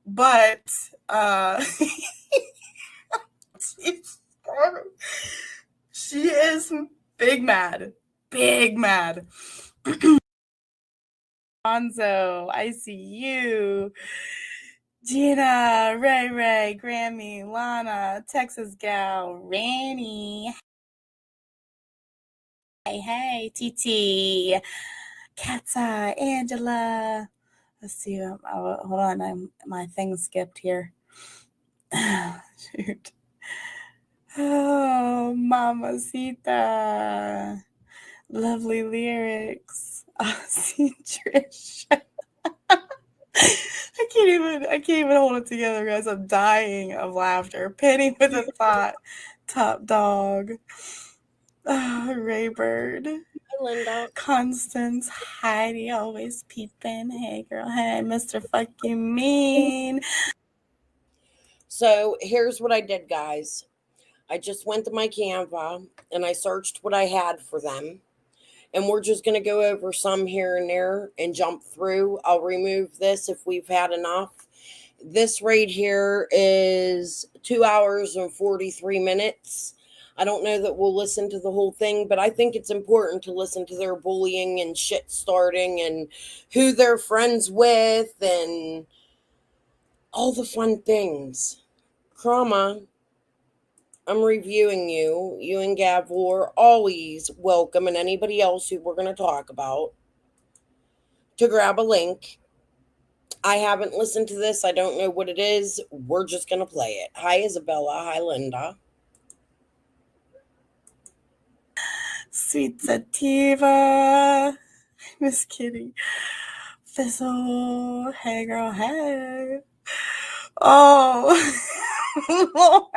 But she is big mad. Big mad. Bonzo, I see you. Gina, Ray Ray, Grammy, Lana, Texas Gal, Ranny. Hey, TT, Katza, Angela. Let's see. Hold on. My thing skipped here. Shoot. Oh, Mamacita. Lovely lyrics. Aussie Trisha. I can't even hold it together, guys. I'm dying of laughter. Penny with a thought. Top dog. Raybird. Hi, Linda. Constance. Heidi always peeping. Hey girl. Hey, Mr. Fucking Mean. So here's what I did, guys. I just went to my Canva and I searched what I had for them. And we're just going to go over some here and there and jump through. I'll remove this if we've had enough. This right here is 2 hours and 43 minutes. I don't know that we'll listen to the whole thing, but I think it's important to listen to their bullying and shit starting and who they're friends with and all the fun things. Krama, I'm reviewing you. You and Gavel are always welcome, and anybody else who we're going to talk about, to grab a link. I haven't listened to this. I don't know what it is. We're just going to play it. Hi, Isabella. Hi, Linda. Sweet Sativa. Miss Kitty. Fizzle. Hey girl. Hey. Oh. Lord.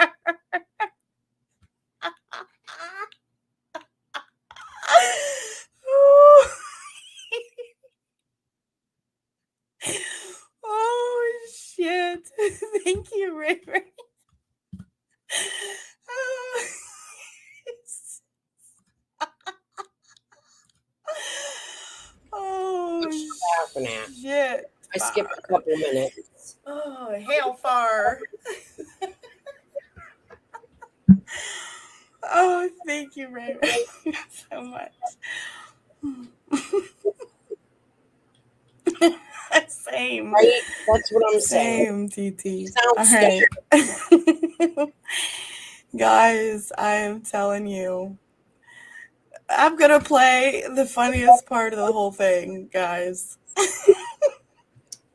Oh shit. Thank you, Ray Ray. Oh What you laughing at? shit. I skipped a couple minutes. Oh, hellfire. Oh, thank you, Ray Ray, so much. Same. Right? That's what I'm saying. Same, TT. Sounds All right. Guys, I am telling you. I'm going to play the funniest part of the whole thing, guys.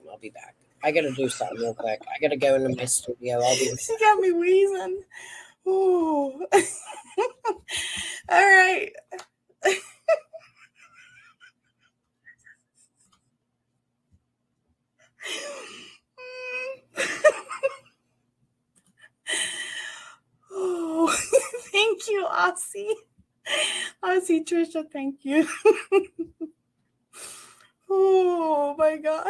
I'll be back. I got to do something real quick. I got to go into my studio. I'll be. She got me wheezing. Ooh. All right. Oh, thank you, Aussie. Aussie Trisha, thank you. Oh my god.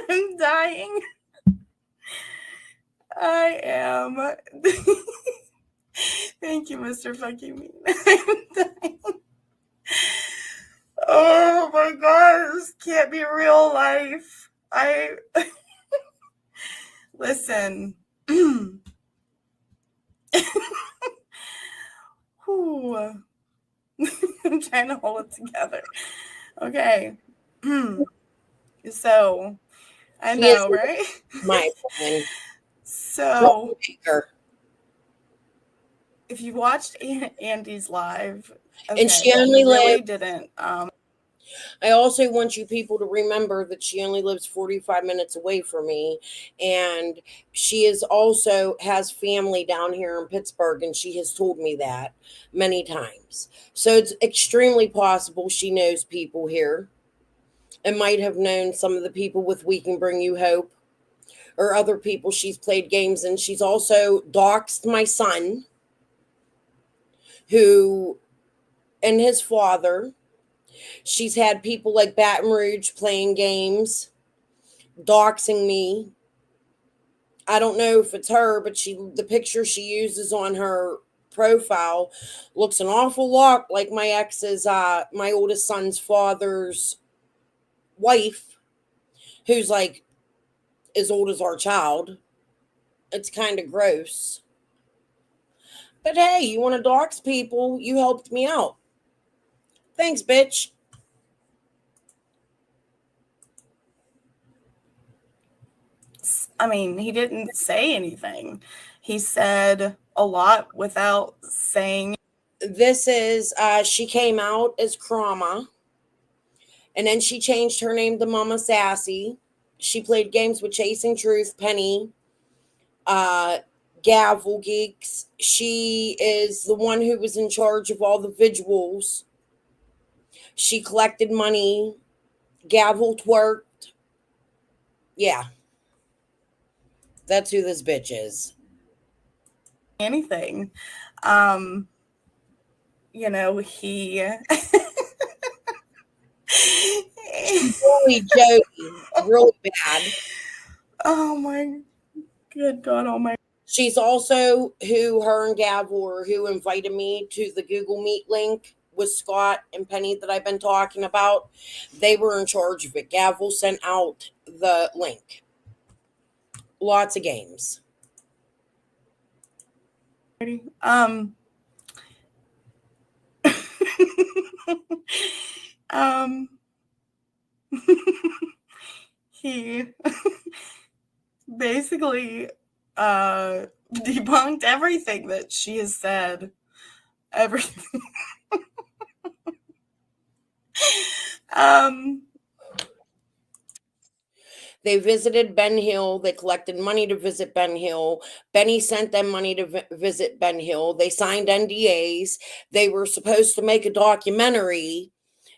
I'm dying. I am. Thank you, Mr. Fucking Mean. I'm dying. Oh my god, this can't be real life. Listen. I'm trying to hold it together. Okay. So, I know, right? My opinion. So, if you watched Andy's live, okay, and she only really didn't. I also want you people to remember that she only lives 45 minutes away from me, and she is also has family down here in Pittsburgh, and she has told me that many times. So it's extremely possible she knows people here and might have known some of the people with We Can Bring You Hope or other people she's played games, and she's also doxed my son who and his father. She's had people like Baton Rouge playing games, doxing me. I don't know if it's her, but the picture she uses on her profile looks an awful lot like my ex's, my oldest son's father's wife, who's like as old as our child. It's kind of gross. But hey, you want to dox people? You helped me out. Thanks, bitch. I mean, he didn't say anything. He said a lot without saying. This is, she came out as Krama, and then she changed her name to Mama Sassy. She played games with Chasing Truth, Penny, uh, Gavel Geeks. She is the one who was in charge of all the vigils. She collected money. Gavel twerked. Yeah. That's who this bitch is. Anything. You know, he Really jokey. Really bad. Oh my good God, oh my. She's also who her and Gavel, or who invited me to the Google Meet link with Scott and Penny that I've been talking about. They were in charge of it. Gavel sent out the link. Lots of games. um he basically debunked everything that she has said. Everything. They visited Ben Hill. They collected money to visit Ben Hill. Benny sent them money to visit Ben Hill. They signed NDAs. They were supposed to make a documentary.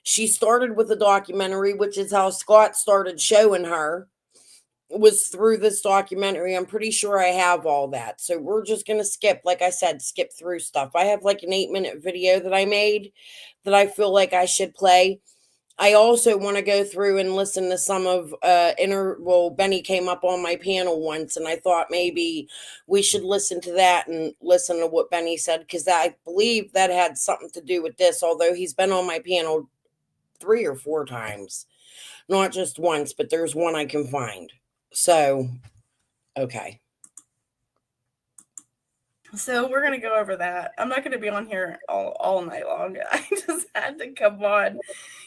She started with a documentary, which is how Scott started showing her, was through this documentary. I'm pretty sure I have all that. So we're just going to skip, like I said, skip through stuff. I have like an 8-minute video that I made that I feel like I should play. I also want to go through and listen to some of Benny came up on my panel once, and I thought maybe we should listen to that and listen to what Benny said, because I believe that had something to do with this, although he's been on my panel 3 or 4 times. Not just once, but there's one I can find. So, okay. So we're going to go over that. I'm not going to be on here all night long. I just had to come on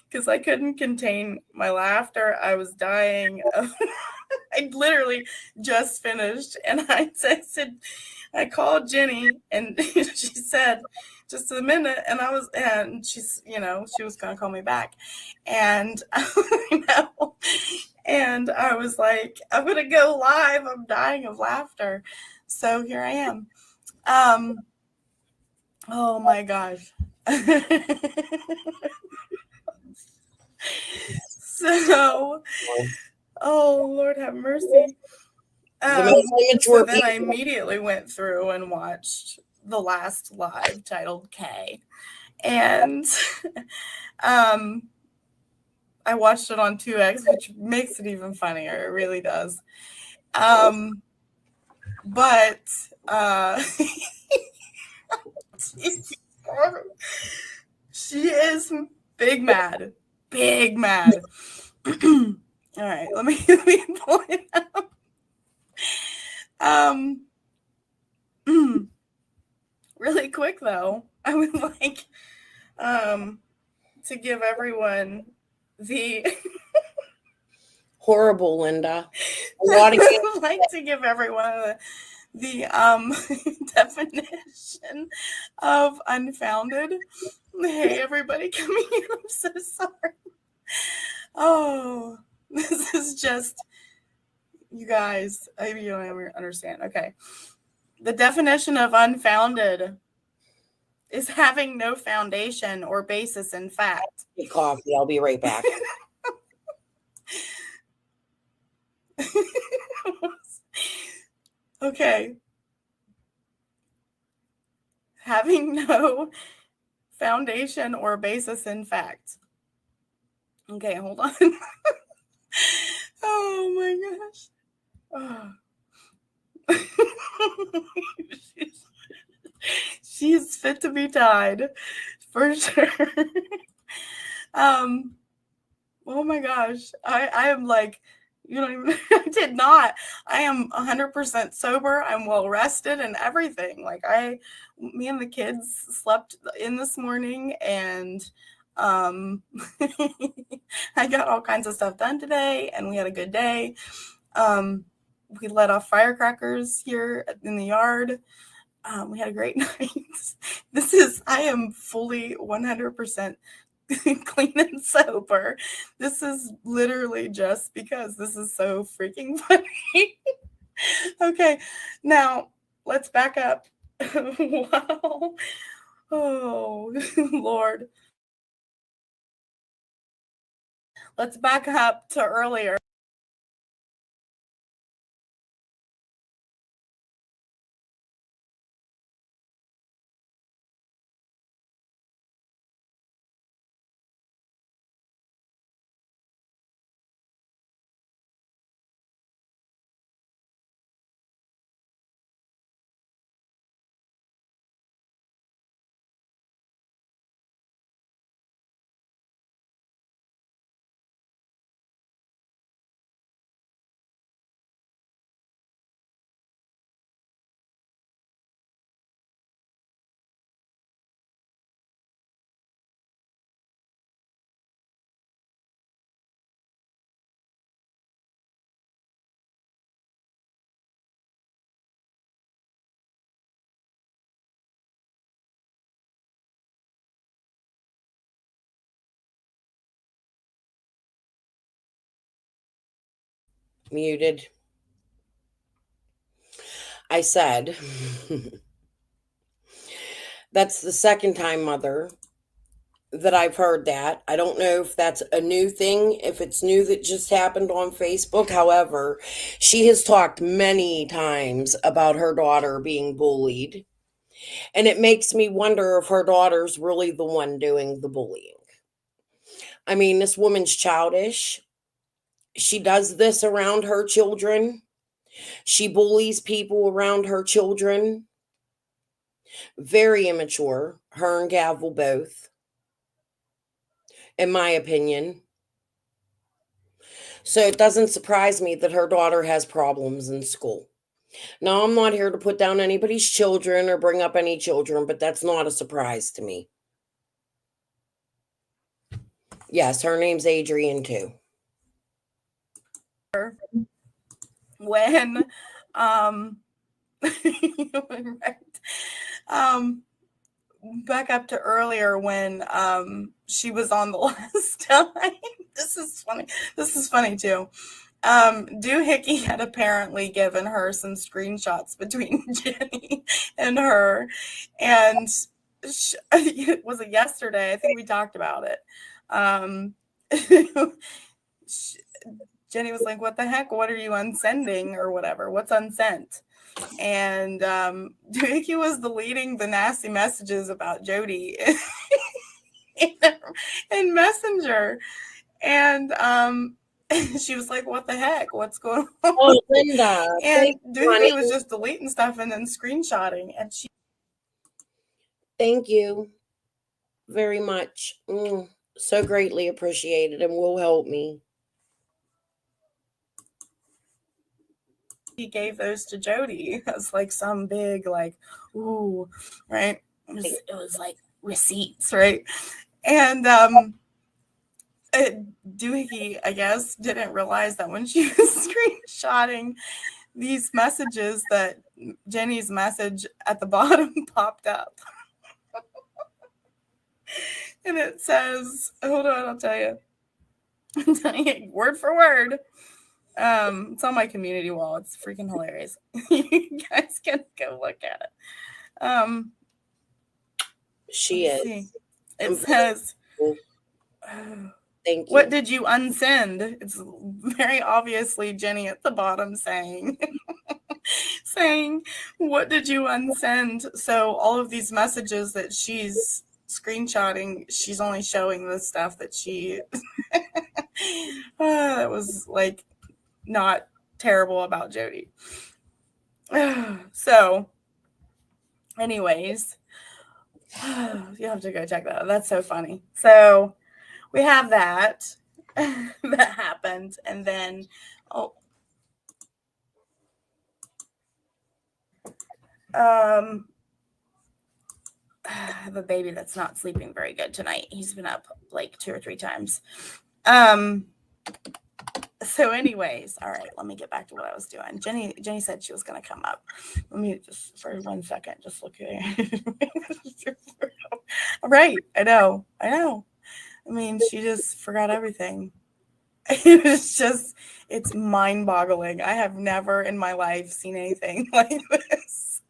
because I couldn't contain my laughter. I was dying. I literally just finished, and I said, I called Jenny, and she said, just a minute, and she's, she was going to call me back, and and I was like, I'm going to go live. I'm dying of laughter. So here I am. Oh my gosh. So, oh Lord have mercy. So then I immediately went through and watched the last live titled K. And I watched it on 2X, which makes it even funnier. It really does. But she is big mad. Big mad. All right, let me pull it up. Really quick though, I would like to give everyone the horrible Linda. I would like to give everyone the definition of unfounded. Hey everybody, come here. I'm so sorry. Oh, this is just, you guys, maybe you don't understand. Okay. The definition of unfounded is having no foundation or basis in fact. Get coffee. I'll be right back. Okay. Having no foundation or basis in fact. Okay, hold on. Oh my gosh. Oh. She's fit to be tied for sure. Oh my gosh. I am like You don't even, I did not. I am 100% sober. I'm well rested and everything. Like me and the kids slept in this morning, and um, I got all kinds of stuff done today, and we had a good day. We let off firecrackers here in the yard. We had a great night. I am fully 100% clean and sober. This is literally just because this is so freaking funny. Okay, now let's back up. Wow. Oh, Lord. Let's back up to earlier. Muted. I said, that's the second time, Mother, that I've heard that. I don't know if that's a new thing, if it's new that just happened on Facebook. However, she has talked many times about her daughter being bullied. And it makes me wonder if her daughter's really the one doing the bullying. I mean, this woman's childish. She does this around her children. She bullies people around her children. Very immature, her and Gavel both, in my opinion. So it doesn't surprise me that her daughter has problems in school. Now, I'm not here to put down anybody's children or bring up any children, but that's not a surprise to me. Yes, her name's Adrian, too. When right. Back up to earlier when she was on the last time. This is funny too. Doohickey had apparently given her some screenshots between Jenny and her, and was it yesterday? I think we talked about it. Jenny was like, "What the heck? What are you unsending or whatever? What's unsent?" And Doohickey was deleting the nasty messages about Jody in Messenger, and she was like, "What the heck? What's going on?" Oh, Linda. And Doohickey was just deleting stuff and then screenshotting, and she. Thank you very much. So greatly appreciated, and will help me. He gave those to Jody as like some big like, ooh, right? It was like receipts, right? And Doohickey, I guess, didn't realize that when she was screenshotting these messages that Jenny's message at the bottom popped up. And it says, hold on, I'll tell you. I'm telling you word for word. It's on my community wall. It's freaking hilarious. You guys can go look at it. She is. See. It says, thank you. What did you unsend? It's very obviously Jenny at the bottom saying, what did you unsend? So all of these messages that she's screenshotting, she's only showing the stuff that she that was like not terrible about Jody. So anyways, you have to go check that out. That's so funny. So we have that that happened, and then Oh. I have a baby that's not sleeping very good tonight. He's been up like 2 or 3 times. So anyways, all right, let me get back to what I was doing. Jenny said she was going to come up. Let me just for 1 second just look at it. Right, I know. I mean, she just forgot everything. It's mind-boggling. I have never in my life seen anything like this.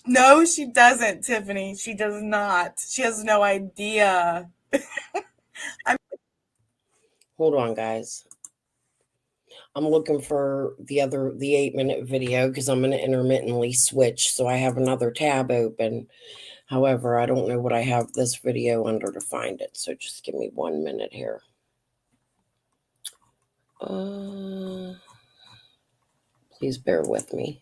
No, she doesn't, Tiffany. She does not. She has no idea. Hold on, guys. I'm looking for the 8-minute video because I'm going to intermittently switch. So I have another tab open. However, I don't know what I have this video under to find it. So just give me 1 minute here. Please bear with me.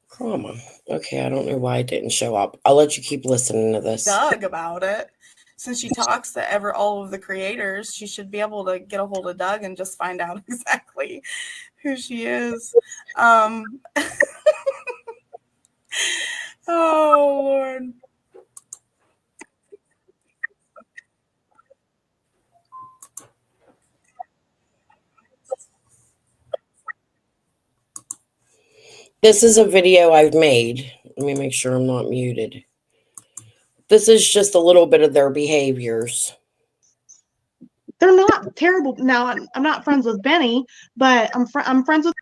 Trauma. Okay, I don't know why it didn't show up. I'll let you keep listening to this. Doug about it. Since she talks to all of the creators, she should be able to get a hold of Doug and just find out exactly who she is. Oh, Lord. This is a video I've made. Let me make sure I'm not muted. This is just a little bit of their behaviors. They're not terrible. Now, I'm not friends with Benny, but I'm friends with.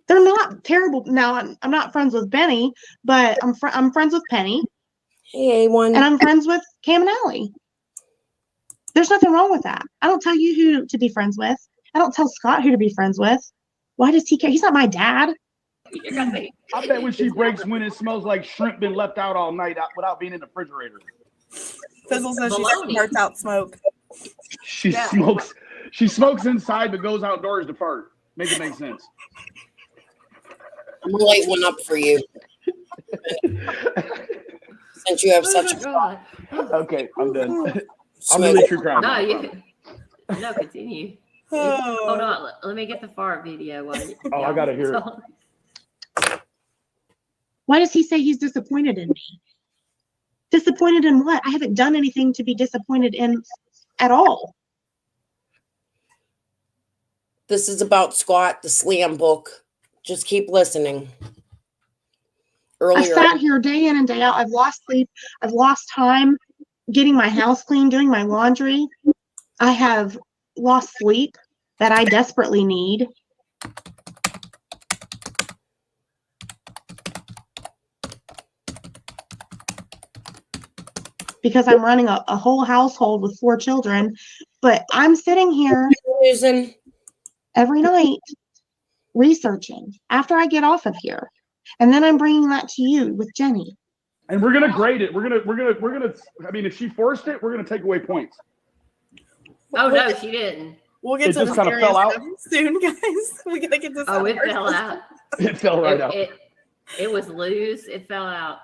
They're not terrible. Now, I'm not friends with Benny, but I'm friends with Penny. Hey, A1. And I'm friends with Cam and Allie. There's nothing wrong with that. I don't tell you who to be friends with. I don't tell Scott who to be friends with. Why does he care? He's not my dad. I bet when she breaks when it smells like shrimp been left out all night without being in the refrigerator. Fizzle says she farts out smoke. She smokes inside but goes outdoors to fart. Make it make sense. I'm gonna light one up for you. Since you have such God. Okay, I'm done. I'm smoke. really true crime. No, continue. Hold on, let me get the fart video. I gotta hear it. Why does he say he's disappointed in me? Disappointed in what? I haven't done anything to be disappointed in at all. This is about Scott, the slam book. Just keep listening. Earlier, I sat here day in and day out. I've lost sleep. I've lost time getting my house clean, doing my laundry. I have lost sleep that I desperately need. Because I'm running a whole household with 4 children. But I'm sitting here every night researching after I get off of here. And then I'm bringing that to you with Jenny. And we're gonna grade it. We're gonna. I mean, if she forced it, we're gonna take away points. Oh no, she didn't. We'll get It to just the kind of fell out soon, guys. We gotta get this. Oh, it fell out. It fell right out. It was loose. It fell out.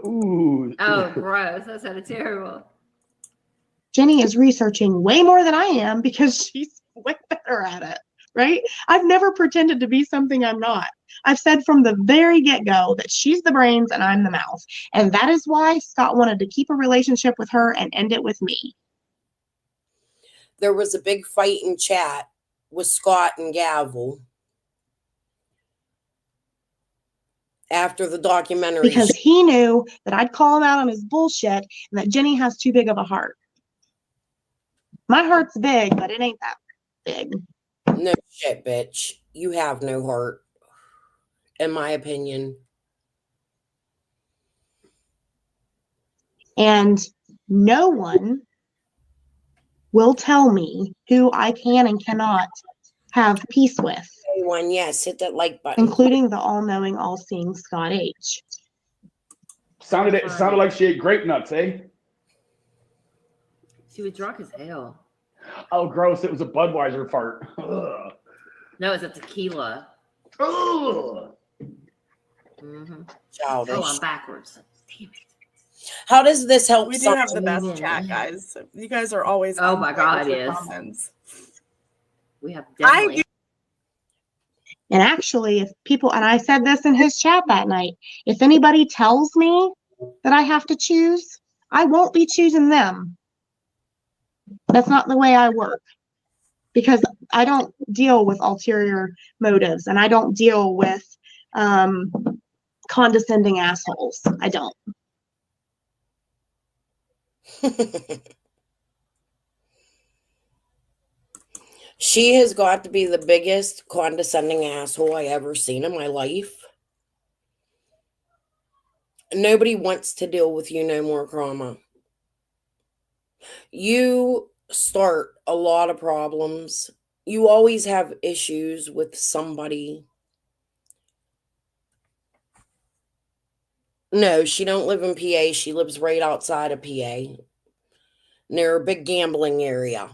Ooh. Oh, gross. That sounded terrible. Jenny is researching way more than I am because she's way better at it, right? I've never pretended to be something I'm not. I've said from the very get-go that she's the brains and I'm the mouth. And that is why Scott wanted to keep a relationship with her and end it with me. there was a big fight in chat with Scott and Gavel after the documentary. Because he knew that I'd call him out on his bullshit and that Jenny has too big of a heart. My heart's big, but it ain't that big. No shit, bitch. You have no heart, in my opinion. And no one will tell me who I can and cannot have peace with. Everyone, yes, hit that like button. Including the all-knowing, all-seeing Scott H. Sounded like she ate grape nuts, eh? She was drunk as hell. Oh, gross. It was a Budweiser fart. Ugh. No, it's a tequila. Ugh. Mm-hmm. Childish. Oh, I'm backwards. Damn it. How does this help? We do have the someone? best chat, guys. You guys are always. Oh on my point God, with your yes. comments. We have definitely. And actually, if people, and I said this in his chat that night, if anybody tells me that I have to choose, I won't be choosing them. That's not the way I work, because I don't deal with ulterior motives, and I don't deal with condescending assholes. I don't. She has got to be the biggest condescending asshole I ever seen in my life. Nobody wants to deal with you no more, Krama. You start a lot of problems. You always have issues with somebody. No, she don't live in PA. She lives right outside of PA, near a big gambling area.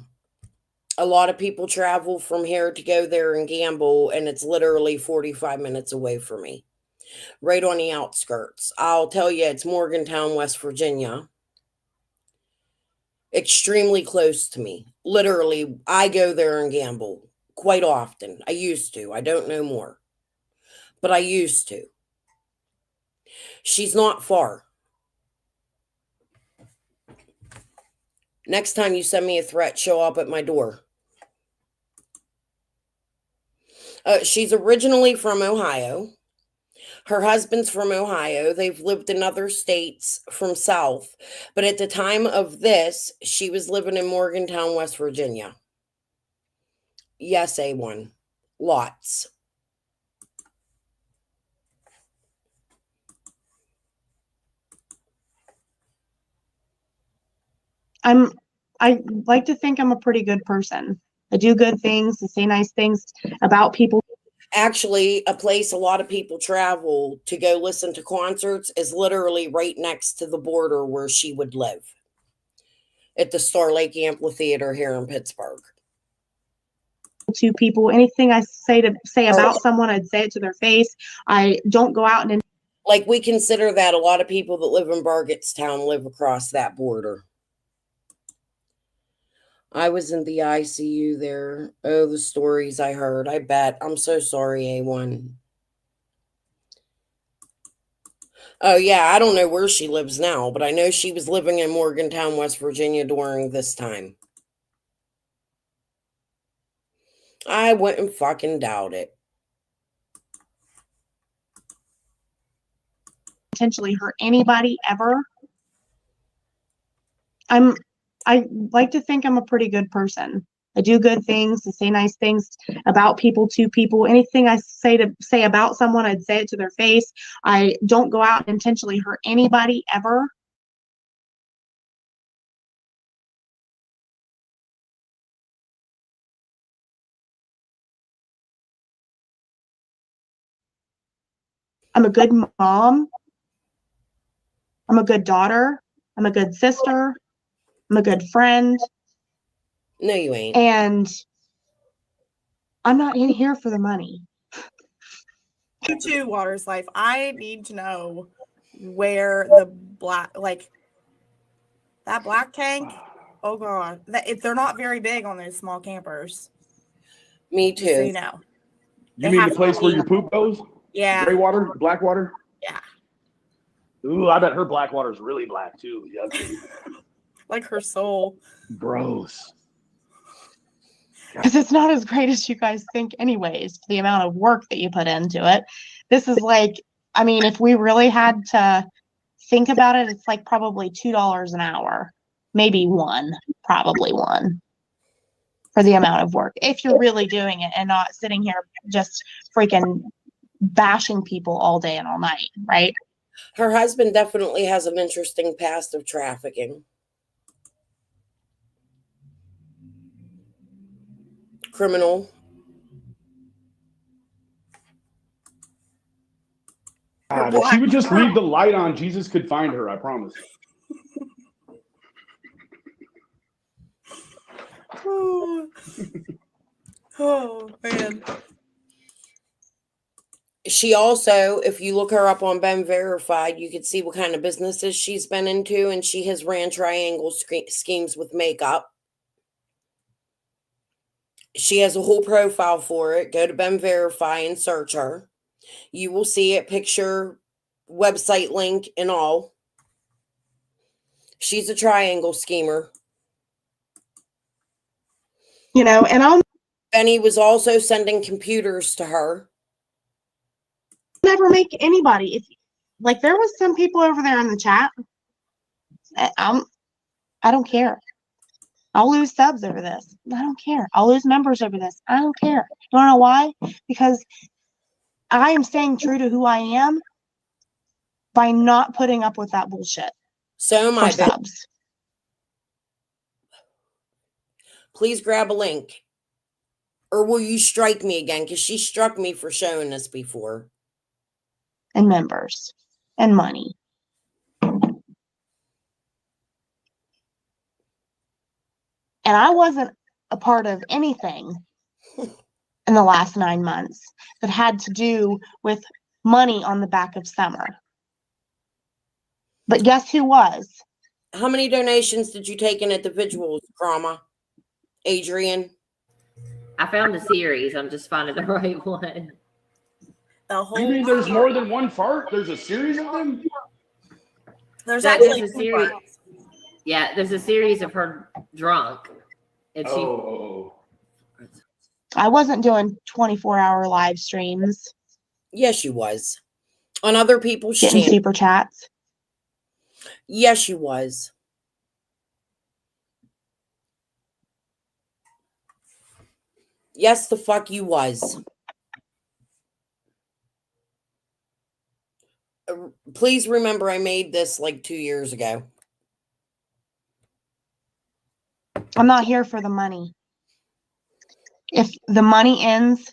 A lot of people travel from here to go there and gamble, and it's literally 45 minutes away from me, right on the outskirts. I'll tell you, it's Morgantown, West Virginia. Extremely close to me. Literally, I go there and gamble quite often. I used to. I don't know more, but I used to. She's not far. Next time you send me a threat, show up at my door. She's originally from Ohio. Her husband's from Ohio. They've lived in other states from South. But at the time of this, she was living in Morgantown, West Virginia. Yes, A1. Lots. I like to think I'm a pretty good person. I do good things, I say nice things about people. Actually, a place a lot of people travel to go listen to concerts is literally right next to the border where she would live, at the Star Lake Amphitheater here in Pittsburgh. To people, anything I say about someone, I'd say it to their face. I don't go out and like, we consider that a lot of people that live in Bargettstown live across that border. I was in the ICU there. Oh, the stories I heard. I bet. I'm so sorry, A1. Oh, yeah, I don't know where she lives now, but I know she was living in Morgantown, West Virginia during this time. I wouldn't fucking doubt it. intentionally hurt anybody ever. I like to think I'm a pretty good person. I do good things, I say nice things about people to people. Anything I say about someone, I'd say it to their face. I don't go out and intentionally hurt anybody ever. I'm a good mom. I'm a good daughter. I'm a good sister. I'm a good friend. No, you ain't. And I'm not in here for the money. You too, Water's Life. I need to know where the black, like that black tank. Oh god, if they're not very big on those small campers. Me Just so too. you know. You mean the place where your poop goes? Yeah. Gray water? Black water? Yeah. Ooh, I bet her black water is really black too. Yucky. Like her soul. Gross. Because it's not as great as you guys think anyways, the amount of work that you put into it. This is like, I mean, if we really had to think about it, it's like probably $2 an hour. Maybe probably one for the amount of work. If you're really doing it and not sitting here just freaking bashing people all day and all night, right? Her husband definitely has an interesting past of trafficking. Criminal. God, if she would just leave the light on, Jesus could find her, I promise. Oh man. She also, if you look her up on Ben Verified, you can see what kind of businesses she's been into, and she has ran triangle schemes with makeup. She has a whole profile for it. Go to Ben Verify and search her. You will see it, picture, website link, and all. She's a triangle schemer. You know, and I'll Benny was also sending computers to her. never make anybody. If like there was some people over there in the chat, I don't care. I'll lose subs over this. I don't care. I'll lose members over this. I don't care. You wanna know why? Because I am staying true to who I am by not putting up with that bullshit So am for I. subs. Please grab a link. Or will you strike me again? Because she struck me for showing this before. And members and money. And I wasn't a part of anything in the last 9 months that had to do with money on the back of Summer. But guess who was? How many donations did you take in individuals, Grandma? Adrian? I found a series. I'm just finding the right one. The whole You mean there's more than one fart? There's a series of them? there's Yeah, actually there's a two series. parts. Yeah, there's a series of her drunk. And she I wasn't doing 24-hour live streams, Yes, she was. On other people's getting channels. super chats. Yes, she was. Yes, the fuck you was. Please remember I made this like 2 years ago. I'm not here for the money. If the money ends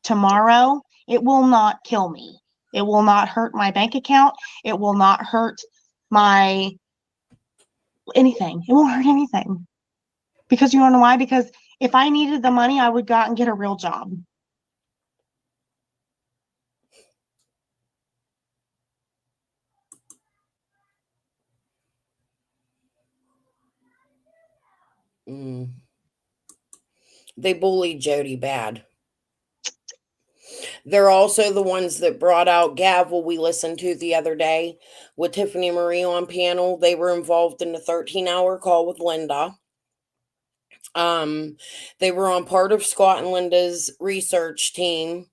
tomorrow, it will not kill me. It will not hurt my bank account. It will not hurt my anything. It won't hurt anything. Because you want to know why? Because if I needed the money, I would go out and get a real job. They bullied Jody bad. They're also the ones that brought out Gavel we listened to the other day with Tiffany Marie on panel. They were involved in the 13-hour call with Linda. They were on part of Scott and Linda's research team.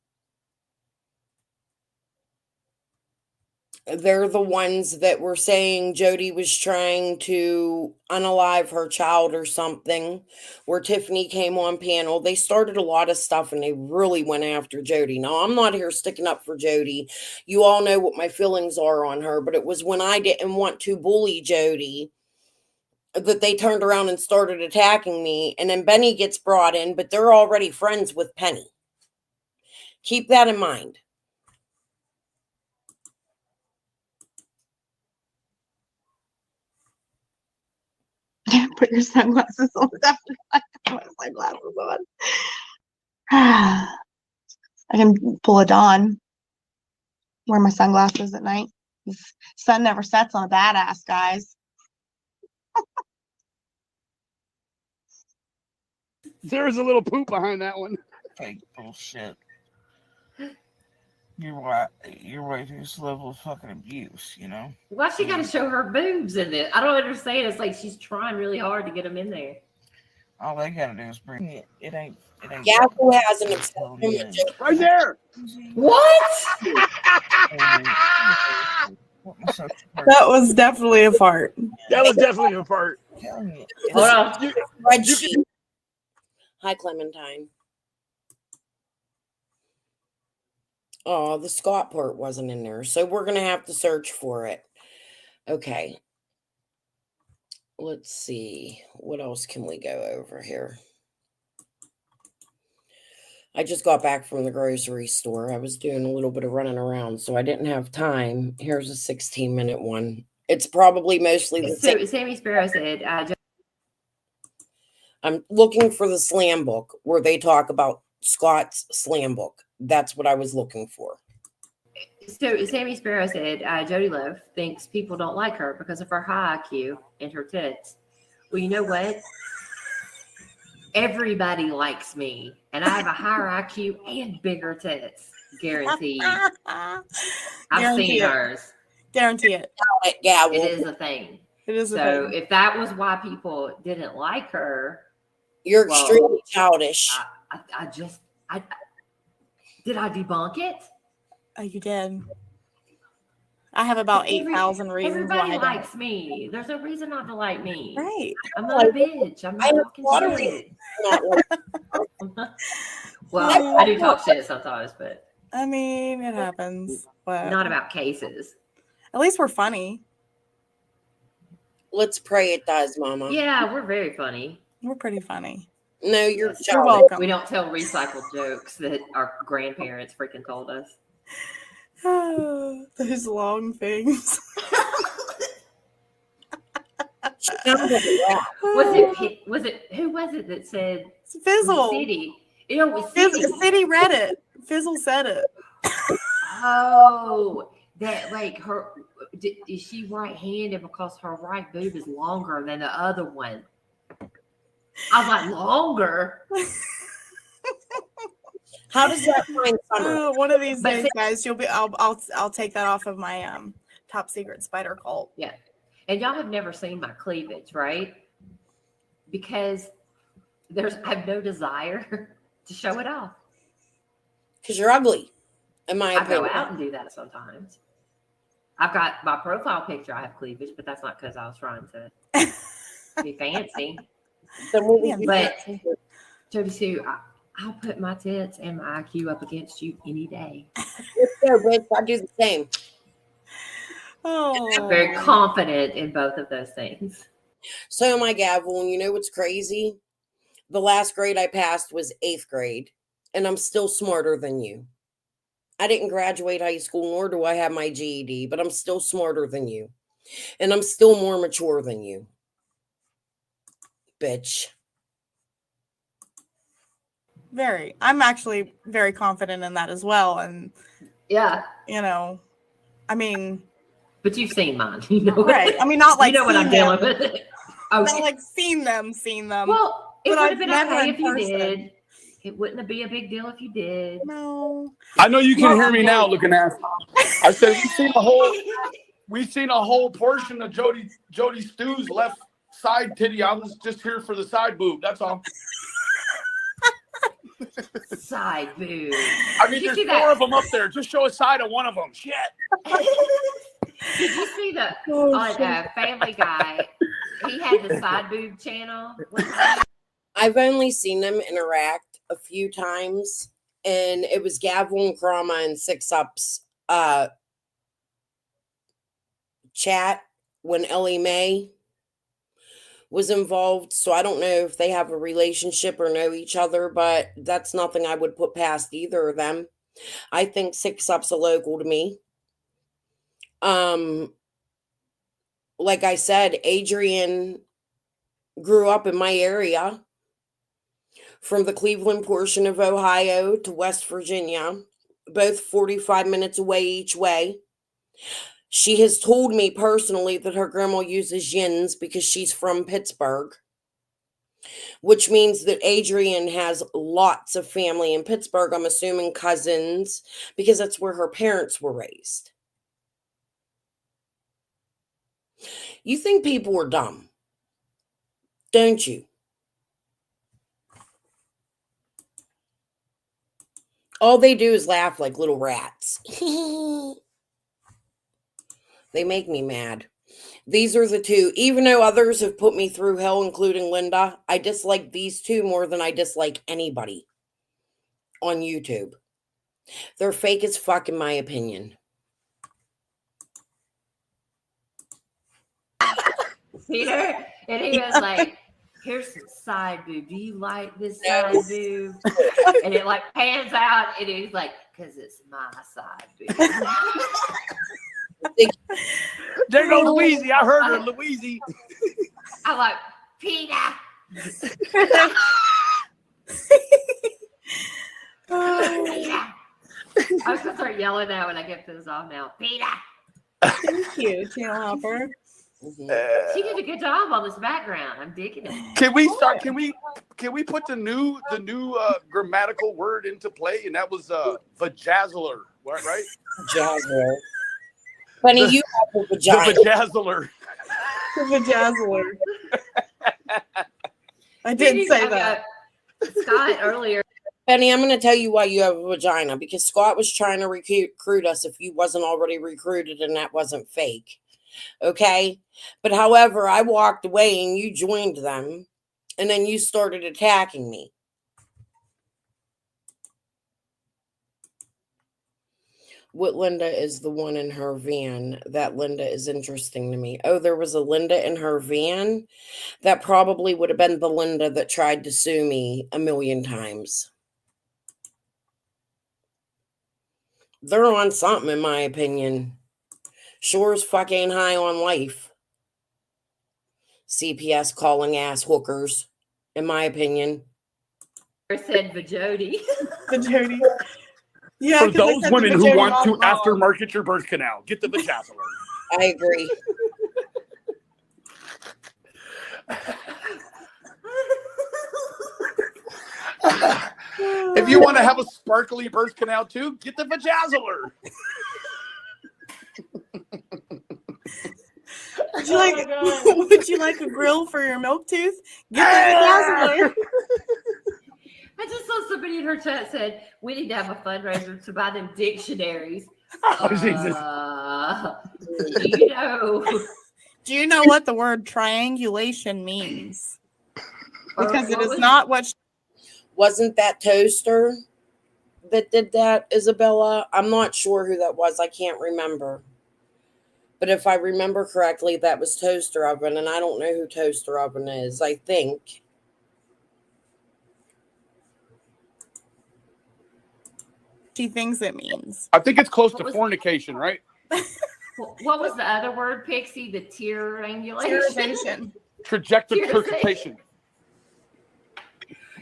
They're the ones that were saying Jody was trying to unalive her child or something, where Tiffany came on panel. They started a lot of stuff and they really went after Jody. Now, I'm not here sticking up for Jody. You all know what my feelings are on her, but it was when I didn't want to bully Jody that they turned around and started attacking me. And then Benny gets brought in, but they're already friends with Penny. Keep that in mind. Put your sunglasses on after I put my sunglasses on. I can pull a Dawn. Wear my sunglasses at night. The sun never sets on a badass, guys. There's a little poop behind that one. Fake bullshit. You're way to this level of fucking abuse, you know? Why she got to show her boobs in it? I don't understand. It's like she's trying really hard to get them in there. All they gotta do is bring it. It ain't. Gavel has an obsession with Jody. Right there. What? That was definitely a fart. That was definitely a fart. Hold on. Spreadsheet. Hi, Clementine. Oh, the Scott part wasn't in there, so we're going to have to search for it. Okay. Let's see. What else can we go over here? I just got back from the grocery store. I was doing a little bit of running around, so I didn't have time. Here's a 16-minute one. It's probably mostly the same. Sammy Sparrow said, I'm looking for the slam book where they talk about Scott's slam book. That's what I was looking for. So Sammy Sparrow said, Jody Loaf thinks people don't like her because of her high IQ and her tits. Well, you know what? Everybody likes me, and I have a higher IQ and bigger tits. Guaranteed. I've Guarantee seen it. hers. Guarantee it. Yeah, It is a thing. It is a So thing. if that was why people didn't like her, you're well, extremely childish. I did I debunk it? Oh, you did. I have about 8,000 reasons why I Everybody don't. likes me. There's no reason not to like me. Right. I'm not a bitch. I'm not talking shit. Well, I do talk shit sometimes, but I mean, it happens. But not about cases. at least we're funny. Let's pray it does, Mama. Yeah, we're very funny. We're pretty funny. No, you're Yes. You're childish. welcome. We don't tell recycled jokes that our grandparents freaking told us. Those long things. She sounds like a rat. Was it who was it that said It's Fizzle. City? It was City. City read it. Fizzle said it. Oh, that like her is she right-handed because her right boob is longer than the other one? I was like, longer. How does that find summer? One of these But days, see- guys, you'll be. I'll take that off of my top secret spider cult. Yeah. And y'all have never seen my cleavage, right? Because I have no desire to show it off. Because you're ugly, in my I opinion. go out and do that sometimes. I've got my profile picture. I have cleavage, but that's not because I was trying to be fancy. Then we'll Yeah, be- But Jody Sue, I'll put my tits and my IQ up against you any day. Let's go, bitch. I do the same. Oh, I'm very confident in both of those things. So am I, Gavel. And you know what's crazy? The last grade I passed was 8th grade, and I'm still smarter than you. I didn't graduate high school, nor do I have my GED, but I'm still smarter than you. And I'm still more mature than you. Bitch. very. I'm actually very confident in that as well. And Yeah, I mean, but you've seen mine. You know, right? I mean, not like you know what I'm seen dealing them. with. Not Okay. like seen them. Well, it but would I've have been never okay in if you person. did. It wouldn't be a big deal if you did. No. I know you can hear me now, looking at. I said we've seen a whole portion of Jody Stew's left side titty. I was just here for the side boob. That's all. Side boob. I mean, Did you there's see 4 that? of them up there. Just show a side of one of them. Shit. Did you see the Oh, on Family Guy? He had the side boob channel. I've only seen them interact a few times, and it was Gavel and Krama and Six Up's chat when Ellie Mae was involved. So I don't know if they have a relationship or know each other, but that's nothing I would put past either of them. I think Six Up's a local to me. Like I said, Adrian grew up in my area. From the Cleveland portion of Ohio to West Virginia, both 45 minutes away each way. She has told me personally that her grandma uses yins because she's from Pittsburgh, which means that Adrian has lots of family in Pittsburgh. I'm assuming cousins, because that's where her parents were raised. You think people are dumb, don't you? All they do is laugh like little rats. They make me mad. These are the two. Even though others have put me through hell, including Linda, I dislike these two more than I dislike anybody on YouTube. They're fake as fuck, in my opinion. Peter, and he was like, "Here's some side boob. Do you like this side boob?" And it like pans out, and he's like, "Cause it's my side boob." There goes Louise. I heard her, Louise. I'm like, Peter. Oh, I was gonna start yelling that when I get this off now. Peter. Thank you, Channel Hopper. She did a good job on this background. I'm digging it. Can we start? Can we put the new grammatical word into play? And that was vajazzler, right? Vajazzler. Funny, you have a vagina. The vajazzler. The vajazzler. I did say that. Scott earlier. Penny, I'm going to tell you why you have a vagina, because Scott was trying to recruit us if you wasn't already recruited and that wasn't fake. Okay? But however, I walked away and you joined them and then you started attacking me. What Linda is the one in her van? That Linda is interesting to me. Oh, there was a Linda in her van? That probably would have been the Linda that tried to sue me 1,000,000 times. They're on something, in my opinion. Sure as fuck ain't high on life. CPS calling ass hookers, in my opinion. I said Vajody. Vajody. Yeah, for those women who want to aftermarket your birth canal, get the vajazzler. I agree. If you want to have a sparkly birth canal too, get the vajazzler. Would you like a grill for your milk tooth? Get the vajazzler. I just saw somebody in her chat said we need to have a fundraiser to buy them dictionaries. Oh, Jesus. Do you know what the word triangulation means? Because it is not what. Wasn't that Toaster that did that, Isabella? I'm not sure who that was. I can't remember. But if I remember correctly, that was Toaster Oven, and I don't know who Toaster Oven is, I think. She thinks it means. I think it's close to fornication, right? What was the other word, Pixie? The triangulation. Trajectorization.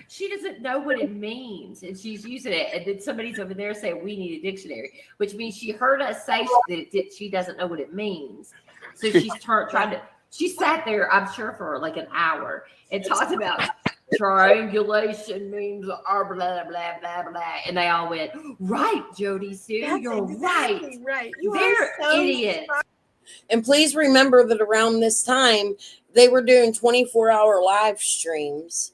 She doesn't know what it means, and she's using it. And then somebody's over there saying we need a dictionary, which means she heard us say that she doesn't know what it means. So she's trying to. She sat there, I'm sure, for like an hour and talked about triangulation means blah blah blah blah blah, and they all went right, Jody Sue. You're exactly right. They're so idiots. And please remember that around this time they were doing 24-hour live streams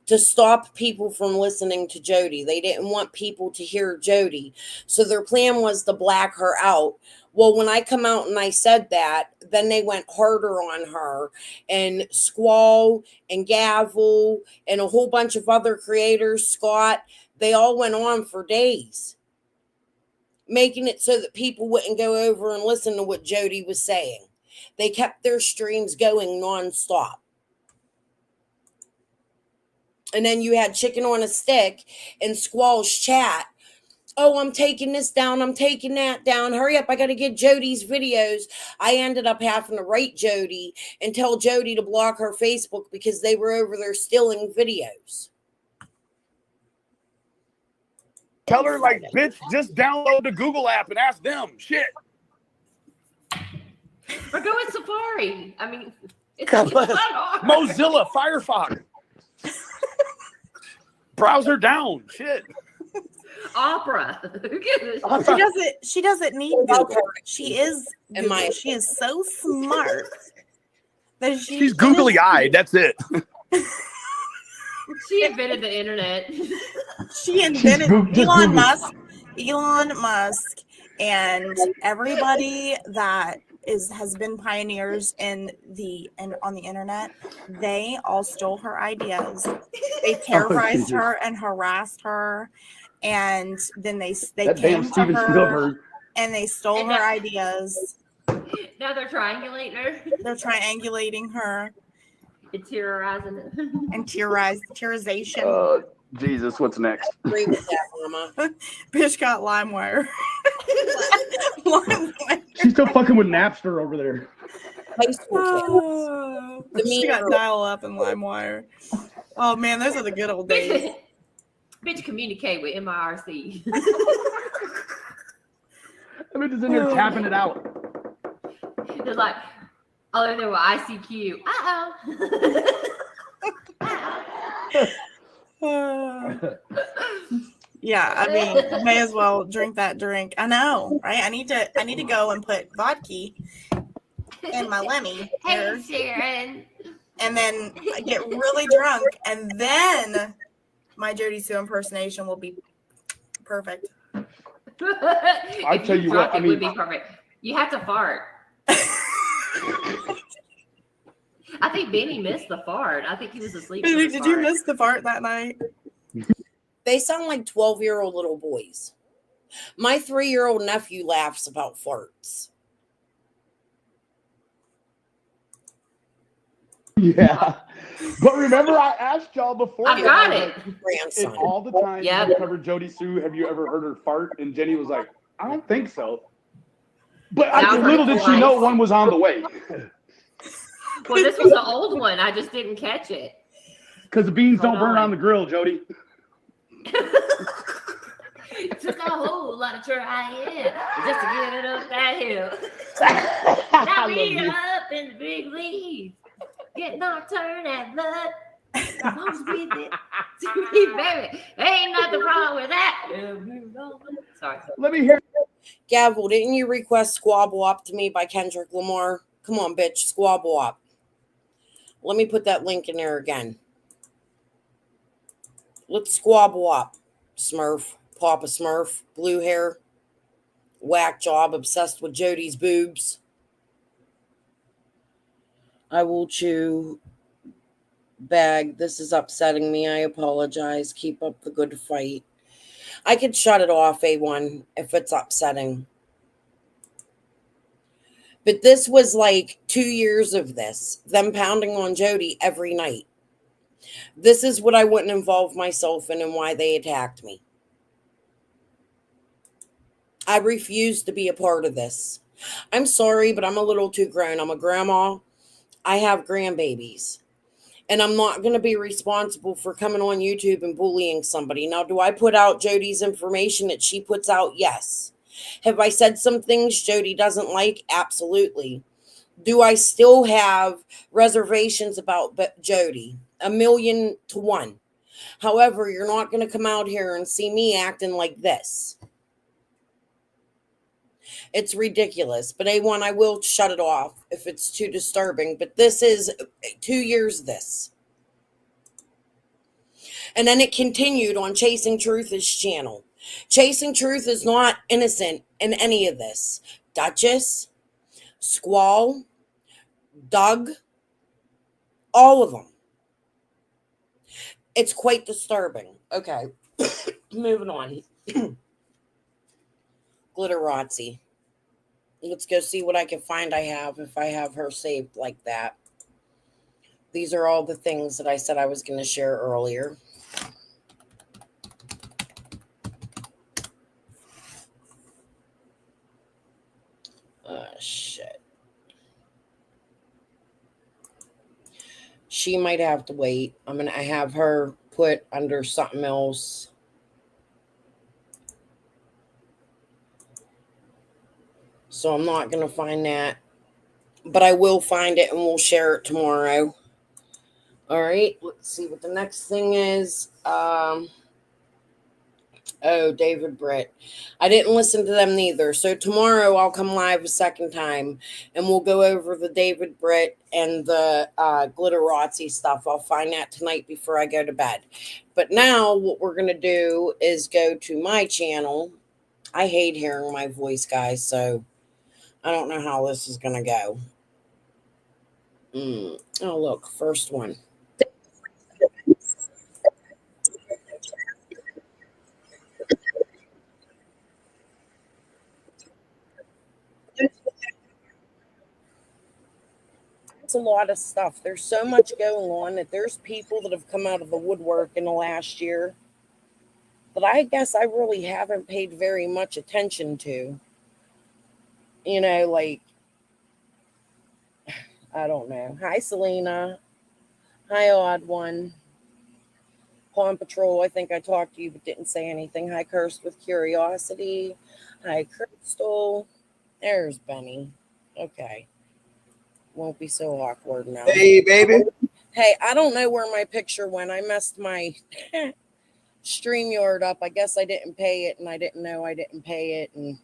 to stop people from listening to Jody. They didn't want people to hear Jody. So their plan was to black her out. Well, when I come out and I said that, then they went harder on her, and Squall and Gavel and a whole bunch of other creators, Scott, they all went on for days, making it so that people wouldn't go over and listen to what Jody was saying. They kept their streams going nonstop. And then you had Chicken on a Stick in Squall's chat. Oh, I'm taking this down. I'm taking that down. Hurry up. I got to get Jody's videos. I ended up having to write Jody and tell Jody to block her Facebook because they were over there stealing videos. Tell her, like, bitch, just download the Google app and ask them. Shit. Or go with Safari. I mean, it's God not bless. hard. Mozilla, Firefox. Browser down. Shit. Opera. She doesn't need Google. She is Google. She is so smart that she's googly eyed. That's it. She invented the internet. She invented Elon Musk and everybody that has been pioneers on the internet. They all stole her ideas. They terrorized her and harassed her. And then they came to her and they stole her ideas. Now they're triangulating her. They're triangulating her. And terrorizing it. And terrorization. Jesus, what's next? Agree with that, Mama. Bitch got LimeWire. She's still fucking with Napster over there. High school kids. She got dial up and LimeWire. Oh man, those are the good old days. Bitch, communicate with MIRC. That bitch is in there tapping it out. It's like, oh, there were ICQ. Yeah, I mean, may as well drink that drink. I know, right? I need to go and put vodka in my Lemmy here, Hey, Sharon. and then get really drunk, and then my Jody Sue impersonation will be perfect. I If tell you what, drunk, I it would mean- be perfect. You have to fart. I think Benny missed the fart. I think he was asleep. when Did the you fart. miss the fart that night? They sound like 12-year-old little boys. My 3-year-old nephew laughs about farts. Yeah. But remember, I asked y'all before. I've got it. And Grandson. all the time Yep. we covered Jody Sue, have you ever heard her fart? And Jenny was like, I don't think so. But Now I've little heard it did she know twice. one was on the way. Well, this was the old one. I just didn't catch it. Because the beans don't Hold burn on. on the grill, Jody. It took a whole lot of trying just to get it up that hill. I Now love we you. up in the big leagues, getting our turn at blood. Mom's with it. Sweet baby, ain't nothing wrong with that. Sorry. Let me hear. Gavel, didn't you request Squabble Up to Me by Kendrick Lamar? Come on, bitch, Squabble Up. Let me put that link in there again. Let's squabble up. Smurf, Poppa Smurf, blue hair, whack job, obsessed with Jody's boobs. I will chew. Bag, this is upsetting me. I apologize. Keep up the good fight. I could shut it off, A1, if it's upsetting. But this was like 2 years of this, them pounding on Jody every night. This is what I wouldn't involve myself in and why they attacked me. I refuse to be a part of this. I'm sorry, but I'm a little too grown. I'm a grandma. I have grandbabies. And I'm not going to be responsible for coming on YouTube and bullying somebody. Now, do I put out Jody's information that she puts out? Yes. Have I said some things Jody doesn't like? Absolutely. Do I still have reservations about Jody? 1,000,000 to 1. However, you're not going to come out here and see me acting like this. It's ridiculous. But A1, I will shut it off if it's too disturbing. But this is 2 years of this. And then it continued on Chasing Truth's channel. Chasing Truth is not innocent in any of this. Duchess, Squall, Doug, all of them. It's quite disturbing. Okay, moving on. Glitterazzi. Let's go see what I can find if I have her saved like that. These are all the things that I said I was going to share earlier. Shit. She might have to wait. I have her put under something else. So I'm not going to find that. But I will find it and we'll share it tomorrow. All right. Let's see what the next thing is. David Britt. I didn't listen to them neither. So tomorrow I'll come live a second time and we'll go over the David Britt and the Glitterazzi stuff. I'll find that tonight before I go to bed. But now what we're going to do is go to my channel. I hate hearing my voice, guys, so I don't know how this is going to go. Oh, look, first one. It's a lot of stuff. There's so much going on that there's people that have come out of the woodwork in the last year that I guess I really haven't paid very much attention to. You know, like, I don't know. Hi, Selena. Hi, Odd One. Pawn Patrol, I think I talked to you but didn't say anything. Hi, Cursed with Curiosity. Hi, Crystal. There's Benny. Okay. Won't be so awkward now. Hey, baby. Hey, I don't know where my picture went. I messed my StreamYard up. I guess I didn't pay it, and I didn't know I didn't pay it, and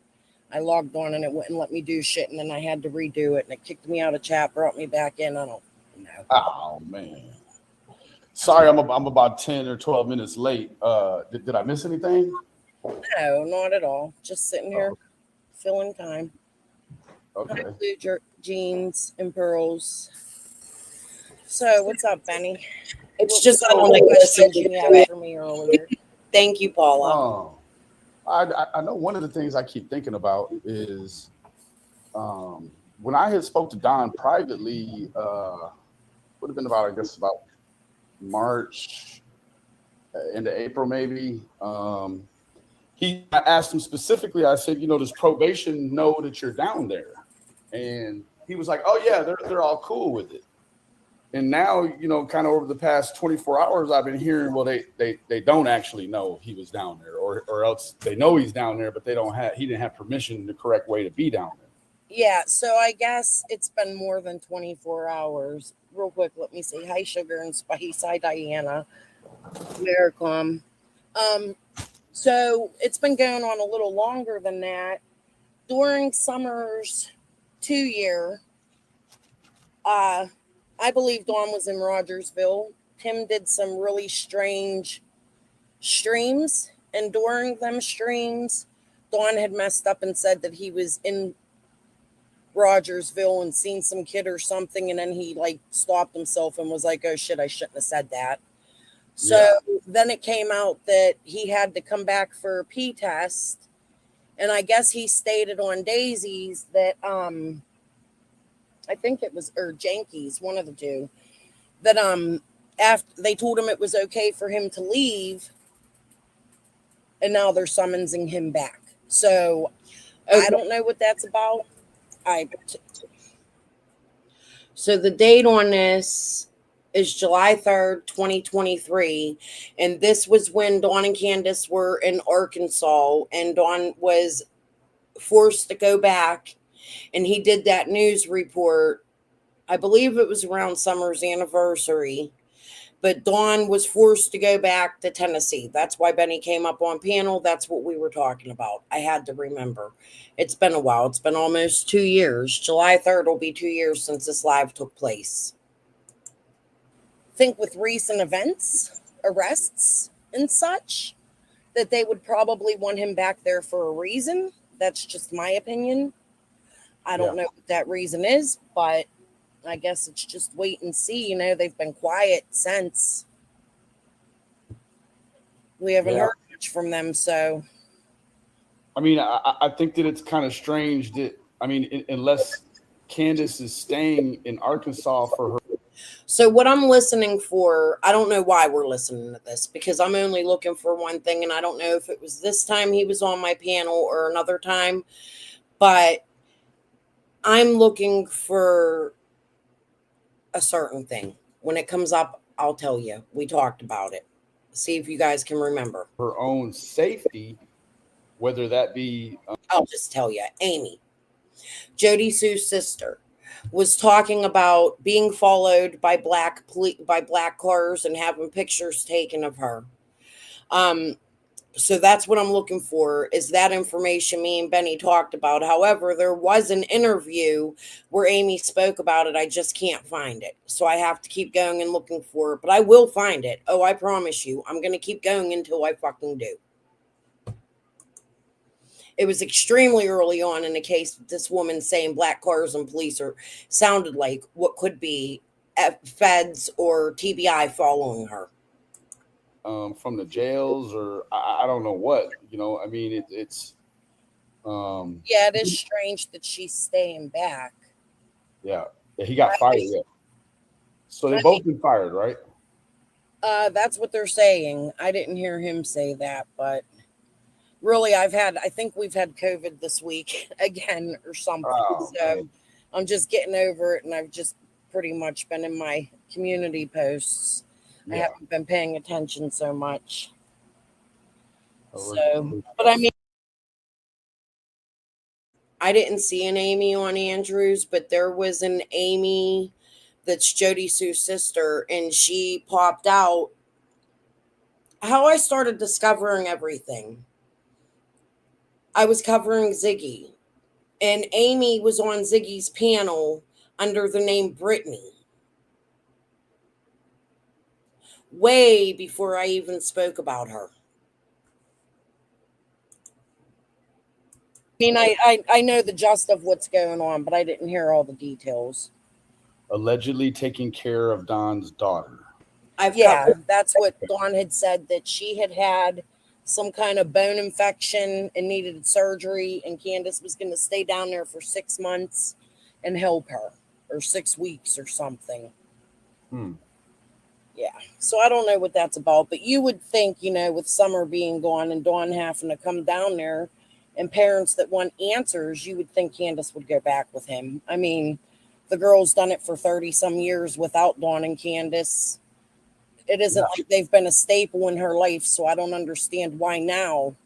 I logged on, and it wouldn't let me do shit, and then I had to redo it, and it kicked me out of chat, brought me back in. I don't know. Oh man. Sorry, I'm about 10 or 12 minutes late. Did I miss anything? No, not at all. Just sitting here filling time. Okay. Hi, blue jeans and pearls. So, what's up, Benny? It's just I don't like questions you had for me earlier. Thank you, Paula. I know one of the things I keep thinking about is when I had spoke to Don privately, would have been about, I guess, about March, into April maybe. I asked him specifically, I said, does probation know that you're down there? And he was like, oh yeah, they're all cool with it. And now, kind of over the past 24 hours, I've been hearing, well, they don't actually know he was down there, or else they know he's down there, but he didn't have permission the correct way to be down there. Yeah, so I guess it's been more than 24 hours. Real quick, let me see. Hi, Sugar and Spice. Hi, Diana. Welcome. So it's been going on a little longer than that. During Summer's 2-year, I believe Dawn was in Rogersville. Tim did some really strange streams, and during them streams, Dawn had messed up and said that he was in Rogersville and seen some kid or something, and then he stopped himself and was like, oh shit, I shouldn't have said that. So then it came out that he had to come back for a P test, and I guess he stated on Daisy's that I think it was, or Jankies, one of the two, that after they told him it was okay for him to leave, and now they're summoning him back. So I don't know what that's about. So the date on this is July 3rd, 2023. And this was when Dawn and Candace were in Arkansas, and Dawn was forced to go back, and he did that news report. I believe it was around Summer's anniversary, but Dawn was forced to go back to Tennessee. That's why Benny came up on panel. That's what we were talking about. I had to remember. It's been a while. It's been almost 2 years. July 3rd will be 2 years since this live took place. I think with recent events, arrests and such, that they would probably want him back there for a reason. That's just my opinion. I don't know what that reason is, but I guess it's just wait and see. They've been quiet since. We haven't heard much from them, so. I mean, I think that it's kind of strange that, unless Candace is staying in Arkansas for her. So what I'm listening for, I don't know why we're listening to this, because I'm only looking for one thing, and I don't know if it was this time he was on my panel or another time, but I'm looking for a certain thing. When it comes up, I'll tell you. We talked about it. See if you guys can remember. Her own safety, whether that be... I'll just tell you. Amy, Jody Sue's sister, was talking about being followed by black cars and having pictures taken of her. So that's what I'm looking for, is that information me and Benny talked about. However, there was an interview where Amy spoke about it. I just can't find it. So I have to keep going and looking for it. But I will find it. Oh, I promise you. I'm going to keep going until I fucking do. It was extremely early on in the case that this woman saying black cars and police sounded like what could be feds or TBI following her. From the jails, or I don't know what, it's yeah, it is strange that she's staying back. Yeah, he got fired. Yeah. So they both been fired, right? That's what they're saying. I didn't hear him say that, but really, I think we've had COVID this week again or something. So I'm just getting over it, and I've just pretty much been in my community posts. I haven't been paying attention so much. So, but I mean, I didn't see an Amy on Andrews, but there was an Amy that's Jody Sue's sister, and she popped out. How I started discovering everything. I was covering Ziggy, and Amy was on Ziggy's panel under the name Brittany. Way before I even spoke about her. I mean, I know the gist of what's going on, but I didn't hear all the details. Allegedly taking care of Don's daughter. That's what Dawn had said, that she had had some kind of bone infection and needed surgery, and Candace was going to stay down there for 6 months and help her, or 6 weeks or something. Yeah, so I don't know what that's about, but you would think, with Summer being gone and Dawn having to come down there and parents that want answers, you would think Candace would go back with him. I mean, the girl's done it for 30 some years without Dawn and Candace. It isn't like they've been a staple in her life, so I don't understand why now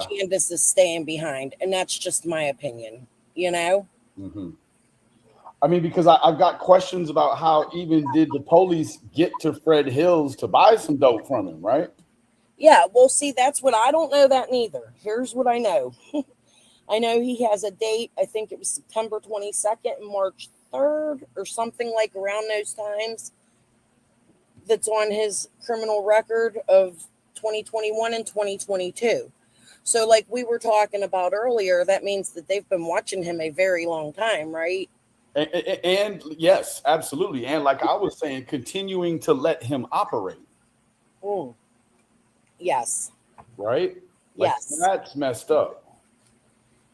Candace is staying behind. And that's just my opinion, Mm-hmm. I mean, because I've got questions about how even did the police get to Fred Hills to buy some dope from him, right? Yeah, well, see, that's what I don't know that neither. Here's what I know. I know he has a date. I think it was September 22nd and March 3rd or something like around those times. That's on his criminal record of 2021 and 2022. So like we were talking about earlier, that means that they've been watching him a very long time, right? And yes, absolutely. And like I was saying, continuing to let him operate. Yes. Right? Like, yes. That's messed up.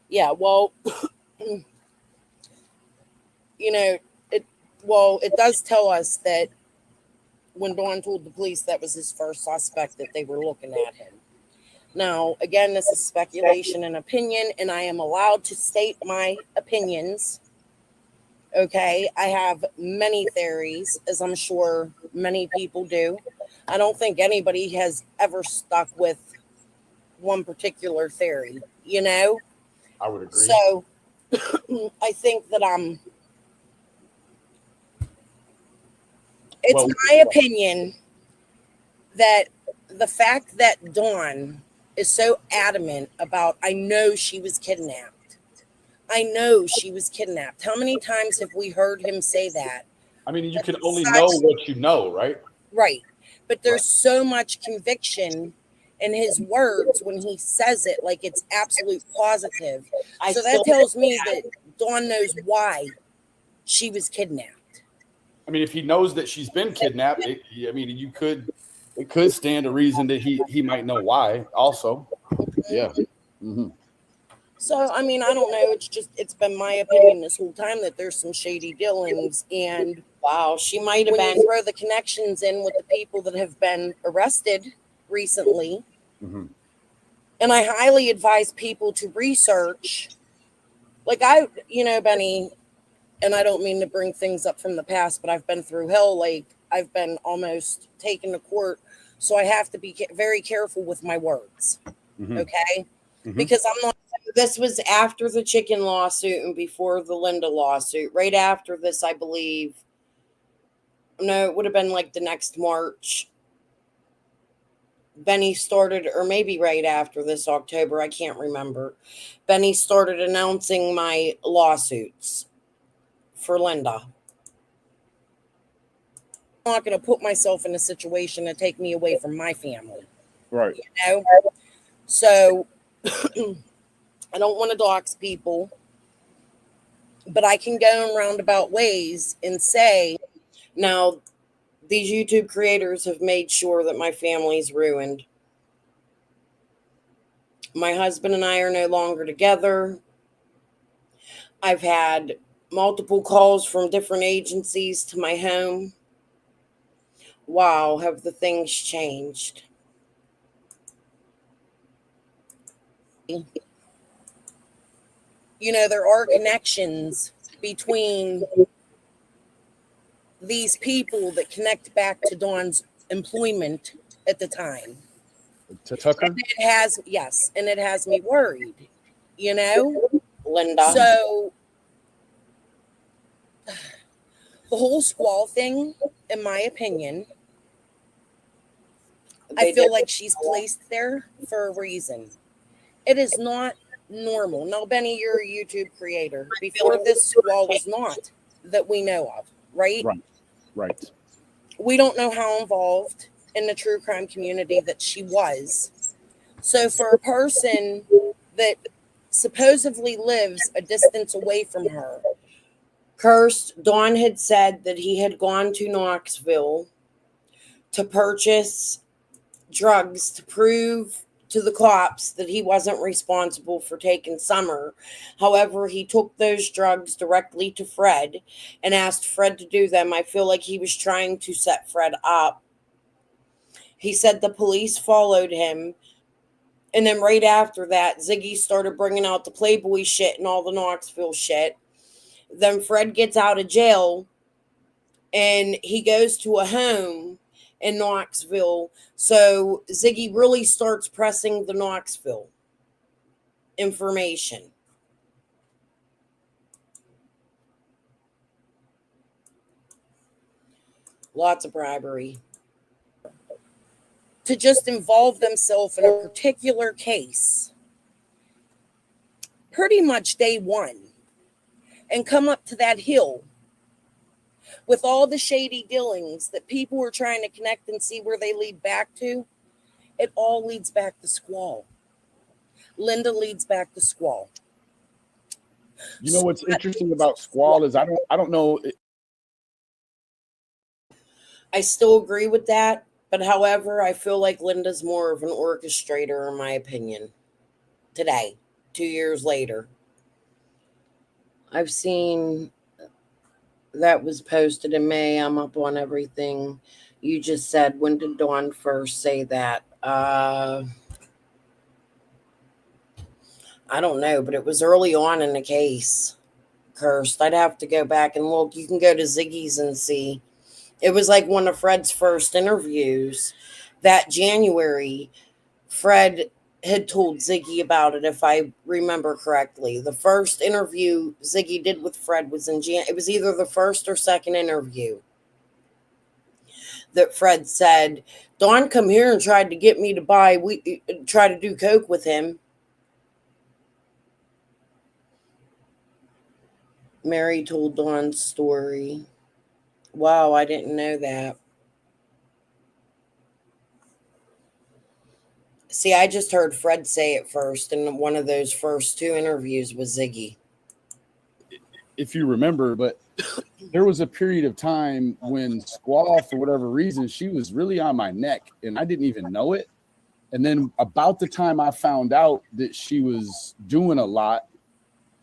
Yeah, well, it does tell us that when Dawn told the police that was his first suspect, that they were looking at him. Now, again, this is speculation and opinion, and I am allowed to state my opinions. Okay, I have many theories, as I'm sure many people do. I don't think anybody has ever stuck with one particular theory, I would agree. So I think that it's my opinion that the fact that Dawn is so adamant about, I know she was kidnapped. I know she was kidnapped. How many times have we heard him say that? I mean, you can only know what you know, right? Right. But there's so much conviction in his words when he says it, like it's absolute positive. So that tells me that Dawn knows why she was kidnapped. I mean, if he knows that she's been kidnapped, it could stand a reason that he might know why also. Yeah. Mm-hmm. So, I mean, I don't know. It's been my opinion this whole time that there's some shady dealings. And wow, she might have been throw the connections in with the people that have been arrested recently. Mm-hmm. And I highly advise people to research. Like Benny, and I don't mean to bring things up from the past, but I've been through hell. Like I've been almost taken to court. So I have to be very careful with my words. Mm-hmm. Okay. Mm-hmm. Because I'm not. This was after the chicken lawsuit and before the Linda lawsuit. Right after this, I believe. No, it would have been like the next March. Benny started, or maybe right after this October, I can't remember. Benny started announcing my lawsuits for Linda. I'm not going to put myself in a situation to take me away from my family. Right. So I don't want to dox people, but I can go in roundabout ways and say, now, these YouTube creators have made sure that my family's ruined. My husband and I are no longer together. I've had multiple calls from different agencies to my home. Wow, have the things changed? There are connections between these people that connect back to Dawn's employment at the time. To Tucker? And it has me worried, you know? Linda. So the whole squall thing, in my opinion, I feel like she's placed there for a reason. It is not normal. Now, Benny, you're a YouTube creator. Before this squall was not that we know of, right? Right. We don't know how involved in the true crime community that she was. So for a person that supposedly lives a distance away from her, cursed, Don had said that he had gone to Knoxville to purchase drugs to prove to the cops that he wasn't responsible for taking Summer. However, he took those drugs directly to Fred and asked Fred to do them. I feel like he was trying to set Fred up. He said the police followed him. And then right after that, Ziggy started bringing out the Playboy shit and all the Knoxville shit. Then Fred gets out of jail and he goes to a home in Knoxville. So Ziggy really starts pressing the Knoxville information. Lots of bribery. To just involve themselves in a particular case pretty much day one and come up to that hill with all the shady dealings that people were trying to connect and see where they lead back to. It all leads back to Squall. Linda leads back to Squall. You know what's interesting about Squall is I don't know. I still agree with that, but however, I feel like Linda's more of an orchestrator, in my opinion. Today, 2 years later, I've seen that was posted in May. I'm up on everything you just said. When did Dawn first say that? I don't know, but it was early on in the case. Cursed. I'd have to go back and look. You can go to Ziggy's and see. It was like one of Fred's first interviews. That January, Fred had told Ziggy about it, if I remember correctly. The first interview Ziggy did with Fred was in it was either the first or second interview that Fred said, Don come here and tried to get me to try to do coke with him. Mary told Dawn's story. Wow, I didn't know that. See, I just heard Fred say it first, and one of those first two interviews was Ziggy. If you remember, but there was a period of time when Squall, for whatever reason, she was really on my neck, and I didn't even know it. And then about the time I found out that she was doing a lot,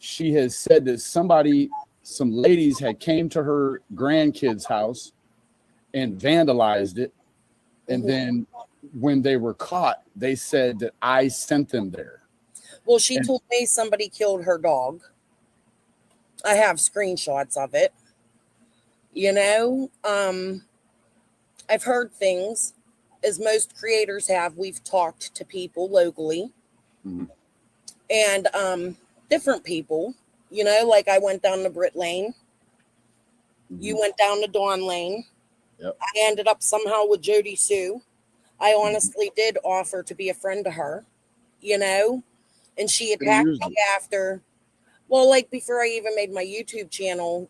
she has said that some ladies had came to her grandkids' house and vandalized it. And then when they were caught, they said that I sent them there. Well, she told me somebody killed her dog. I have screenshots of it. You know, I've heard things, as most creators have. We've talked to people locally and different people. You know, like I went down to Britt Lane. You went down to Dawn Lane. Yep. I ended up somehow with Jody Sue. I honestly did offer to be a friend to her, you know, and she attacked me after. Well, like before I even made my YouTube channel,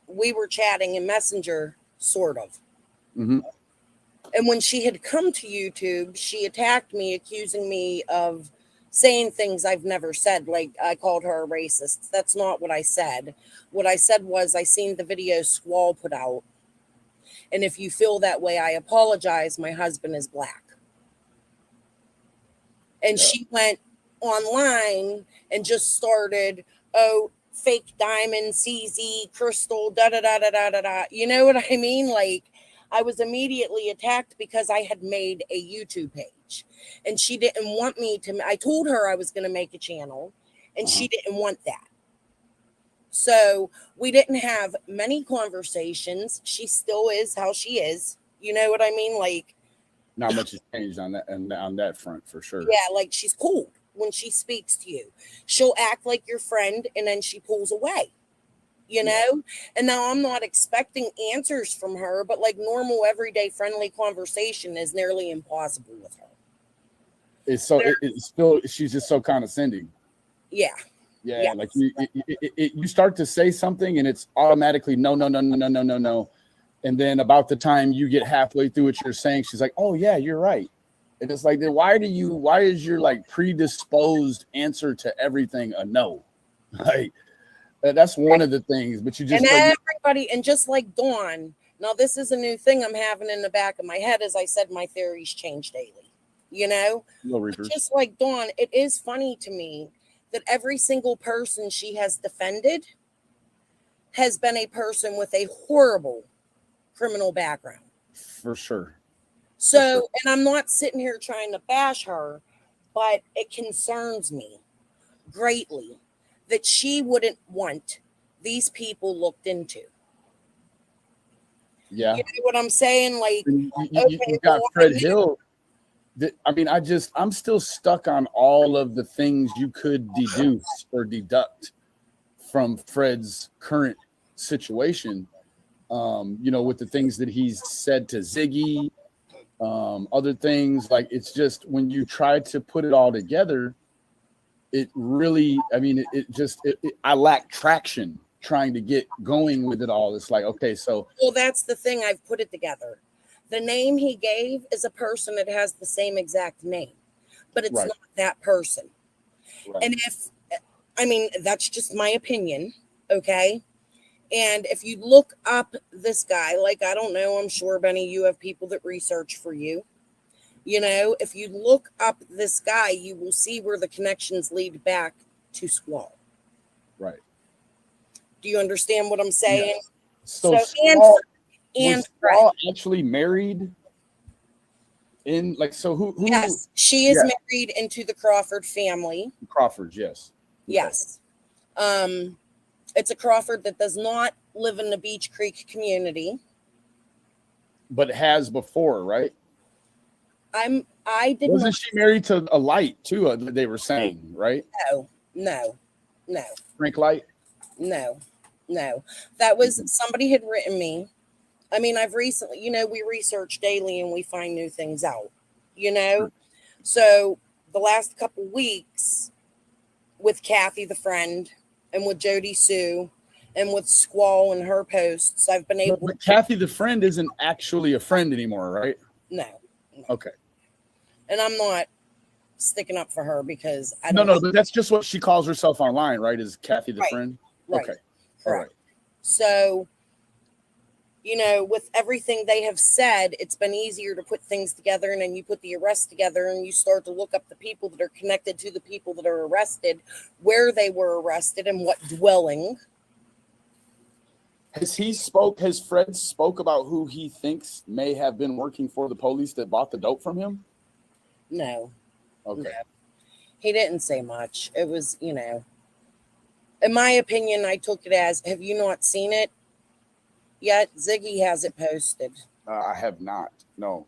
we were chatting in Messenger, sort of. And when she had come to YouTube, she attacked me, accusing me of saying things I've never said. Like I called her a racist. That's not what I said. What I said was I seen the video Squall put out. And if you feel that way, I apologize. My husband is black. And she went online and just started, fake diamond, CZ, crystal, da-da-da-da-da-da-da. You know what I mean? Like, I was immediately attacked because I had made a YouTube page. And she didn't want me to. I told her I was going to make a channel, and she didn't want that. So we didn't have many conversations. She still is how she is. You know what I mean? Like, not much has changed on that front for sure. Yeah, like she's cool. when she speaks to you. She'll act like your friend and then she pulls away, you know? And now I'm not expecting answers from her, but like normal, everyday, friendly conversation is nearly impossible with her. It's so it's still, she's just so condescending. Yeah. Yeah, like you start to say something and it's automatically no. And then about the time you get halfway through what you're saying, she's like, oh yeah, you're right. And it's like, then why is your like predisposed answer to everything a no? Like that's one of the things, but you just and like, everybody, and just like Dawn, now this is a new thing I'm having in the back of my head. As I said, my theories change daily, you know? But just like Dawn, it is funny to me that every single person she has defended has been a person with a horrible criminal background. For sure. So, and I'm not sitting here trying to bash her, but it concerns me greatly that she wouldn't want these people looked into. Yeah. You know what I'm saying? Like, you got Fred Hill. I mean, I'm still stuck on all of the things you could deduce or deduct from Fred's current situation. You know, with the things that he's said to Ziggy, other things, like it's just when you try to put it all together, it really, I mean, I lack traction trying to get going with it all. It's like, okay, so. Well, that's the thing. I've put it together. The name he gave is a person that has the same exact name, but it's not that person. Right. And I mean, that's just my opinion. Okay. And if you look up this guy, like, I don't know, I'm sure, Benny, you have people that research for you. You know, if you look up this guy, you will see where the connections lead back to Squall. Right. Do you understand what I'm saying? Yes. So Squall, and Squall actually married in, like, so who? Yes, she is married into the Crawford family. Crawfords, yes. Yes. It's a Crawford that does not live in the Beach Creek community. But has before, right? Wasn't she married to a Light too? They were saying, right? No. Frank Light? No. That was somebody had written me. I mean, I've recently, you know, we research daily and we find new things out, you know? So the last couple weeks with Kathy, the friend, and with Jody Sue, and with Squall and her posts, I've been able but Kathy, the friend, isn't actually a friend anymore, right? No. Okay. And I'm not sticking up for her because I don't know. But that's just what she calls herself online, right? Is Kathy the friend? Right. Okay. Correct. All right. So, you know, with everything they have said, it's been easier to put things together, and then you put the arrest together and you start to look up the people that are connected to the people that are arrested, where they were arrested, and what dwelling. Has Fred spoke about who he thinks may have been working for the police that bought the dope from him? No. Okay. No. He didn't say much. It was, you know, in my opinion, I took it as, have you not seen it yet? Ziggy has it posted. I have not. No.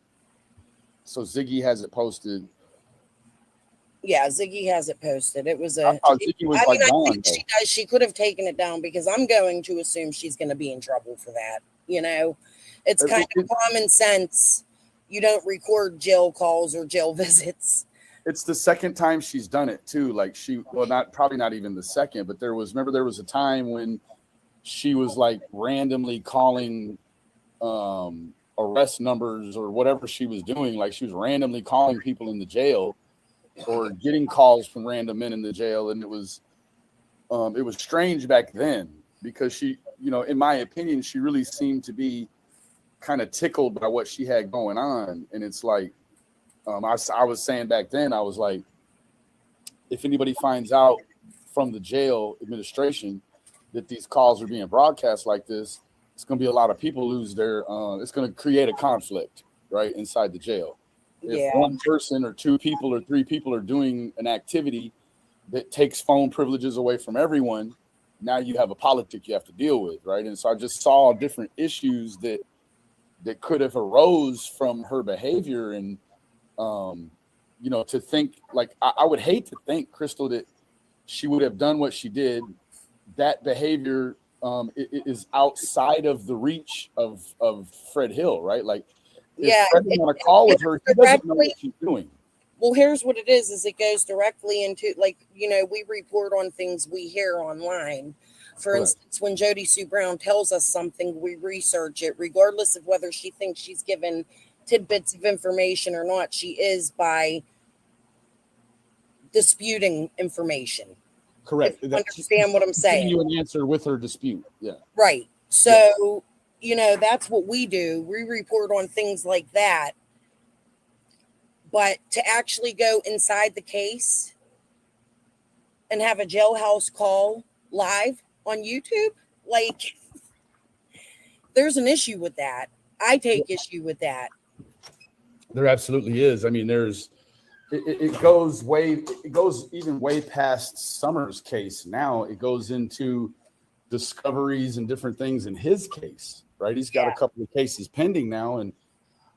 So Ziggy has it posted. Yeah, Ziggy has it posted. It was I think she could have taken it down because I'm going to assume she's going to be in trouble for that. You know, it's kind of common sense. You don't record jail calls or jail visits. It's the second time she's done it too. Like probably not even the second, but there was a time when she was like randomly calling arrest numbers or whatever she was doing. Like she was randomly calling people in the jail or getting calls from random men in the jail. And it was strange back then because she, you know, in my opinion, she really seemed to be kind of tickled by what she had going on. And it's like, I was saying back then, I was like, if anybody finds out from the jail administration that these calls are being broadcast like this, it's going to be a lot of people lose their, it's going to create a conflict, right, inside the jail. If one person or two people or three people are doing an activity that takes phone privileges away from everyone, now you have a politic you have to deal with, right? And so I just saw different issues that could have arose from her behavior. And you know, to think like I would hate to think, Crystal, that she would have done what she did. That behavior is outside of the reach of Fred Hill, right? Like, if Yeah, Fred is on a call with her, he doesn't know what she's doing. well, here's what it is it goes directly into, like, you know, we report on things we hear online. For Correct. instance, when Jody Sue Brown tells us something, we research it, regardless of whether she thinks she's given tidbits of information or not. She is by disputing information. Correct. If you understand what I'm saying? You an answer with her dispute. Yeah. Right. So, you know, that's what we do. We report on things like that. But to actually go inside the case and have a jailhouse call live on YouTube, like, there's an issue with that. I take issue with that. There absolutely is. I mean, there's it goes even way past Summer's case. Now it goes into discoveries and different things in his case, right? He's got a couple of cases pending now, and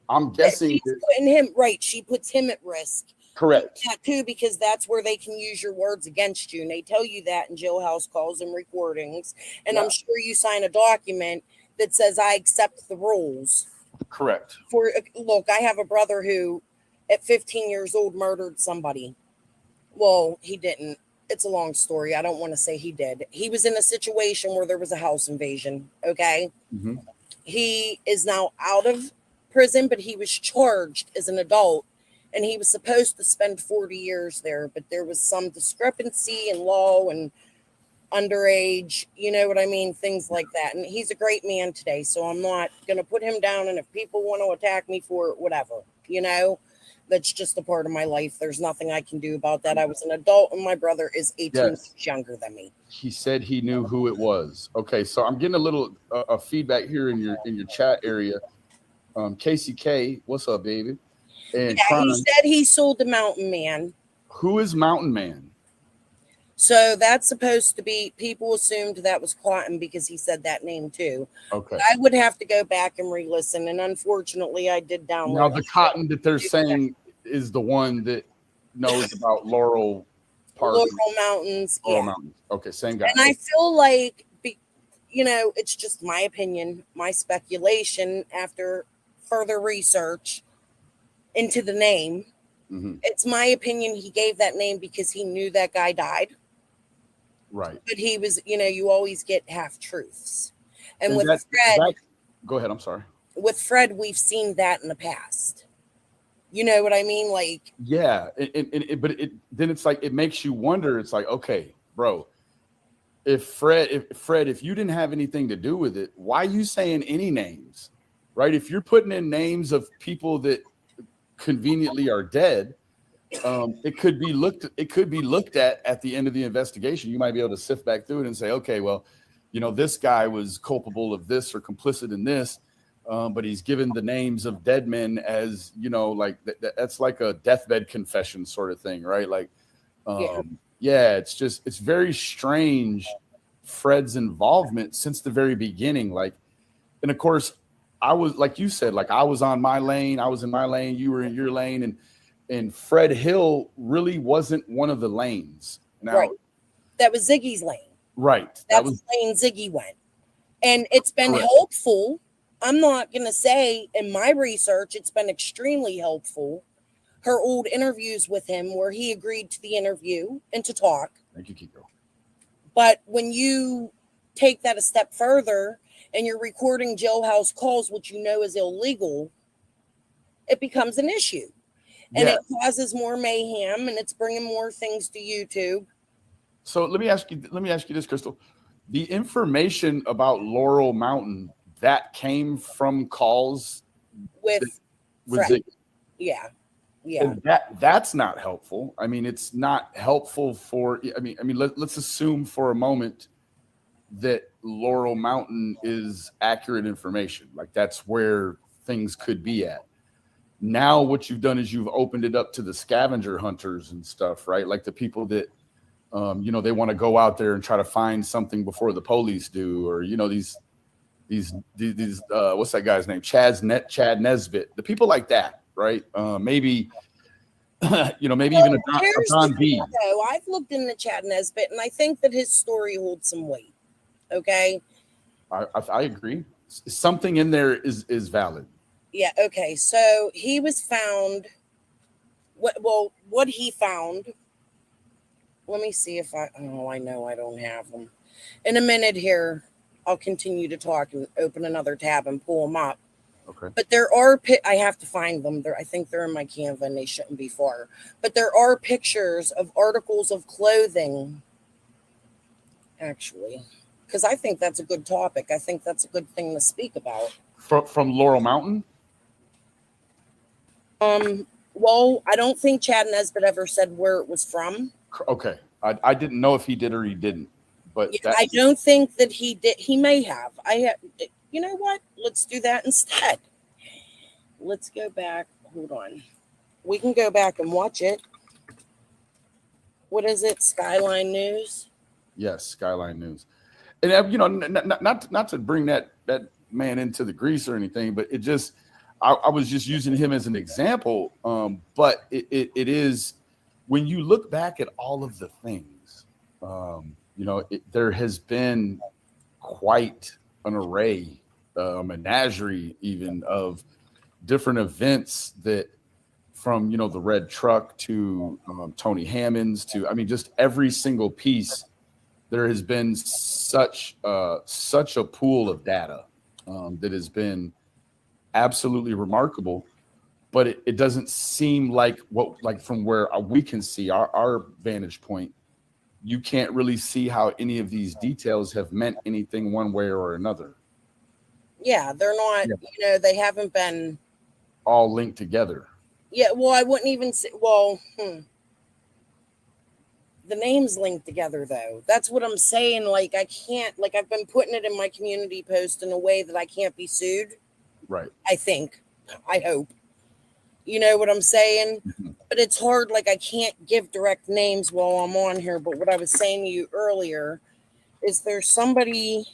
I'm guessing she's putting him right. She puts him at risk. Correct. That too, because that's where they can use your words against you, and they tell you that in jailhouse calls and recordings. And I'm sure you sign a document that says I accept the rules. Correct. Look, I have a brother who, at 15 years old, murdered somebody. Well, he didn't. It's a long story. I don't want to say he did. He was in a situation where there was a house invasion. Okay. Mm-hmm. He is now out of prison, but he was charged as an adult, and he was supposed to spend 40 years there, but there was some discrepancy in law and underage, you know what I mean? Things like that. And he's a great man today, so I'm not going to put him down. And if people want to attack me for it, whatever, you know, that's just a part of my life. There's nothing I can do about that. I was an adult, and my brother is 18 years younger than me. He said he knew who it was. Okay, so I'm getting a little feedback here in your chat area. Casey K, what's up, baby? And he said he sold the Mountain Man. Who is Mountain Man? So that's supposed to be, people assumed that was Cotton because he said that name too. Okay. I would have to go back and re-listen, and unfortunately I did download. Now the Cotton that they're saying is the one that knows about Laurel Park. Laurel Mountains. Laurel Mountains. Okay, same guy. And I feel like, you know, it's just my opinion, my speculation after further research into the name. Mm-hmm. It's my opinion he gave that name because he knew that guy died. Right. But he was, you know, you always get half truths. And with Fred, go ahead. I'm sorry. With Fred, we've seen that in the past. You know what I mean? Like, yeah. Then it's like, it makes you wonder. It's like, okay, bro, if you didn't have anything to do with it, why are you saying any names? Right? If you're putting in names of people that conveniently are dead, it could be looked at the end of the investigation. You might be able to sift back through it and say, okay, well, you know, this guy was culpable of this or complicit in this, but he's given the names of dead men as, you know, like that's like a deathbed confession sort of thing, right? Like, it's very strange, Fred's involvement since the very beginning. Like, and of course, I was, like you said, like I was on my lane, I was in my lane, you were in your lane, and Fred Hill really wasn't one of the lanes. Now, right. That was Ziggy's lane. Right. That was the lane Ziggy went. And it's been helpful. I'm not going to say in my research, it's been extremely helpful. Her old interviews with him where he agreed to the interview and to talk. Thank you, Kiko. But when you take that a step further and you're recording jailhouse calls, which you know is illegal, it becomes an issue. And it causes more mayhem, and it's bringing more things to YouTube. So let me ask you this, Crystal. The information about Laurel Mountain that came from calls with Ziggy. Yeah. And that's not helpful. I mean, it's not helpful for. I mean, let's assume for a moment that Laurel Mountain is accurate information. Like that's where things could be at. Now what you've done is you've opened it up to the scavenger hunters and stuff, right? Like the people that, you know, they want to go out there and try to find something before the police do, or, you know, these what's that guy's name? Chad Nesbitt, the people like that, right? Maybe maybe even a Here's Don the B. thing, though. I've looked into Chad Nesbitt, and I think that his story holds some weight. Okay. I agree. Something in there is valid. Yeah. Okay. So he was found. What he found. Let me see if I. Oh, I know I don't have them. In a minute here, I'll continue to talk and open another tab and pull them up. Okay. But there are I have to find them. I think they're in my Canva and they shouldn't be far. But there are pictures of articles of clothing, actually, because I think that's a good topic. I think that's a good thing to speak about. From Laurel Mountain? Well, I don't think Chad Nesbitt ever said where it was from. Okay. I didn't know if he did or he didn't. But Yeah, I don't think that he did. He may have. You know what? Let's do that instead. Let's go back. Hold on. We can go back and watch it. What is it? Skyline News? Yes, Skyline News. And not to bring that man into the grease or anything, but it just I was just using him as an example. But it is when you look back at all of the things, there has been quite an array, a menagerie even of different events that from, the red truck to Tony Hammonds to, just every single piece. There has been such a pool of data that has been absolutely remarkable, but it doesn't seem like from where we can see our vantage point, you can't really see how any of these details have meant anything one way or another. Yeah, they're not, they haven't been all linked together. Yeah, well, I wouldn't even say, the names linked together, though. That's what I'm saying. Like, I can't, I've been putting it in my community post in a way that I can't be sued. Right. I think. I hope. You know what I'm saying? Mm-hmm. But it's hard. I can't give direct names while I'm on here. But what I was saying to you earlier is there's somebody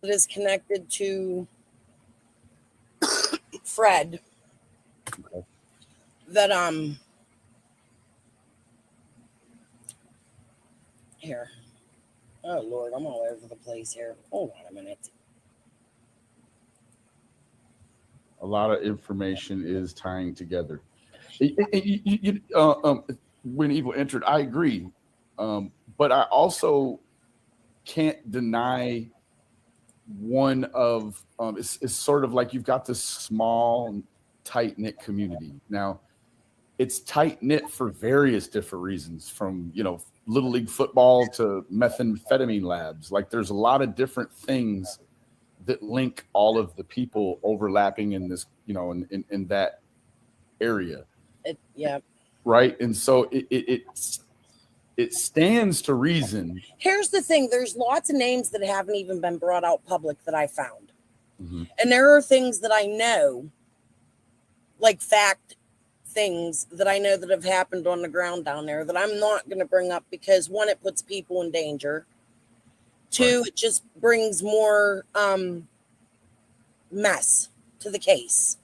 that is connected to Fred. Okay. That, here. Oh, Lord, I'm all over the place here. Hold on a minute. A lot of information is tying together. When Evil entered, I agree. But I also can't deny one of, it's sort of like you've got this small, tight-knit community. Now, it's tight-knit for various different reasons, from, Little League football to methamphetamine labs. There's a lot of different things that link all of the people overlapping in this, in that area. Yeah. Right. And so it stands to reason. Here's the thing. There's lots of names that haven't even been brought out public that I found. Mm-hmm. And there are things that I know, fact things that I know that have happened on the ground down there that I'm not going to bring up because, one, it puts people in danger. Two, right. It just brings more mess to the case.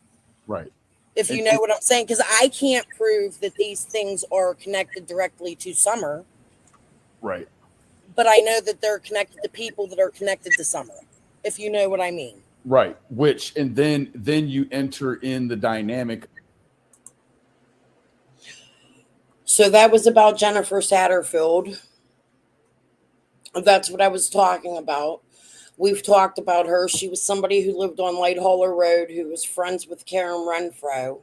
Right. If you know what I'm saying, because I can't prove that these things are connected directly to Summer. Right. But I know that they're connected to people that are connected to Summer, if you know what I mean. Right. And then you enter in the dynamic. So that was about Jennifer Satterfield. That's what I was talking about. We've talked about her. She was somebody who lived on Lighthauler Road, who was friends with Karen Renfro.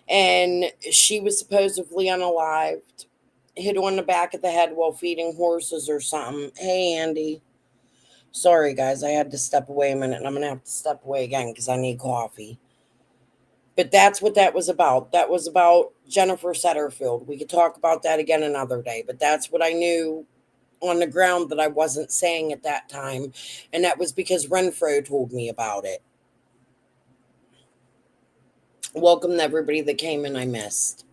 And she was supposedly unalived, hit on the back of the head while feeding horses or something. Hey, Andy. Sorry, guys. I had to step away a minute, and I'm going to have to step away again because I need coffee. But that's what that was about. That was about Jennifer Satterfield. We could talk about that again another day. But that's what I knew on the ground that I wasn't saying at that time. And that was because Renfro told me about it. Welcome to everybody that came and I missed.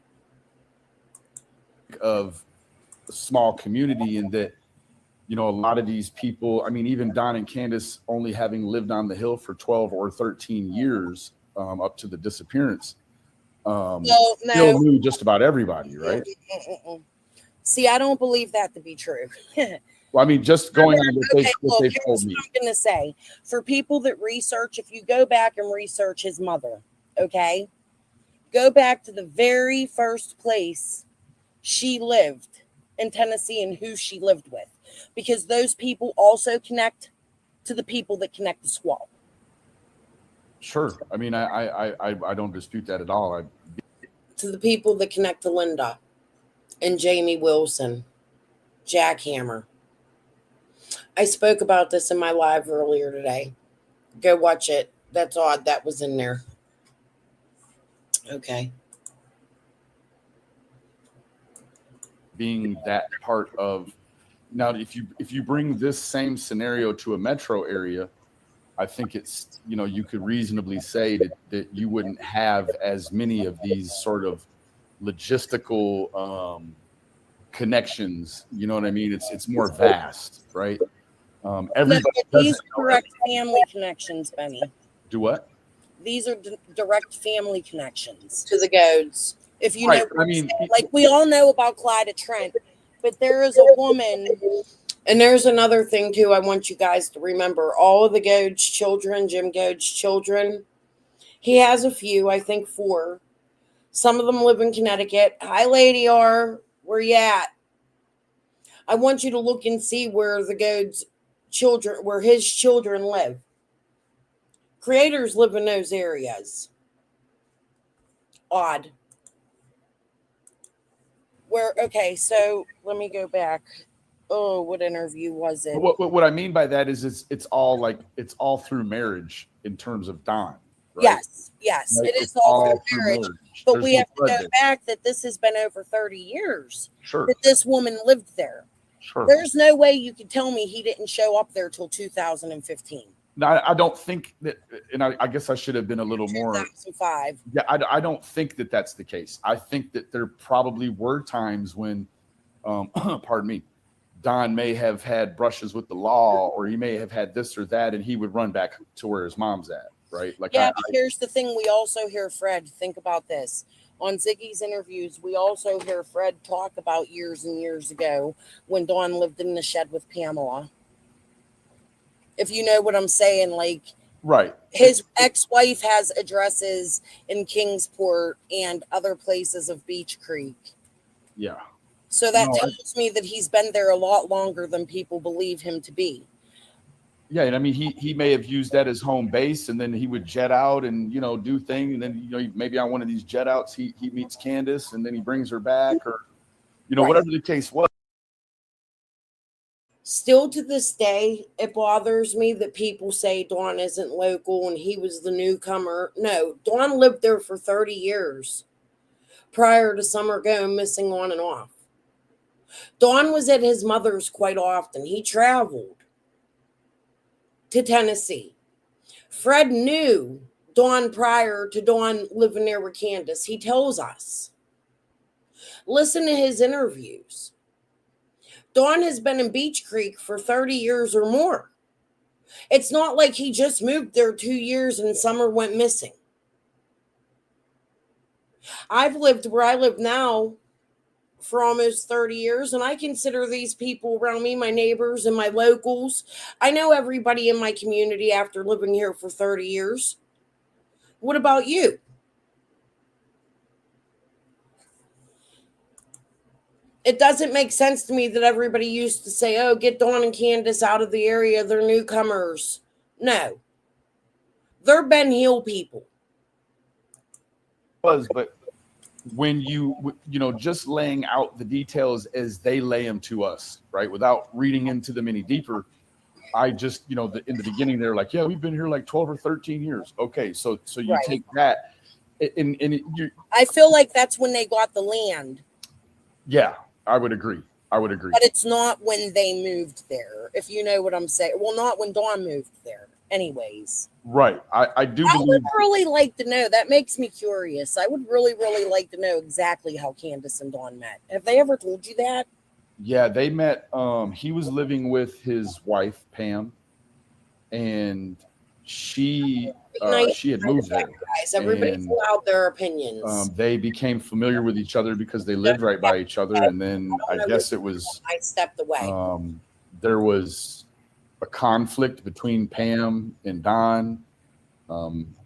Of a small community, in that, a lot of these people, even Don and Candace only having lived on the hill for 12 or 13 years up to the disappearance, No, still no. knew just about everybody, right? See, I don't believe that to be true. Well, I mean, just going on what Okay, what look, they've here's told me. what I'm going to say. For people that research, if you go back and research his mother, okay, go back to the very first place she lived in Tennessee and who she lived with, because those people also connect to the people that connect the squall. Sure. I mean, I don't dispute that at all. To the people that connect to Linda and Jamie Wilson, Jackhammer. I spoke about this in my live earlier today. Go watch it. That's odd. That was in there. Okay. Being that part of now, if you bring this same scenario to a metro area, I think it's, you could reasonably say that you wouldn't have as many of these sort of logistical connections. You know what I mean? It's more vast, right? Everybody These are direct family connections, Benny. Do what? These are direct family connections to the Goads. If you Right. know, I mean, like we all know about Clyde Trent, but there is a woman, and there's another thing too. I want you guys to remember all of the Goad's children, Jim Goad's children. He has a few, I think 4. Some of them live in Connecticut. Hi, Lady R. Where you at? I want you to look and see where the Goad's children, where his children live. Creators live in those areas. Odd. Okay, so let me go back. Oh, what interview was it? What I mean by that is it's all through marriage in terms of Don. Right? Yes, Right? it is It's all through marriage. But There's we no have to go blood back that this has been over 30 years Sure. that this woman lived there. Sure. There's no way you could tell me he didn't show up there till 2015. No, I don't think that, and I guess I should have been a little more. 2005. Yeah, I don't think that that's the case. I think that there probably were times when, pardon me, Don may have had brushes with the law, or he may have had this or that, and he would run back to where his mom's at, right? Like, yeah, but here's the thing. We also hear Fred, think about this. On Ziggy's interviews, we also hear Fred talk about years and years ago when Dawn lived in the shed with Pamela. If you know what I'm saying, like, right. His ex-wife has addresses in Kingsport and other places of Beach Creek. Yeah. So that tells me that he's been there a lot longer than people believe him to be. Yeah, and I mean, he may have used that as home base, and then he would jet out and do things, and then maybe on one of these jet outs he meets Candace, and then he brings her back, or Right. whatever the case was. Still to this day, it bothers me that people say Dawn isn't local and he was the newcomer. No, Dawn lived there for 30 years prior to Summer going missing on and off. Dawn was at his mother's quite often. He traveled to Tennessee. Fred knew Dawn prior to Dawn living there with Candace. He tells us. Listen to his interviews. Dawn has been in Beach Creek for 30 years or more. It's not like he just moved there 2 years and Summer went missing. I've lived where I live now for almost 30 years, and I consider these people around me my neighbors and my locals. I know everybody in my community after living here for 30 years. What about you? It doesn't make sense to me that everybody used to say, oh, get Dawn and Candace out of the area. They're newcomers. No. They're Ben Hill people. But when just laying out the details as they lay them to us, right, without reading into them any deeper, I just, in the beginning, they're like, yeah, we've been here like 12 or 13 years. Okay, so you Right. take that, and I feel like that's when they got the land. Yeah, I would agree. But it's not when they moved there, if you know what I'm saying. Well, not when Dawn moved there, anyways. Right. I do I believe. would really like to know. That makes me curious. I would really, really like to know exactly how Candace and Dawn met. Have they ever told you that? Yeah, they met. He was living with his wife, Pam, and she Nice. she had moved there. Guys, everybody's And, allowed their opinions. They became familiar with each other because they lived right by each other, and then I guess it was I stepped away. there was a conflict between Pam and Don.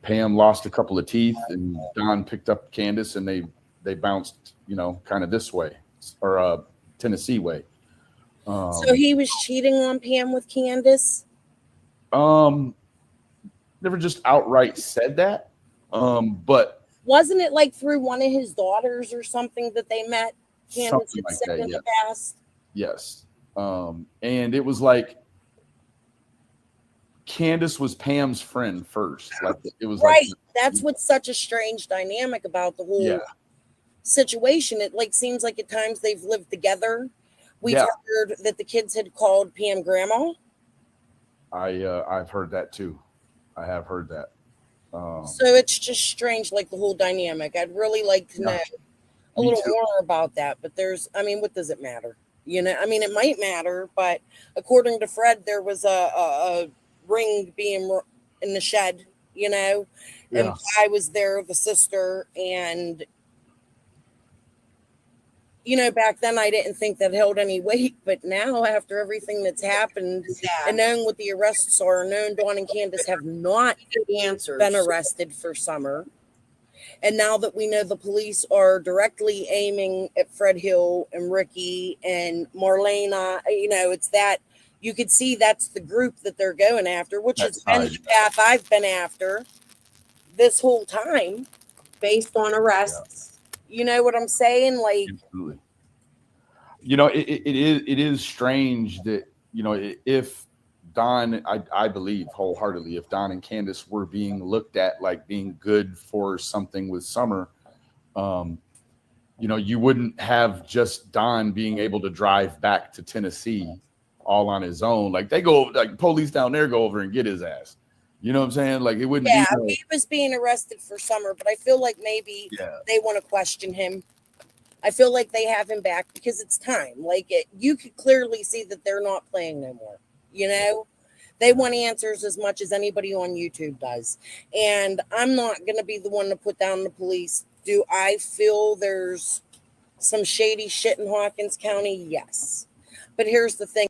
Pam lost a couple of teeth, and Don picked up Candace, and they bounced, kind of this way, or Tennessee way. So he was cheating on Pam with Candace? Never just outright said that, but wasn't it like through one of his daughters or something that they met? Candace something had like said that, in yeah. the past. Yes. And it was like Candace was Pam's friend first. Like it was right. like, that's what's such a strange dynamic about the whole situation. It seems like at times they've lived together. We've heard that the kids had called Pam grandma. I've heard that too. I have heard that. So it's just strange, like the whole dynamic. I'd really like to know a little more about that. But what does it matter? It might matter, but according to Fred, there was a ring being in the shed, and I was there, the sister, and back then I didn't think that held any weight, but now after everything that's happened and knowing what the arrests are, knowing Dawn and Candace have not been arrested for Summer, and now that we know the police are directly aiming at Fred Hill and Ricky and Marlena, it's that you could see that's the group that they're going after, which has been the path I've been after this whole time based on arrests. You know what I'm saying? Like, absolutely. It is strange that, if Don, I believe wholeheartedly, if Don and Candace were being looked at like being good for something with Summer, you wouldn't have just Don being able to drive back to Tennessee all on his own. Like they go, like police down there go over and get his ass. You know what I'm saying? Like it wouldn't be. He was being arrested for Summer, but I feel like maybe they want to question him. I feel like they have him back because it's time. Like you could clearly see that they're not playing no more. They want answers as much as anybody on YouTube does. And I'm not going to be the one to put down the police. Do I feel there's some shady shit in Hawkins County? Yes. But here's the thing.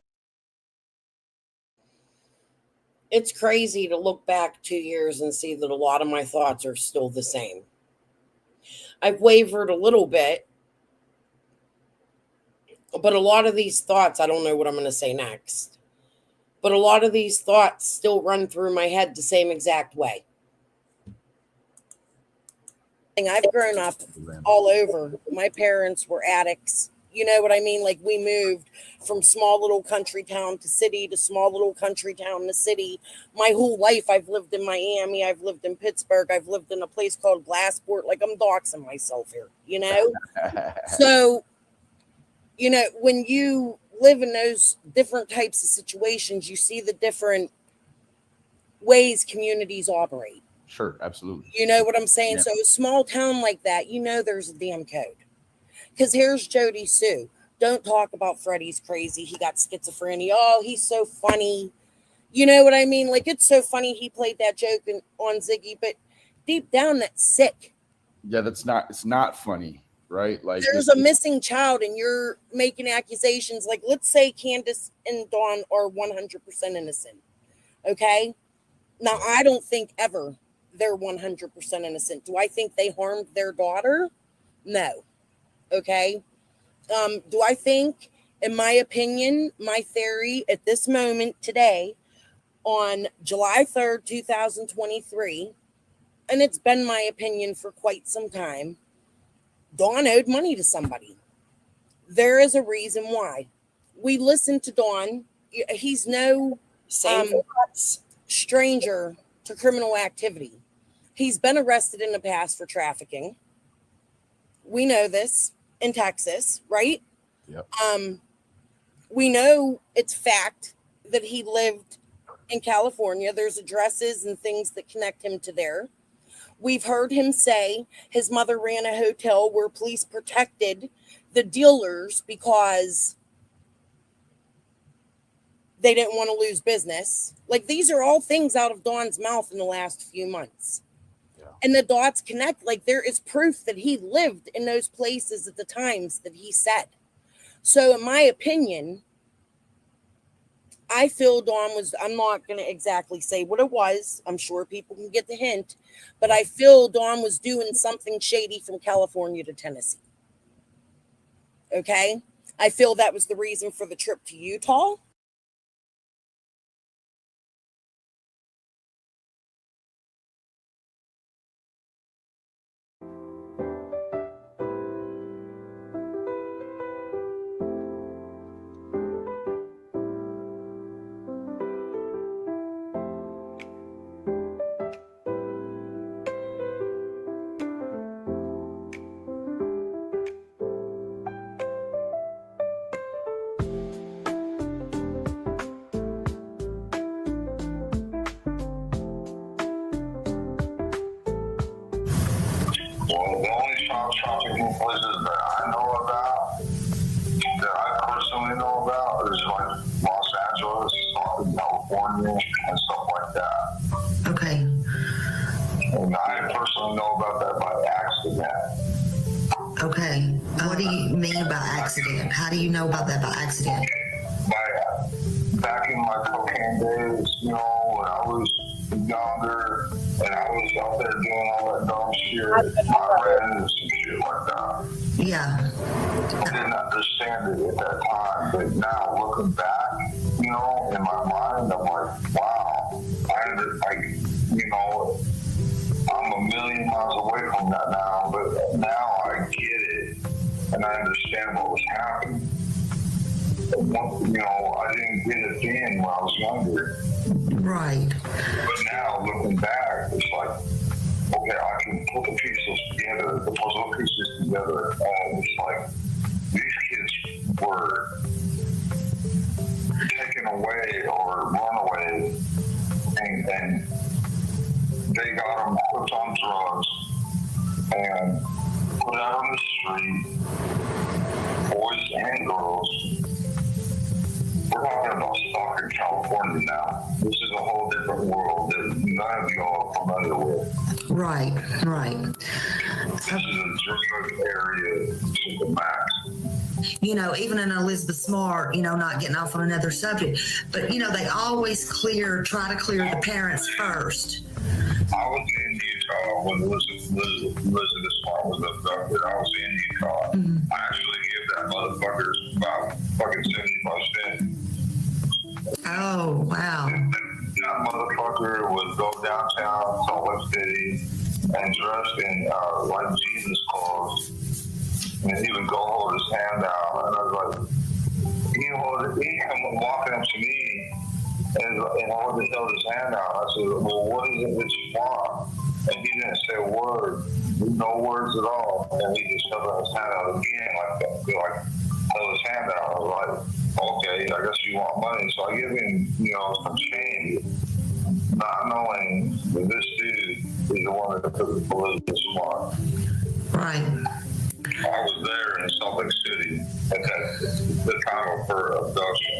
It's crazy to look back 2 years and see that a lot of my thoughts are still the same. I've wavered a little bit, but a lot of these thoughts, I don't know what I'm going to say next, but a lot of these thoughts still run through my head the same exact way. I've grown up all over. My parents were addicts. You know what I mean? Like we moved from small little country town to city to small little country town to city. My whole life, I've lived in Miami. I've lived in Pittsburgh. I've lived in a place called Glassport. Like I'm doxing myself here, So, when you live in those different types of situations, you see the different ways communities operate. Sure, absolutely. You know what I'm saying? Yeah. So a small town like that, there's a damn code. Because here's Jody Sue. Don't talk about Freddie's crazy. He got schizophrenia. Oh, he's so funny. You know what I mean? Like, it's so funny he played that joke on Ziggy, but deep down, that's sick. Yeah, it's not funny, right? Like there's a missing child and you're making accusations. Like, let's say Candace and Dawn are 100% innocent. Okay? Now, I don't think ever they're 100% innocent. Do I think they harmed their daughter? No. Okay. Do I think, in my opinion, my theory at this moment today, on July 3rd, 2023, and it's been my opinion for quite some time, Dawn owed money to somebody. There is a reason why. We listened to Dawn. He's no stranger to criminal activity. He's been arrested in the past for trafficking. We know this. In Texas, right? Yep. We know it's fact that he lived in California. There's addresses and things that connect him to there. We've heard him say his mother ran a hotel where police protected the dealers because they didn't want to lose business. Like, these are all things out of Dawn's mouth in the last few months. Yeah. And the dots connect. Like, there is proof that he lived in those places at the times that he said. So in my opinion, I feel Dawn was, I'm not going to exactly say what it was. I'm sure people can get the hint, but I feel Dawn was doing something shady from California to Tennessee. Okay. I feel that was the reason for the trip to Utah. Well, the only trafficking places that I know about, that I personally know about, is like Los Angeles, California, and stuff like that. Okay. And I personally know about that by accident. Okay. What do you mean by accident? How do you know about that by accident? Back in my cocaine days, you know, when I was younger and I was out there doing all that dumb shit, I ran into some shit like that. Yeah. I didn't understand it at that time, but now looking back, you know, in my mind, I'm like, wow, you know, I'm a million miles away from that now, but now I get it and I understand what was happening. You know, I didn't get it then when I was younger. Right. But now looking back, it's like, okay, I can put the pieces together, the puzzle pieces together, and it's like these kids were taken away or run away, and they got them hooked on drugs and put out on the street, boys and girls. We're talking about stock in California now. This is a whole different world that none of you all are familiar with. Right, right. This is a drug area to the max. You know, even in Elizabeth Smart, you know, not getting off on another subject, but, you know, they always try to clear the parents first. I was in Utah when Elizabeth Smart was abducted. I was in Utah. Mm-hmm. I actually gave that motherfucker about fucking 75 cents. Oh, wow. That motherfucker would go downtown Salt Lake City and dressed in like Jesus clothes, and he would go hold his hand out, and I was like, he come walking up to me and held his hand out. I said, well, what is it that you want? And he didn't say a word, no words at all, and he just held his hand out again, like held his hand out. I was like, okay, I guess you want money. So I give him, you know, some change, not knowing that this dude is the one that took the Elizabeth Smart. Right. I was there in Salt Lake City at the time of her abduction.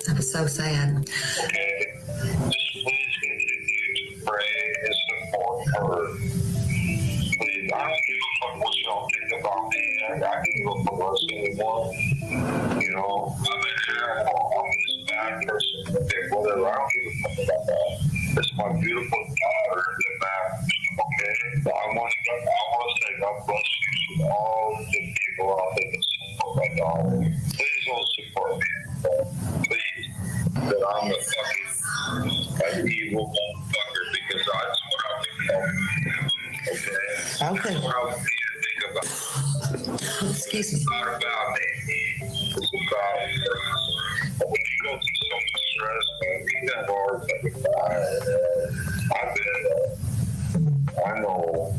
That was so sad. Okay. Just please continue to pray and support her. Please, I don't give a fuck what y'all think about me. I can't give a fuck what I say anymore. You know, I'm this bad person. Okay, whatever. I don't give a fuck about that. It's my beautiful daughter that matters. Okay? So I want to say God bless you to all the people out there that support my daughter. Please don't support me. Please. That I'm a fucking evil motherfucker because that's what I've been called. Okay? That's what I want you to think about. Excuse me. It's not about me. It's about her. When you go through so much stress, man, we have hard I've been, I know.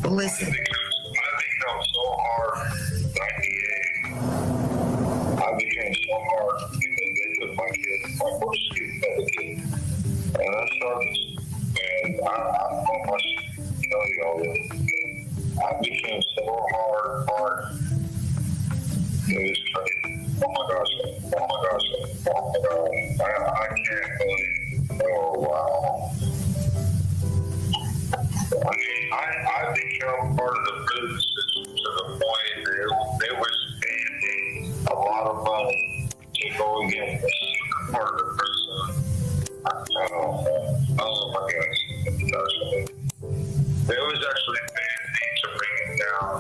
Well, listen. I became so hard, 98. I became so hard because they took my kid, my first kid, the kid. And I started, and I don't much to tell you all this. I became so hard. It was crazy. Oh my gosh. I can't believe. Oh wow. I become part of the business to the point that they were spending a lot of money to go against the part of the person. Oh my gosh. They was actually spending to bring it down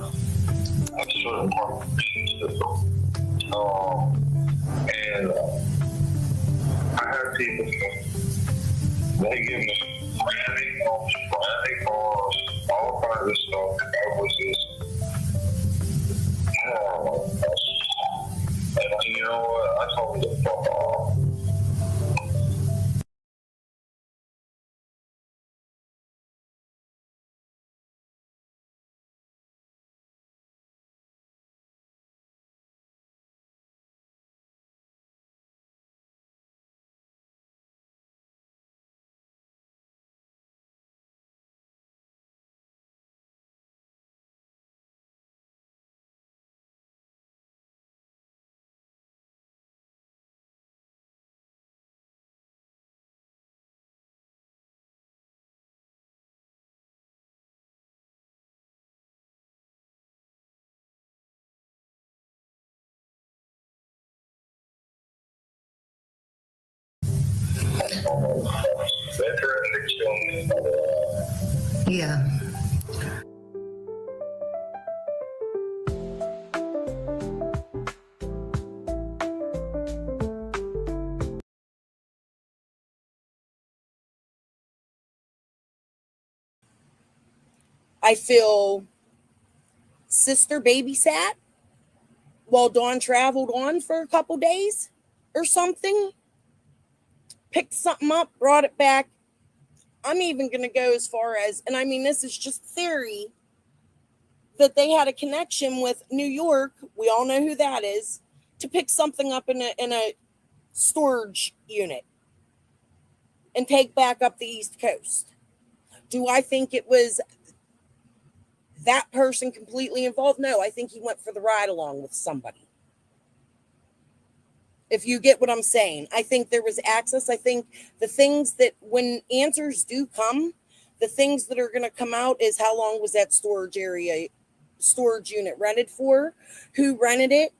a certain part of the system. And I had people, they give me branding calls, all kinds of stuff. I was just, and you know what? I told them to fuck off. Yeah. I feel sister babysat while Dawn traveled on for a couple days or something. Picked something up, brought it back. I'm even going to go as far as, and I mean, this is just theory, that they had a connection with New York. We all know who that is, to pick something up in a storage unit and take back up the East Coast. Do I think it was that person completely involved? No, I think he went for the ride along with somebody. If you get what I'm saying, I think there was access. I think the things that, when answers do come, the things that are going to come out is how long was that storage unit rented for? Who rented it?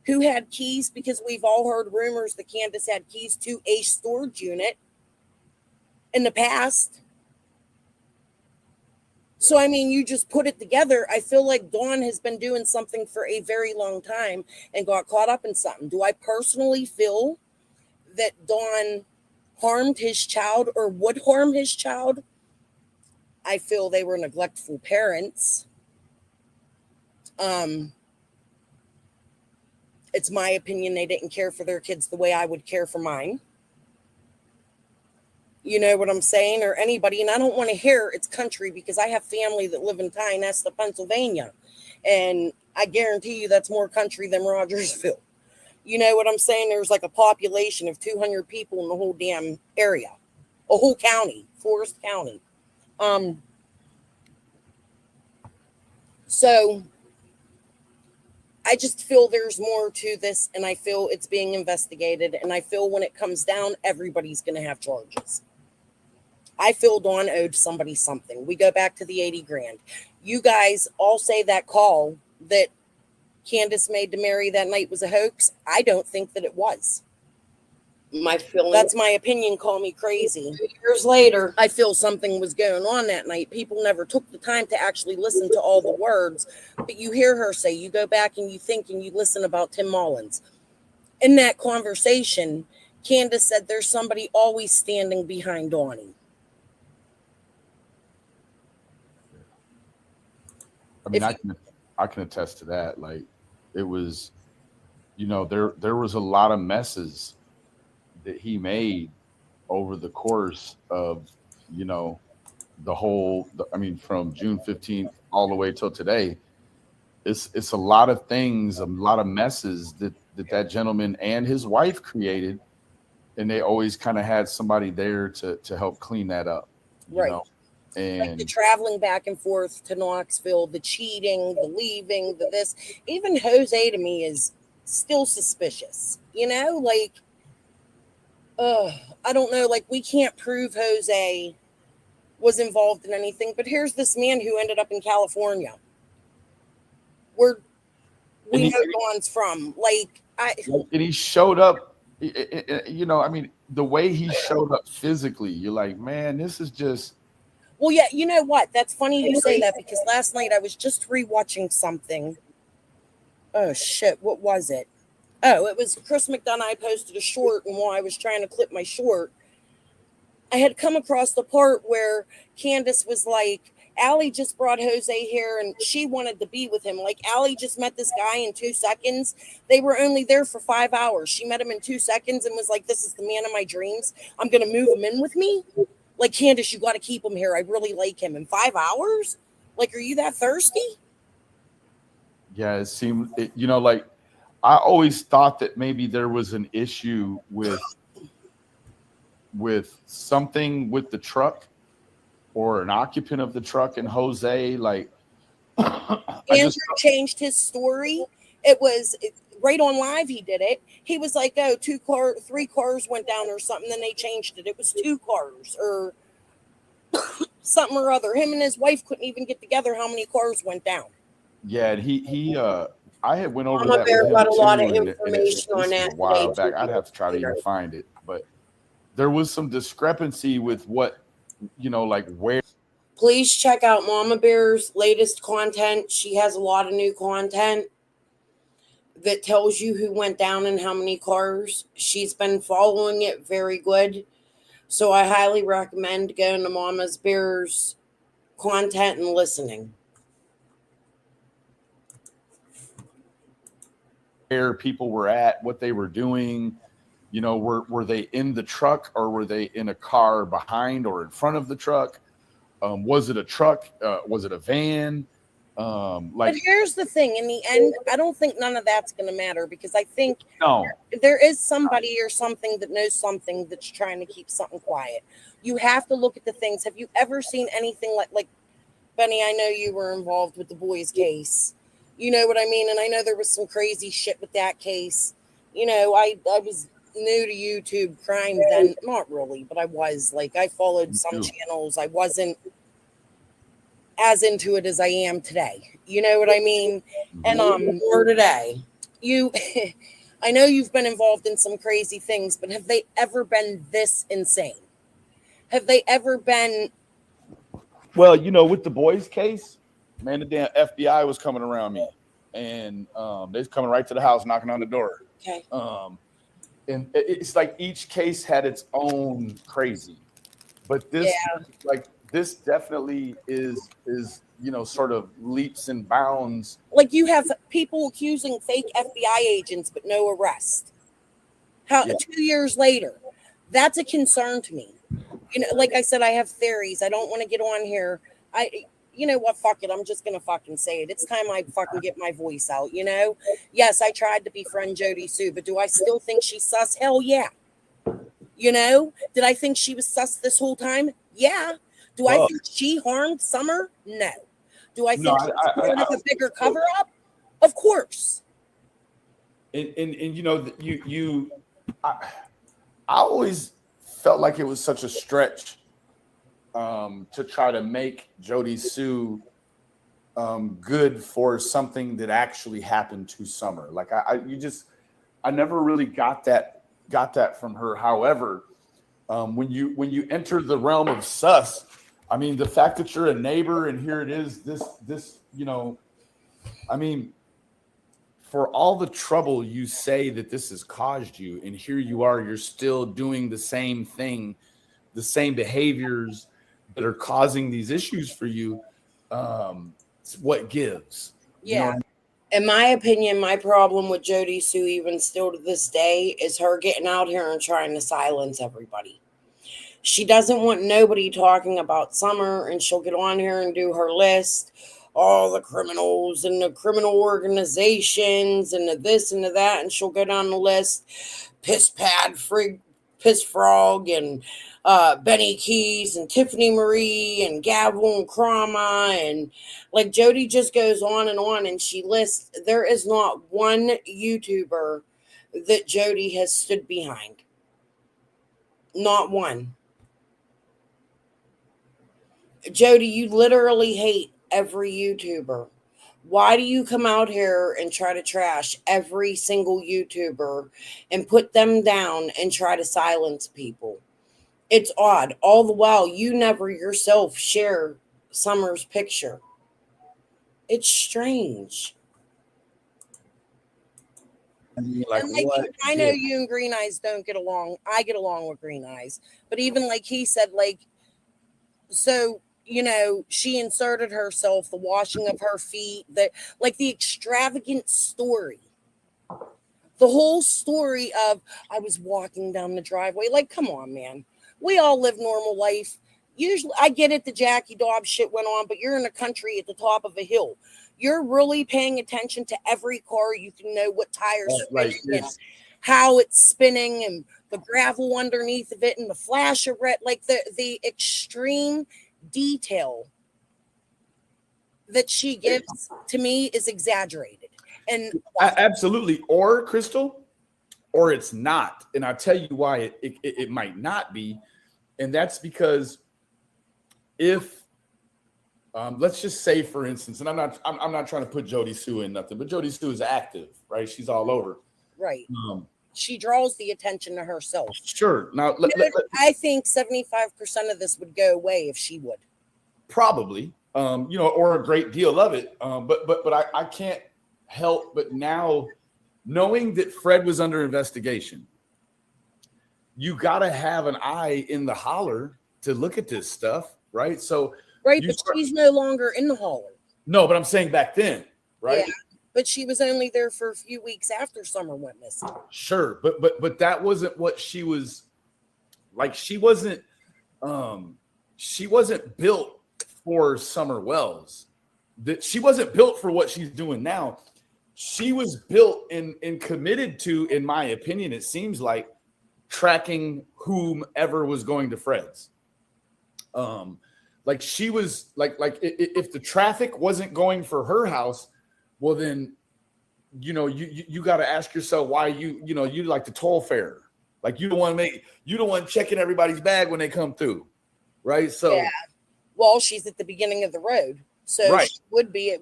Who had keys? Because we've all heard rumors that Candace had keys to a storage unit in the past. So, I mean, you just put it together. I feel like Dawn has been doing something for a very long time and got caught up in something. Do I personally feel that Dawn harmed his child or would harm his child? I feel they were neglectful parents. It's my opinion they didn't care for their kids the way I would care for mine. You know what I'm saying? Or anybody. And I don't want to hear it's country, because I have family that live in Tionesta, Pennsylvania. And I guarantee you that's more country than Rogersville. You know what I'm saying? There's like a population of 200 people in the whole damn area. A whole county. Forest County. So I just feel there's more to this, and I feel it's being investigated. And I feel when it comes down, everybody's going to have charges. I feel Dawn owed somebody something. We go back to the 80 grand. You guys all say that call that Candace made to Mary that night was a hoax. I don't think that it was. My feeling. That's my opinion. Call me crazy. 2 years later, I feel something was going on that night. People never took the time to actually listen to all the words. But you hear her say, you go back and you think and you listen about Tim Mullins. In that conversation, Candace said there's somebody always standing behind Donnie. I mean, I can attest to that. Like, it was, you know, there was a lot of messes that he made over the course of, you know, from June 15th all the way till today. It's a lot of things, a lot of messes that gentleman and his wife created, and they always kind of had somebody there to help clean that up, you know? And like the traveling back and forth to Knoxville, the cheating, the leaving, the this. Even Jose to me is still suspicious. You know, like, I don't know. Like, we can't prove Jose was involved in anything, but here's this man who ended up in California, where we know Dawn's from. Like, and he showed up. You know, I mean, the way he showed up physically, you're like, man, this is just. Well, yeah, you know what? That's funny you say that, because last night I was just rewatching something. Oh shit, what was it? Oh, it was Chris McDonough. I posted a short, and while I was trying to clip my short, I had come across the part where Candace was like, Allie just brought Jose here and she wanted to be with him. Like, Allie just met this guy in 2 seconds. They were only there for 5 hours. She met him in 2 seconds and was like, this is the man of my dreams. I'm going to move him in with me. Like, Candace, you got to keep him here. I really like him. In 5 hours? Like, are you that thirsty? Yeah, it seemed, you know, like, I always thought that maybe there was an issue with something with the truck or an occupant of the truck and Jose. Like, Andrew changed his story. It was right on live. He did it. He was like, oh, 3 cars went down or something. Then they changed it. It was 2 cars or something or other. Him and his wife couldn't even get together how many cars went down. Yeah, and I had went over Mama that Bear with him got a too, lot of and information on that a while today, back. I'd have to try to even find it, but there was some discrepancy with what, you know, like where. Please check out Mama Bear's latest content. She has a lot of new content that tells you who went down and how many cars. She's been following it very good. So I highly recommend going to Mama Bear's content and listening. Where people were at, what they were doing, you know, were they in the truck or were they in a car behind or in front of the truck? Was it a truck? Was it a van? But here's the thing. In the end, I don't think none of that's going to matter, because I think no, there is somebody or something that knows something that's trying to keep something quiet. You have to look at the things. Have you ever seen anything like Benny? I know you were involved with the boys' case. You know what I mean? And I know there was some crazy shit with that case. You know, I was new to YouTube crime then. Not really, but I was. Like, I followed some channels. I wasn't as into it as I am today. You know what I mean? And or today. I know you've been involved in some crazy things, but have they ever been this insane? Have they ever been? Well, you know, with the boys' case, man, the damn FBI was coming around me, and they was coming right to the house, knocking on the door. Okay. And it's like each case had its own crazy, but this, this definitely is you know, sort of leaps and bounds. Like, you have people accusing fake FBI agents, but no arrest. 2 years later, that's a concern to me. You know, like I said, I have theories. I don't want to get on here. You know what? Fuck it. I'm just going to fucking say it. It's time I fucking get my voice out, you know? Yes, I tried to befriend Jody Sue, but do I still think she's sus? Hell yeah. You know? Did I think she was sus this whole time? Yeah. Do I think she harmed Summer? No. Do I think she's part of a bigger cover up? Of course. And you know, I always felt like it was such a stretch to try to make Jody Sue good for something that actually happened to Summer. Like I never really got that from her. However, when you enter the realm of sus, I mean, the fact that you're a neighbor and here it is, this, you know, I mean, for all the trouble you say that this has caused you, and here you are, you're still doing the same thing, the same behaviors that are causing these issues for you. It's what gives. Yeah. You know what I mean? In my opinion, my problem with Jody Sue, even still to this day, is her getting out here and trying to silence everybody. She doesn't want nobody talking about Summer, and she'll get on here and do her list, all the criminals and the criminal organizations and the this and the that, and she'll go down the list, Piss Frog and Benny Keys and Tiffany Marie and Gavel and Krama, and like Jody just goes on, and she lists. There is not one YouTuber that Jody has stood behind. Not one. Jody, you literally hate every YouTuber. Why do you come out here and try to trash every single YouTuber and put them down and try to silence people? It's odd. All the while, you never yourself share Summer's picture. It's strange. Like, And like, what? I know you and Green Eyes don't get along. I get along with Green Eyes. But even like he said, like, so, you know, she inserted herself, the washing of her feet, the extravagant story. The whole story of I was walking down the driveway. Like, come on, man. We all live normal life. Usually, I get it, the Jackie Dobbs shit went on, but you're in the country at the top of a hill. You're really paying attention to every car. You can know what tires Right. and how it's spinning and the gravel underneath of it and the flash of red. Like the extreme detail that she gives to me is exaggerated. And Absolutely. Or Crystal, or it's not. And I'll tell you why it might not be. And that's because if let's just say, for instance, and I'm not trying to put Jody Sue in nothing, but Jody Sue is active, right? She's all over. Right. She draws the attention to herself. Sure. Now, I think 75% of this would go away if she would. Probably, or a great deal of it. But I can't help but now knowing that Fred was under investigation. You got to have an eye in the holler to look at this stuff, right? So. Right, but she's no longer in the holler. No, but I'm saying back then, right? Yeah, but she was only there for a few weeks after Summer went missing. Sure, but that wasn't what she was like. She wasn't built for Summer Wells. That she wasn't built for what she's doing now. She was built and committed to, in my opinion, it seems like tracking whomever was going to Fred's. Like she was like if the traffic wasn't going for her house, well then, you got to ask yourself why you like the toll fare. Like you don't want checking everybody's bag when they come through, right? So yeah, well, she's at the beginning of the road, so right. It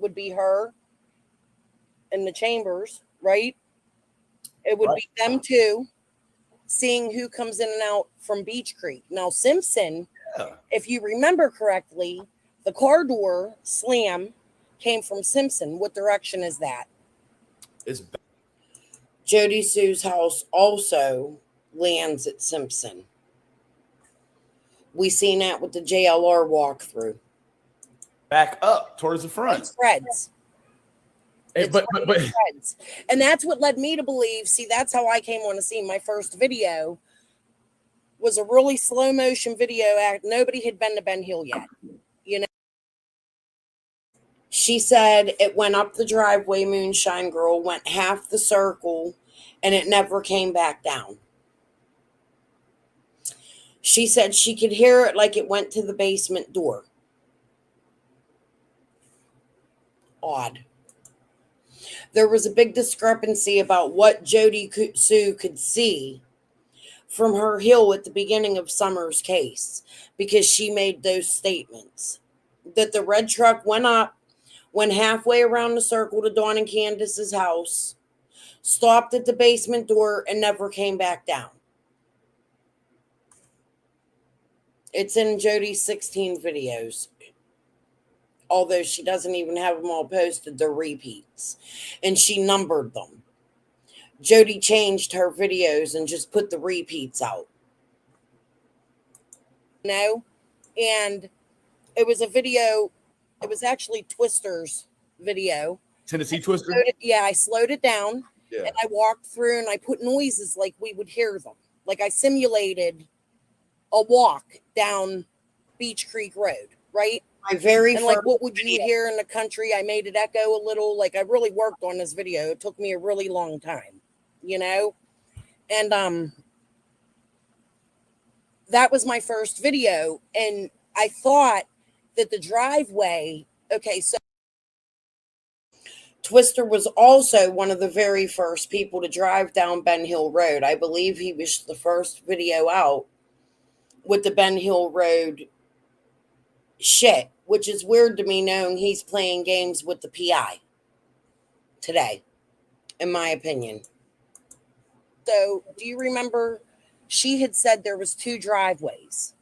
would be her in the chambers, right? It would be them two seeing who comes in and out from Beach Creek. Now Simpson. If you remember correctly, the car door slam came from Simpson. What direction is that? It's Jody Sue's house also lands at Simpson. We seen that with the JLR walkthrough. Back up towards the front. It's Fred's. But Fred's. And that's what led me to believe. See, that's how I came on to see my first video. Was a really slow motion video act. Nobody had been to Ben Hill yet. She said it went up the driveway, Moonshine Girl, went half the circle, and it never came back down. She said she could hear it like it went to the basement door. Odd. There was a big discrepancy about what Jody Sue could see from her hill at the beginning of Summer's case, because she made those statements that the red truck went up, went halfway around the circle to Dawn and Candace's house, stopped at the basement door, and never came back down. It's in Jody's 16 videos. Although she doesn't even have them all posted, they're repeats. And she numbered them. Jody changed her videos and just put the repeats out. And it was a video. It was actually Twister's video. Tennessee Twister? I slowed it down. Yeah. And I walked through and I put noises like we would hear them. Like I simulated a walk down Beach Creek Road, right? My very first like what would you hear in the country? I made it echo a little. Like I really worked on this video. It took me a really long time. And that was my first video, and I thought that the driveway, so Twister was also one of the very first people to drive down Ben Hill Road. I believe he was the first video out with the Ben Hill Road shit, which is weird to me knowing he's playing games with the PI today, in my opinion. So, do you remember she had said there was 2 driveways?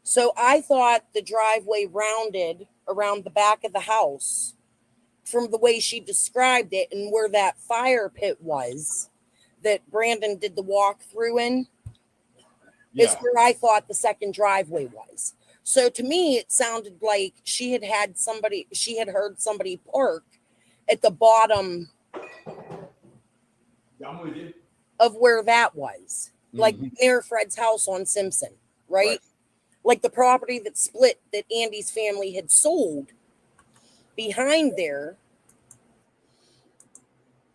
So I thought the driveway rounded around the back of the house from the way she described it, and where that fire pit was that Brandon did the walkthrough in is where I thought the second driveway was. So to me, it sounded like she had heard somebody park at the bottom of where that was, like near Fred's house on Simpson, right? Like the property that split that Andy's family had sold behind there.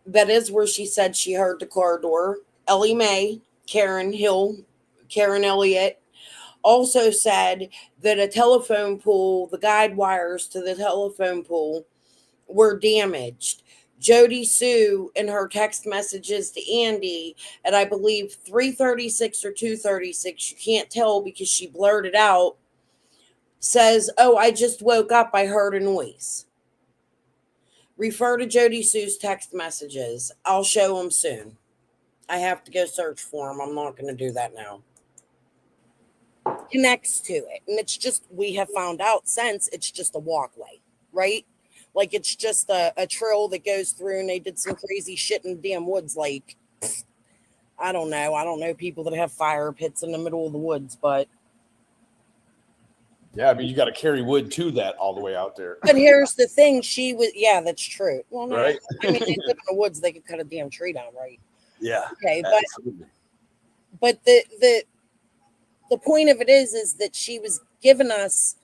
That is where she said she heard the car door. Ellie Mae, Karen Elliott, also said that a telephone pole, the guide wires to the telephone pole were damaged. Jody Sue, in her text messages to Andy at, I believe, 3:36 or 2:36, you can't tell because she blurted out, says, "Oh, I just woke up. I heard a noise." Refer to Jody Sue's text messages. I'll show them soon. I have to go search for them. I'm not going to do that now. Connects to it. And it's just, we have found out since it's just a walkway, right? Like it's just a trail that goes through, and they did some crazy shit in the damn woods. Like, I don't know. I don't know people that have fire pits in the middle of the woods, but. Yeah, I mean, you got to carry wood to that all the way out there. But here's the thing. She was, yeah, that's true. Well, no, right? I mean, they live in the woods. They could cut a damn tree down, right? Yeah. Okay, absolutely. but the point of it is that she was giving us,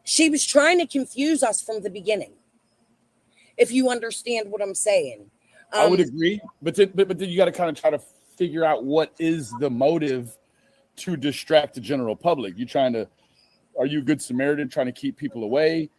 she was trying to confuse us from the beginning. If you understand what I'm saying. I would agree, but then you got to kind of try to figure out what is the motive to distract the general public. Are you a good Samaritan trying to keep people away,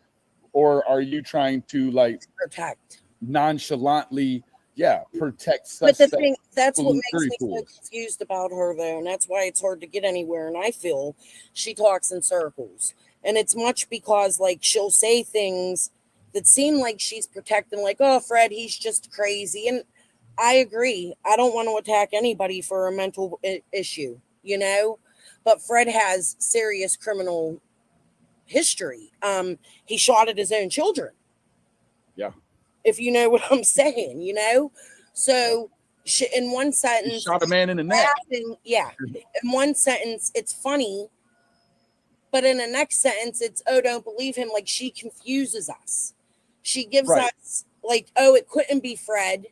or are you trying to like protect nonchalantly? Yeah, protect. But the thing, that's what makes me so confused about her, though, and that's why it's hard to get anywhere. And I feel she talks in circles, and it's much because like she'll say things that seem like she's protecting, like, "Oh, Fred, he's just crazy." And I agree. I don't want to attack anybody for a mental issue, you know. But Fred has serious criminal history. He shot at his own children. Yeah. If you know what I'm saying, you know? So in one sentence, he shot a man in the neck. Yeah. In one sentence, it's funny. But in the next sentence, it's, "Oh, don't believe him." Like she confuses us. She gives us like, "Oh, it couldn't be Fred,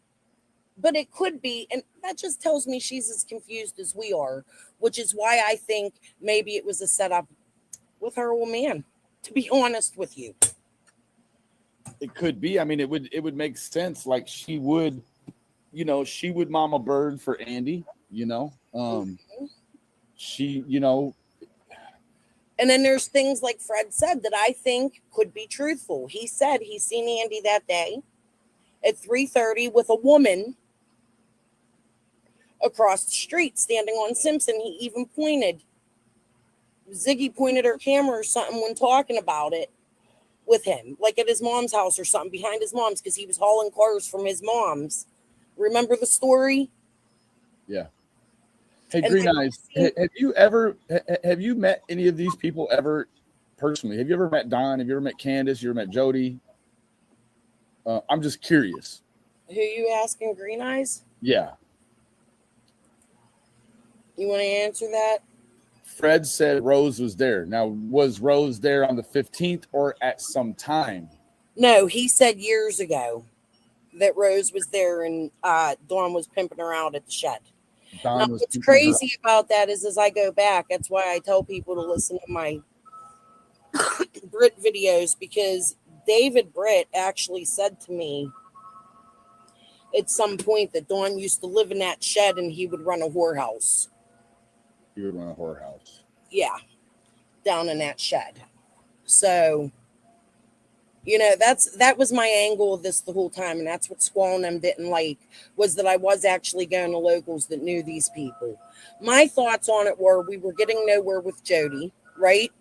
but it could be." And that just tells me she's as confused as we are, which is why I think maybe it was a setup with her old man, to be honest with you. It could be. I mean, it would make sense. Like she would mama bird for Andy, she, And then there's things like Fred said that I think could be truthful. He said he seen Andy that day at 3:30 with a woman across the street standing on Simpson. He even Ziggy pointed her camera or something when talking about it with him, like at his mom's house or something, behind his mom's, because he was hauling cars from his mom's. Remember the story? Yeah. Hey, Green Eyes, have you met any of these people ever personally? Have you ever met Don? Have you ever met Candace? You ever met Jody? I'm just curious. Who you asking, Green Eyes? Yeah. You want to answer that? Fred said Rose was there. Now, was Rose there on the 15th or at some time? No, he said years ago that Rose was there and Dawn was pimping her out at the shed. Now, what's crazy about that is as I go back, that's why I tell people to listen to my Brit videos, because David Britt actually said to me at some point that Dawn used to live in that shed and he would run a whorehouse. He would run a whorehouse. Yeah, down in that shed. So You know, that was my angle of this the whole time, and that's what Squall and them didn't like, was that I was actually going to locals that knew these people. My thoughts on it were, we were getting nowhere with Jody, right?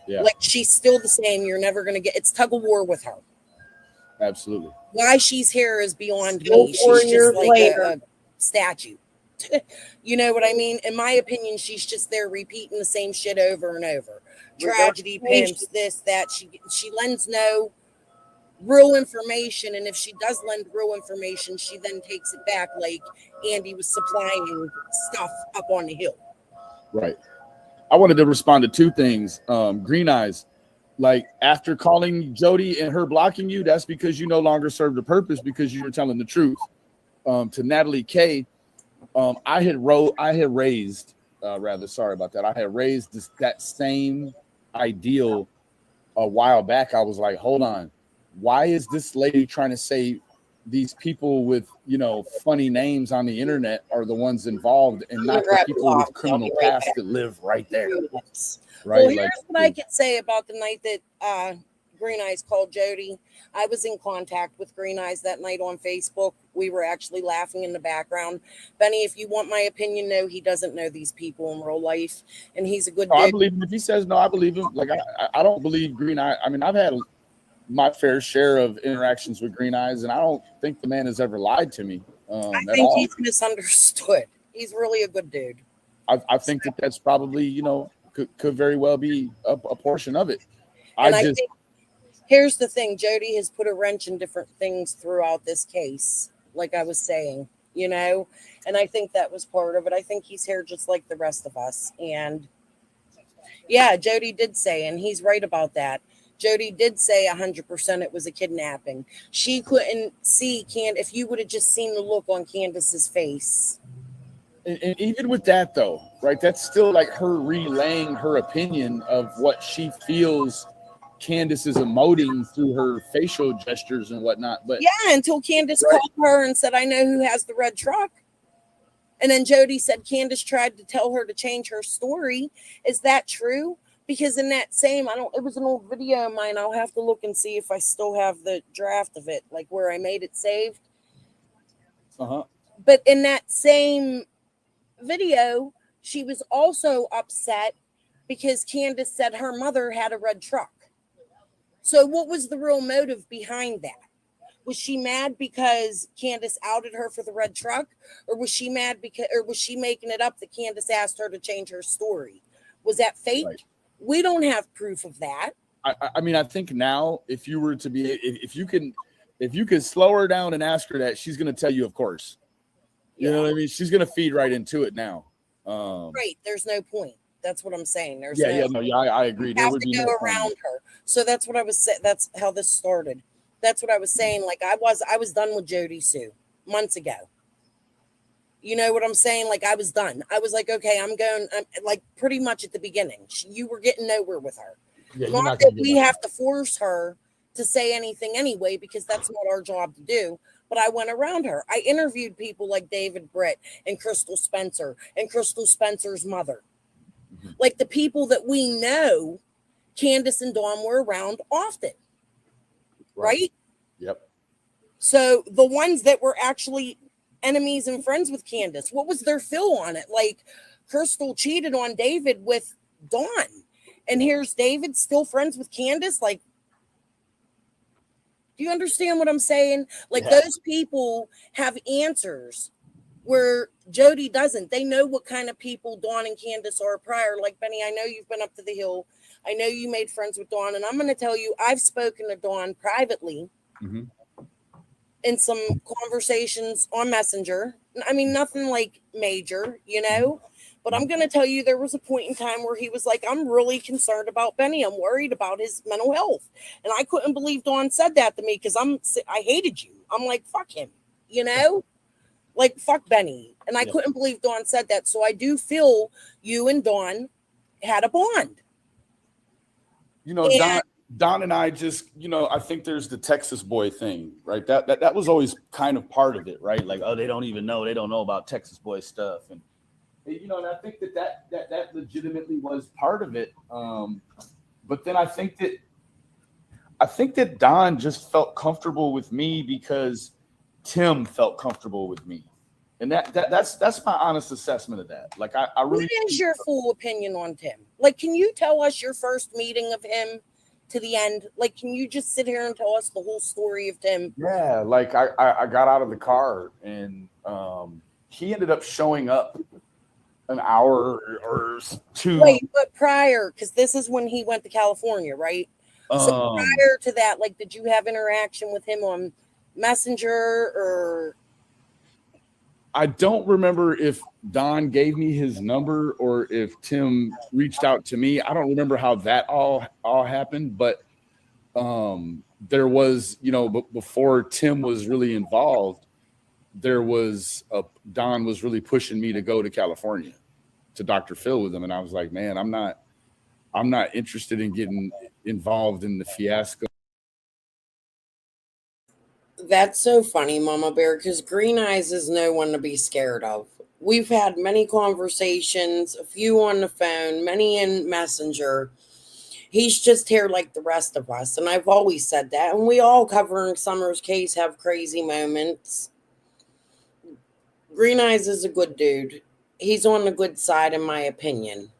Yeah, Like, she's still the same. You're never going to get, it's tug of war with her. absolutely. Why she's here is beyond Still me. 4 She's years just like later. a statue. You know what I mean? In my opinion, she's just there repeating the same shit over and over. Tragedy, pimps, this, that. She lends no real information, and if she does lend real information, she then takes it back, like Andy was supplying stuff up on the hill. Right. I wanted to respond to two things. Green Eyes, like after calling Jody and her blocking you, that's because you no longer served a purpose because you were telling the truth. To Natalie K, I had raised that same ideal a while back. I was like, hold on, why is this lady trying to say these people with, you know, funny names on the internet are the ones involved and not the people with criminal past that live right there? Right. Well, here's what I could say about the night that Green Eyes called Jody. I was in contact with Green Eyes that night on Facebook. We were actually laughing in the background. Benny, if you want my opinion, no, he doesn't know these people in real life, and he's a good dude. I believe him. If he says no, I believe him. Like I don't believe Green Eye. I mean, I've had my fair share of interactions with Green Eyes, and I don't think the man has ever lied to me. I think he's misunderstood. He's really a good dude. I think that's probably, you know, could very well be a portion of it. And I think here's the thing: Jody has put a wrench in different things throughout this case, like I was saying, you know, and I think that was part of it. I think he's here just like the rest of us. And yeah, Jody did say, and he's right about that. Jody did say 100% it was a kidnapping. She couldn't see if you would have just seen the look on Candace's face. And even with that, though, right, that's still like her relaying her opinion of what she feels Candace is emoting through her facial gestures and whatnot. But yeah, until Candace called her and said, I know who has the red truck. And then Jody said Candace tried to tell her to change her story. Is that true? Because in that same, it was an old video of mine. I'll have to look and see if I still have the draft of it, like where I made it saved. But in that same video, she was also upset because Candace said her mother had a red truck. So what was the real motive behind that? Was she mad because Candace outed her for the red truck? Or was she mad or was she making it up that Candace asked her to change her story? Was that fake? Right. We don't have proof of that. I mean, I think now if you were to be, if you can slow her down and ask her that, she's going to tell you, of course. You know what I mean? She's going to feed right into it now. Right. There's no point. That's what I'm saying. I agree. There would be no around her. So that's what I was saying. That's how this started. That's what I was saying. Like I was done with Jody Sue months ago. You know what I'm saying? Like I was done. I was like, okay, I'm like pretty much at the beginning. You were getting nowhere with her. Yeah, not that we have to force her to say anything anyway, because that's not our job to do. But I went around her. I interviewed people like David Britt and Crystal Spencer and Crystal Spencer's mother. Mm-hmm. Like the people that we know Candace and Dawn were around often. Right? Yep. So the ones that were actually enemies and friends with Candace, what was their feel on it? Like Crystal cheated on David with Dawn, and here's David still friends with Candace. Like, do you understand what I'm saying? Like those people have answers where Jody doesn't. They know what kind of people Dawn and Candace are prior. Like, Benny, I know you've been up to the hill. I know you made friends with Dawn, and I'm going to tell you, I've spoken to Dawn privately. Mm-hmm. In some conversations on Messenger. I mean, nothing like major, you know, but I'm going to tell you, there was a point in time where he was like, I'm really concerned about Benny. I'm worried about his mental health. And I couldn't believe Dawn said that to me because I hated you. I'm like, fuck him, you know, like fuck Benny. And I couldn't believe Dawn said that. So I do feel you and Dawn had a bond. You know, Don and I just, you know, I think there's the Texas boy thing, right? That was always kind of part of it, right? Like, oh, they don't know about Texas boy stuff. And, you know, and I think that legitimately was part of it. But then I think that I think that Don just felt comfortable with me because Tim felt comfortable with me. And that's my honest assessment of that. Like I really What is your full opinion on Tim? Like, can you tell us your first meeting of him to the end? Like, can you just sit here and tell us the whole story of Tim? Yeah, like I got out of the car and he ended up showing up an hour or two. Wait, but prior, because this is when he went to California, right? So prior to that, like, did you have interaction with him on Messenger or? I don't remember if Don gave me his number or if Tim reached out to me. I don't remember how that all happened, but there was, you know, before Tim was really involved, there was Don was really pushing me to go to California to Dr. Phil with him, and I was like, man, I'm not interested in getting involved in the fiasco. That's so funny, Mama Bear, because Green Eyes is no one to be scared of. We've had many conversations, a few on the phone, many in Messenger. He's just here like the rest of us, and I've always said that. And we all, covering Summer's case, have crazy moments. Green Eyes is a good dude. He's on the good side, in my opinion.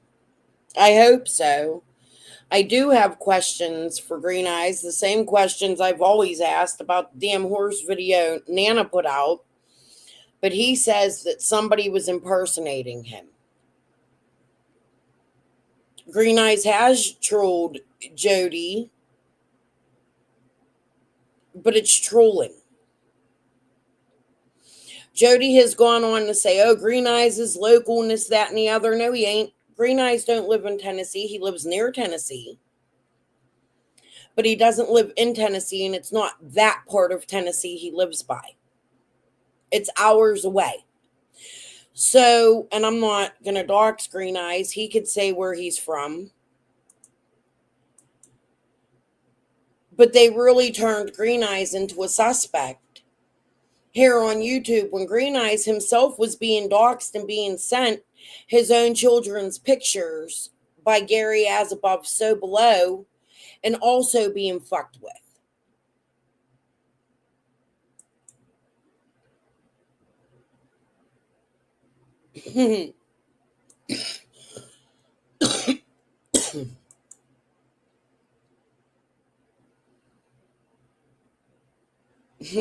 I hope so. I do have questions for Green Eyes, the same questions I've always asked about the damn horse video Nana put out. But he says that somebody was impersonating him. Green Eyes has trolled Jody, but it's trolling. Jody has gone on to say, oh, Green Eyes is local and this, that, and the other. No, he ain't. Green Eyes don't live in Tennessee. He lives near Tennessee. But he doesn't live in Tennessee, and it's not that part of Tennessee he lives by. It's hours away. So, and I'm not going to dox Green Eyes. He could say where he's from. But they really turned Green Eyes into a suspect here on YouTube when Green Eyes himself was being doxed and being sent his own children's pictures by Gary As Above, So Below, and also being fucked with.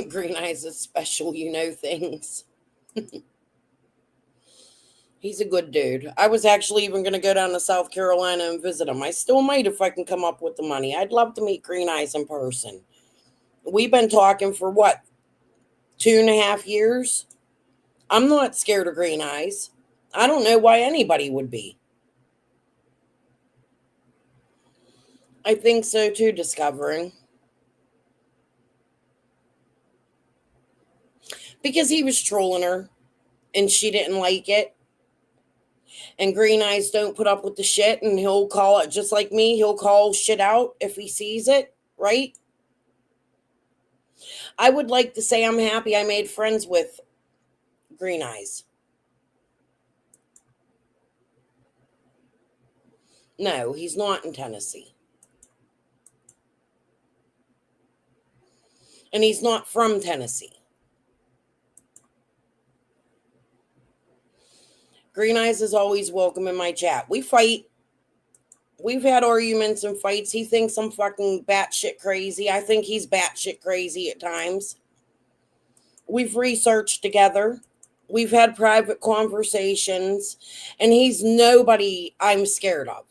Green Eyes is special, you know things. He's a good dude. I was actually even going to go down to South Carolina and visit him. I still might if I can come up with the money. I'd love to meet Green Eyes in person. We've been talking for what, 2.5 years? I'm not scared of Green Eyes. I don't know why anybody would be. I think so too, Discovering. Because he was trolling her and she didn't like it. And Green Eyes don't put up with the shit, and he'll call it, just like me, he'll call shit out if he sees it, right? I would like to say I'm happy I made friends with Green Eyes. No, he's not in Tennessee. And he's not from Tennessee. Green Eyes is always welcome in my chat. We fight. We've had arguments and fights. He thinks I'm fucking batshit crazy. I think he's batshit crazy at times. We've researched together. We've had private conversations. And he's nobody I'm scared of.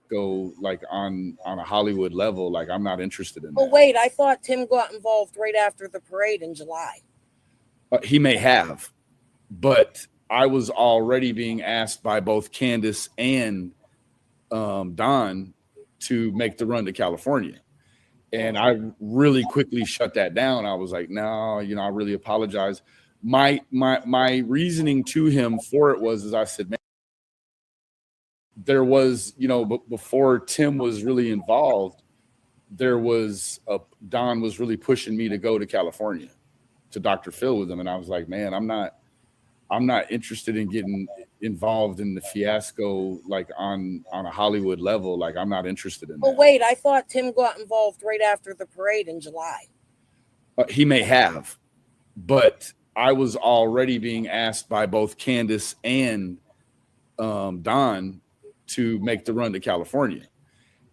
Go like on a Hollywood level, like I'm not interested in that. But wait, I thought Tim got involved right after the parade in July. He may have, but I was already being asked by both Candace and Don to make the run to California. And I really quickly shut that down. I was like, no, you know, I really apologize. My reasoning to him for it was, as I said, man, there was, you know, before Tim was really involved, there was Don was really pushing me to go to California to Dr. Phil with him. And I was like, man, I'm not interested in getting involved in the fiasco, like on a Hollywood level. Like, I'm not interested in Well, that. wait, I thought Tim got involved right after the parade in July. He may have, but I was already being asked by both Candace and Don to make the run to California.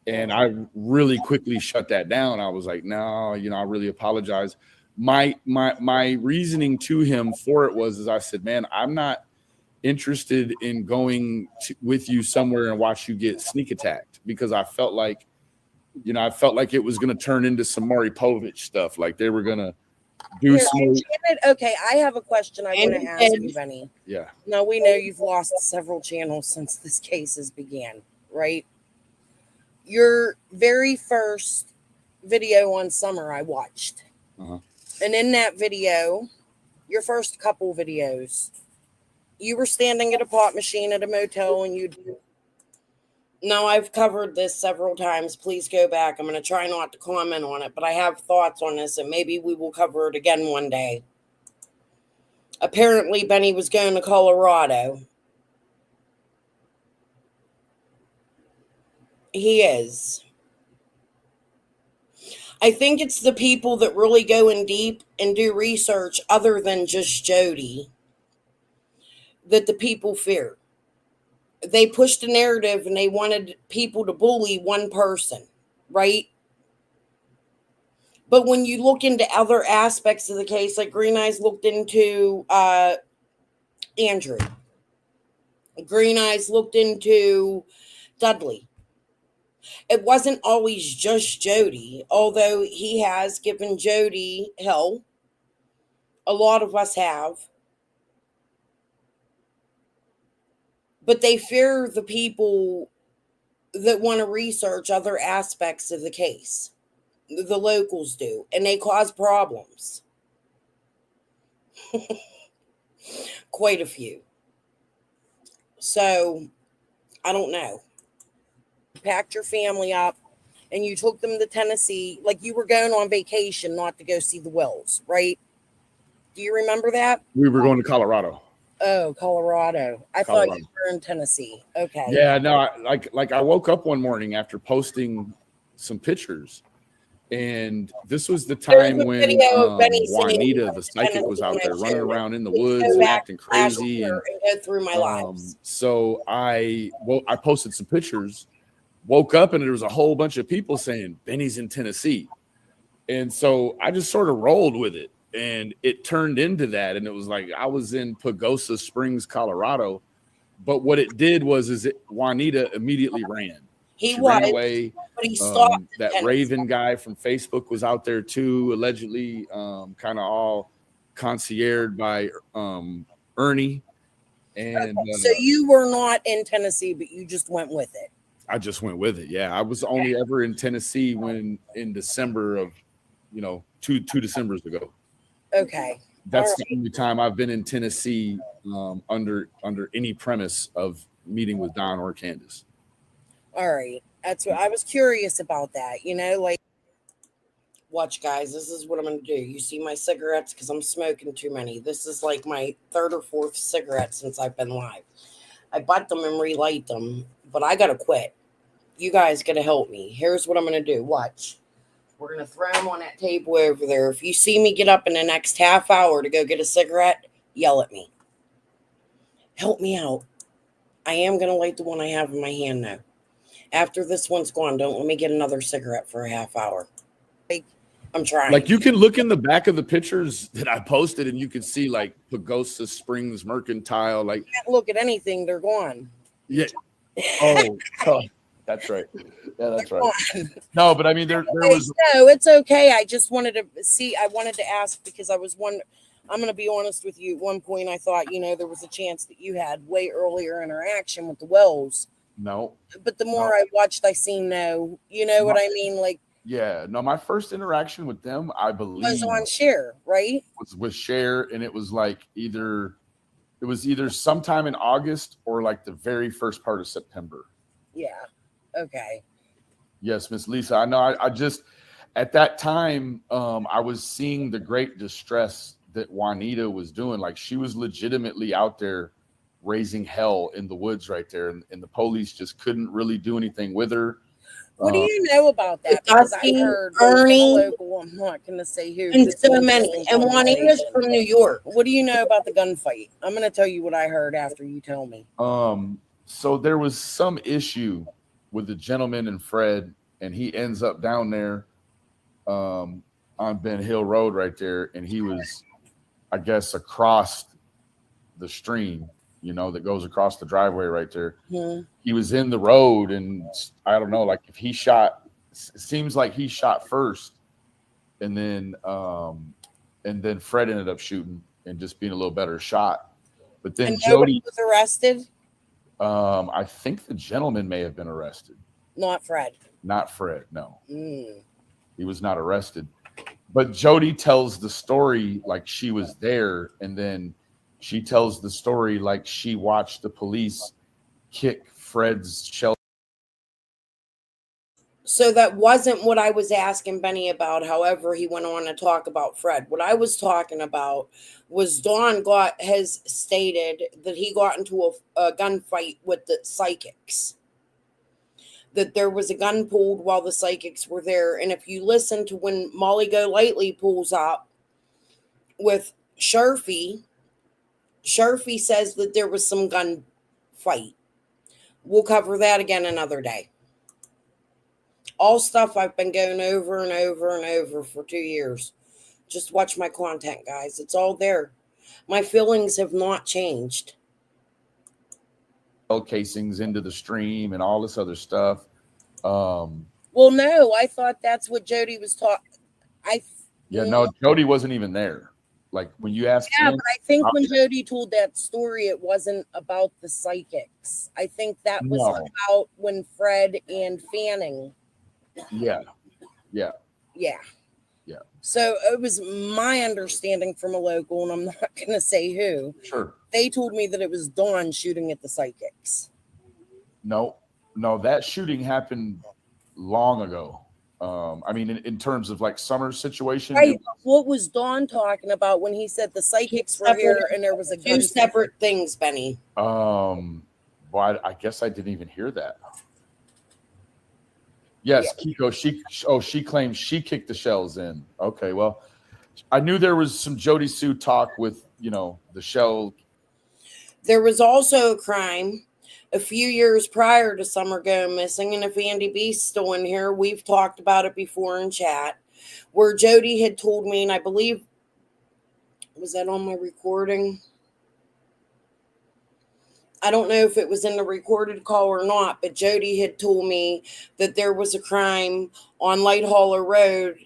And I really quickly shut that down. I was like, no, I really apologize. My reasoning to him for it was, I said, man, I'm not interested in going with you somewhere and watch you get sneak attacked, because I felt like it was going to turn into some Maury Povich stuff. Like they were going to do some. Okay, I have a question I want to ask you, Benny. Yeah. Now, we know you've lost several channels since this case has began, right? Your very first video on Summer I watched. Uh-huh. And in that video, your first couple videos, you were standing at a pot machine at a motel and you... Now, I've covered this several times. Please go back. I'm going to try not to comment on it, but I have thoughts on this, and maybe we will cover it again one day. Apparently, Benny was going to Colorado. He is. I think it's the people that really go in deep and do research other than just Jody that the people fear. They pushed a narrative and they wanted people to bully one person, right? But when you look into other aspects of the case, like Green Eyes looked into Andrew. Green Eyes looked into Dudley. It wasn't always just Jody, although he has given Jody hell. A lot of us have. But they fear the people that want to research other aspects of the case. The locals do, and they cause problems. Quite a few. So, I don't know. You packed your family up and you took them to Tennessee, like you were going on vacation, not to go see the Wills, right? Do you remember that? We were going to Colorado. Oh, Colorado. I thought you were in Tennessee. Okay. Yeah, no, I woke up one morning after posting some pictures, and this was the time when Juanita, the psychic, was out there running around in the woods and acting crazy. And go through my lives. So I posted some pictures, woke up, and there was a whole bunch of people saying Benny's in Tennessee. And so I just sort of rolled with it. And it turned into that, and it was like I was in Pagosa Springs, Colorado. But what it did was Juanita immediately ran. She ran away. But he stopped. That Raven guy from Facebook was out there too, allegedly, kind of all concierged by Ernie. And so you were not in Tennessee, but you just went with it. I just went with it. Yeah, I was only ever in Tennessee in December of, 2 Decembers ago. Okay. That's the only time I've been in Tennessee under any premise of meeting with Don or Candace. All right. That's what I was curious about that. Like, watch, guys, this is what I'm going to do. You see my cigarettes because I'm smoking too many. This is like my third or fourth cigarette since I've been live. I bought them and relight them, but I got to quit. You guys got to help me. Here's what I'm going to do. Watch. We're going to throw them on that table over there. If you see me get up in the next half hour to go get a cigarette, yell at me. Help me out. I am going to light the one I have in my hand now. After this one's gone, don't let me get another cigarette for a half hour. I'm trying. Like, you can look in the back of the pictures that I posted and you can see like Pagosa Springs Mercantile. Like, you can't look at anything. They're gone. Yeah. Oh, that's right. Yeah, that's right. No, but I mean, there was. No, it's okay. I just wanted to see. I wanted to ask because I was one. I'm going to be honest with you. At one point, I thought, there was a chance that you had way earlier interaction with the Wells. No. But the more I watched, I seen no. You know what I mean? Like. Yeah. No, my first interaction with them, I believe, was on Cher, right? Was with Cher, and it was like either sometime in August or like the very first part of September. Yeah. Okay. Yes, Miss Lisa. I know. I just at that time, I was seeing the great distress that Juanita was doing. Like, she was legitimately out there raising hell in the woods right there, and the police just couldn't really do anything with her. What do you know about that? Because I heard Ernie, local, I'm not going to say who. and so many. And Juanita's from New York. What do you know about the gunfight? I'm going to tell you what I heard after you tell me. So there was some issue with the gentleman and Fred, and he ends up down there on Ben Hill Road right there, and he was, I guess, across the stream, you know, that goes across the driveway right there. He was in the road, and I don't know, like if he shot, it seems like he shot first, and then Fred ended up shooting and just being a little better shot. But then Jody was arrested. I think the gentleman may have been arrested. Not Fred. Not Fred, no. He was not arrested. But Jody tells the story like she was there, and then she tells the story like she watched the police kick Fred's shell. So that wasn't what I was asking Benny about. However, he went on to talk about Fred. What I was talking about was Dawn has stated that he got into a gunfight with the psychics. That there was a gun pulled while the psychics were there. And if you listen to when Molly Golightly pulls up with Sharfie says that there was some gun fight. We'll cover that again another day. All stuff I've been going over and over and over for 2 years. Just watch my content, guys. It's all there. My feelings have not changed. Casings into the stream and all this other stuff. Well, no, I thought that's what Jody was talking. No, Jody wasn't even there. Like when you asked him, but I think when Jody told that story, it wasn't about the psychics. I think that was about when Fred and Fanning. Yeah. So it was my understanding from a local, and I'm not going to say who. Sure. They told me that it was Dawn shooting at the psychics. No, that shooting happened long ago. I mean, in terms of like summer situation. Right. What was Dawn talking about when he said the psychics were here and there was a gun? Two separate things, Benny. Well, I guess I didn't even hear that. Yes, yeah. Kiko, she claims she kicked the shells in. Okay, well, I knew there was some Jody Sue talk with, the shell. There was also a crime a few years prior to Summer going missing, and if Andy B's still in here, we've talked about it before in chat, where Jody had told me, and I believe, was that on my recording? I don't know if it was in the recorded call or not, but Jody had told me that there was a crime on Lighthauler Road,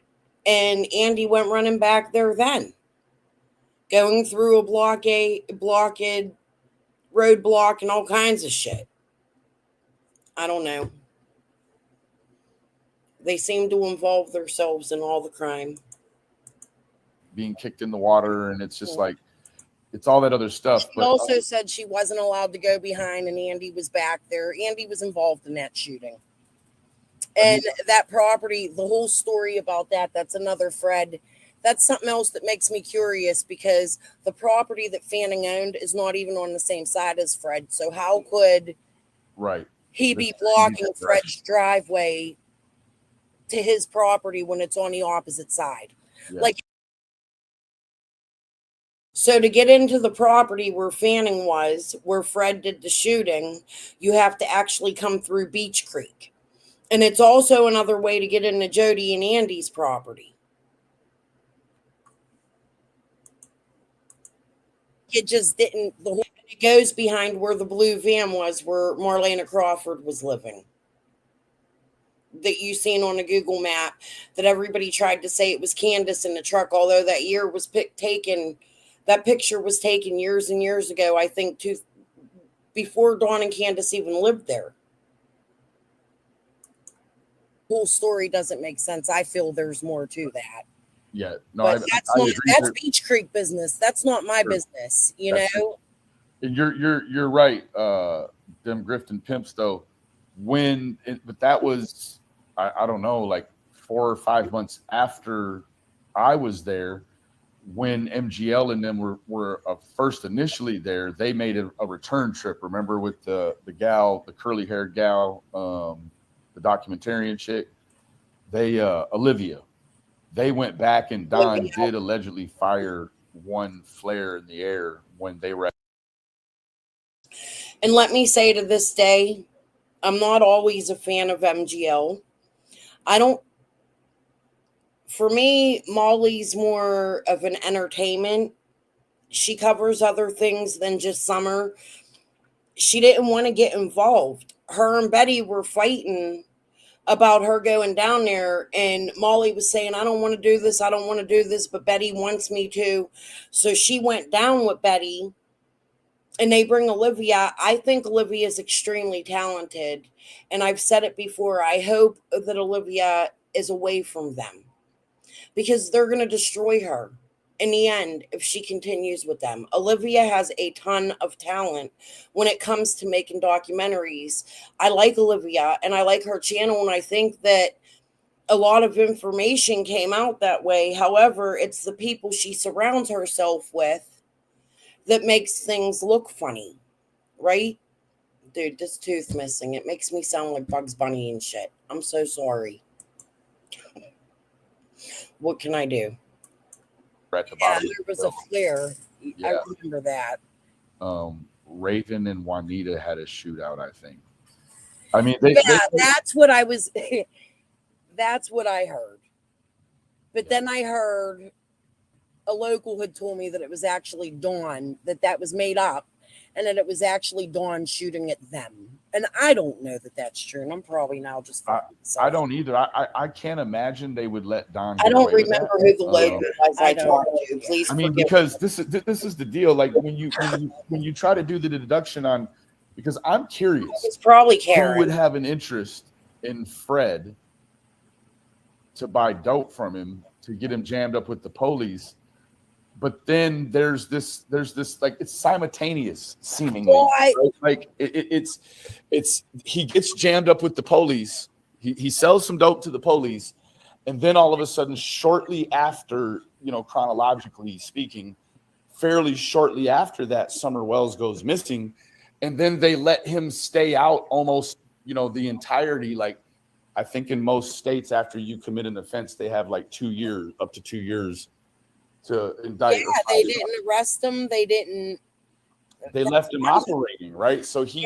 and Andy went running back there then, going through a roadblock and all kinds of shit. I don't know. They seem to involve themselves in all the crime. Being kicked in the water, and it's just like, it's all that other stuff. She also said she wasn't allowed to go behind, and Andy was back there. Andy was involved in that shooting. And that property, the whole story about that's another Fred. That's something else that makes me curious, because the property that Fanning owned is not even on the same side as Fred. So how could he be blocking Fred's driveway to his property when it's on the opposite side? Yeah. So to get into the property where Fanning was, where Fred did the shooting, you have to actually come through Beach Creek. And it's also another way to get into Jody and Andy's property. It just didn't. It goes behind where the blue van was, where Marlena Crawford was living. That you seen on the Google map, that everybody tried to say it was Candace in the truck, although that year was taken. That picture was taken years and years ago, I think, before Dawn and Candace even lived there. The whole story doesn't make sense. I feel there's more to that. Yeah, no, but that's Beach Creek business. That's not my business, know. And you're right, them Grifton pimps though. But that was I don't know, like 4 or 5 months after I was there, when MGL and them were first initially there, they made a return trip. Remember with the gal, the curly haired gal, the documentarian chick, Olivia. They went back and Don did allegedly fire one flare in the air when they were. And let me say to this day, I'm not always a fan of MGL. For me, Molly's more of an entertainment. She covers other things than just Summer. She didn't want to get involved. Her and Betty were fighting about her going down there, and Molly was saying, I don't want to do this, but Betty wants me to. So she went down with Betty, and they bring Olivia. I think Olivia is extremely talented, and I've said it before. I hope that Olivia is away from them because they're going to destroy her in the end if she continues with them. Olivia has a ton of talent when it comes to making documentaries. I like Olivia and I like her channel, and I think that a lot of information came out that way. However, it's the people she surrounds herself with that makes things look funny, right? Dude, this tooth missing. It makes me sound like Bugs Bunny and shit. I'm so sorry. What can I do? At the Yeah, bottom there was a flare. Yeah. I remember that. Raven and Juanita had a shootout, I think. I mean, that's what I was. That's what I heard. But then I heard a local had told me that it was actually Dawn, that was made up, and that it was actually Dawn shooting at them. And I don't know that that's true. And I'm probably now just. I don't either. I can't imagine they would let Dawn. I don't remember who the local was I talked to. Please. I mean, because this is the deal. Like when you try to do the deduction on, because I'm curious. It's probably Karen. Who would have an interest in Fred to buy dope from him to get him jammed up with the police? But then there's this like it's simultaneous seemingly. Well, right? Like it's he gets jammed up with the police. He sells some dope to the police, and then all of a sudden, shortly after, chronologically speaking, fairly shortly after that, Summer Wells goes missing, and then they let him stay out almost the entirety. Like I think in most states, after you commit an offense, they have like 2 years, up to 2 years. To indict. Yeah, they didn't arrest him. They didn't. They left him operating, right? So he's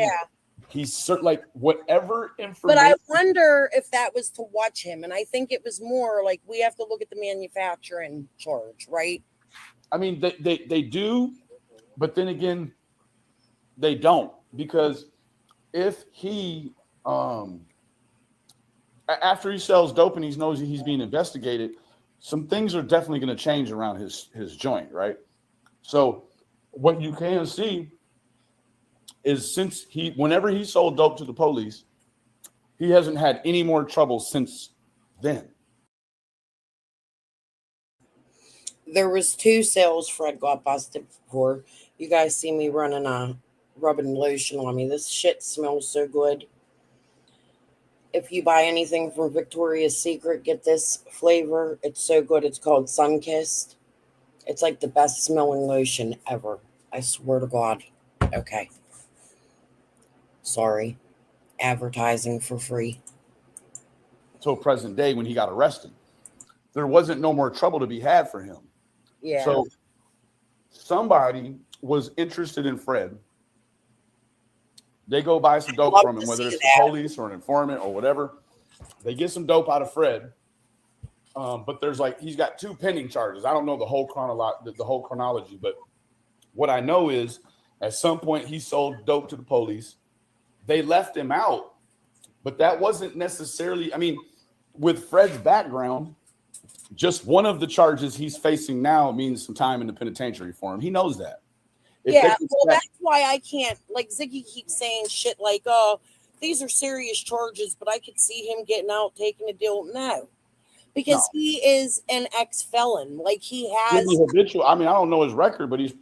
like whatever information. But I wonder if that was to watch him, and I think it was more like we have to look at the manufacturer in charge, right? I mean, they do, but then again, they don't, because if he after he sells dope and he knows he's being investigated, some things are definitely going to change around his joint, right? So what you can see is whenever he sold dope to the police, he hasn't had any more trouble since then. There was 2 sales Fred got busted for. You guys see me running a rubbing lotion on me. This shit smells so good. If you buy anything from Victoria's Secret, get this flavor. It's so good. It's called Sunkissed. It's like the best smelling lotion ever. I swear to God. Okay. Sorry. Advertising for free. Till present day when he got arrested. There wasn't no more trouble to be had for him. Yeah. So somebody was interested in Fred. They go buy some dope from him, whether it's the police or an informant or whatever. They get some dope out of Fred. But there's he's got 2 pending charges. I don't know the whole chronology, but what I know is at some point he sold dope to the police. They left him out, but that wasn't necessarily, I mean, with Fred's background, just one of the charges he's facing now means some time in the penitentiary for him. He knows that. That's why I can't, like Ziggy keeps saying shit like, oh, these are serious charges, but I could see him getting out, taking a deal. No, because he is an ex-felon. Like he has habitual. I mean, I don't know his record, but he's,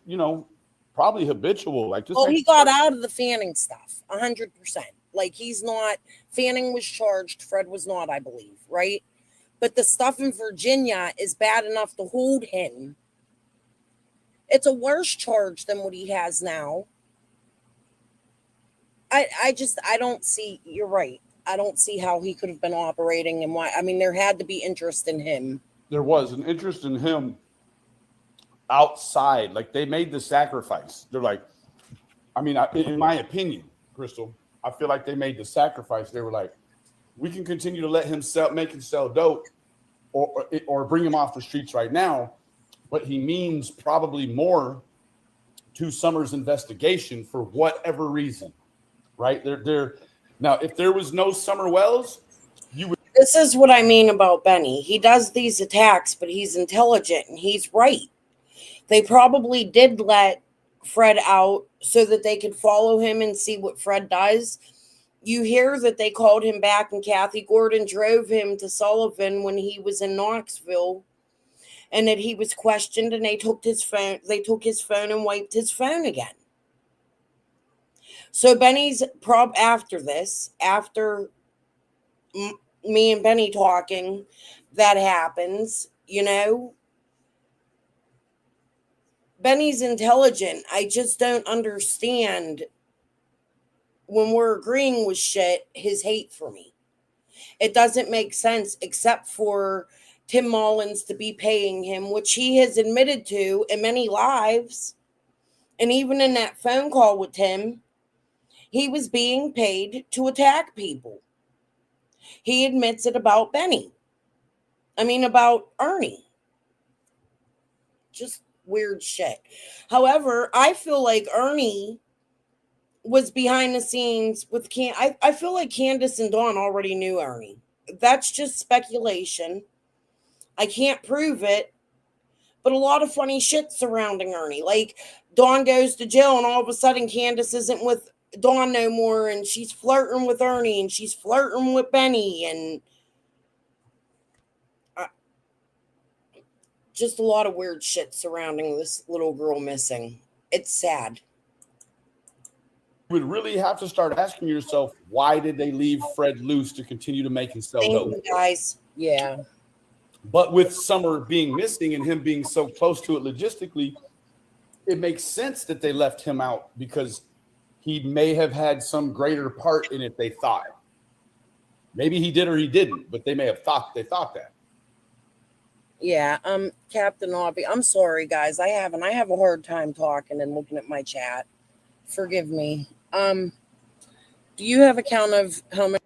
probably habitual. Like this. He got out of the Fanning stuff 100%. Like he's not, Fanning was charged. Fred was not, I believe. Right. But the stuff in Virginia is bad enough to hold him It's a worse charge than what he has now. I don't see, you're right. I don't see how he could have been operating and why. I mean, there had to be interest in him. There was an interest in him outside. Like, they made the sacrifice. They're like, I mean, in my opinion, Crystal, I feel like they made the sacrifice. They were like, we can continue to let him make him sell dope or bring him off the streets right now, but he means probably more to Summer's investigation for whatever reason, right? Now, if there was no Summer Wells, you would. This is what I mean about Benny. He does these attacks, but he's intelligent and he's right. They probably did let Fred out so that they could follow him and see what Fred does. You hear that they called him back and Kathy Gordon drove him to Sullivan when he was in Knoxville, and that he was questioned and they took his phone and wiped his phone again. So Benny's after this, after me and Benny talking, that happens, you know. Benny's intelligent. I just don't understand when we're agreeing with shit, his hate for me. It doesn't make sense except for Tim Mullins to be paying him, which he has admitted to in many lives. And even in that phone call with Tim, he was being paid to attack people. He admits it about Benny. I mean, about Ernie. Just weird shit. However, I feel like Ernie was behind the scenes with I feel like Candace and Dawn already knew Ernie. That's just speculation. I can't prove it, but a lot of funny shit surrounding Ernie. Like, Dawn goes to jail and all of a sudden Candace isn't with Dawn no more and she's flirting with Ernie and she's flirting with Benny and just a lot of weird shit surrounding this little girl missing. It's sad. You would really have to start asking yourself, why did they leave Fred loose to continue to make and sell dope? Guys, yeah. But with Summer being missing and him being so close to it logistically, it makes sense that they left him out because he may have had some greater part in it, they thought. Maybe he did or he didn't, but they may have thought that. Yeah, Captain Obby, I'm sorry, guys. I have a hard time talking and looking at my chat. Forgive me. Do you have a count of how many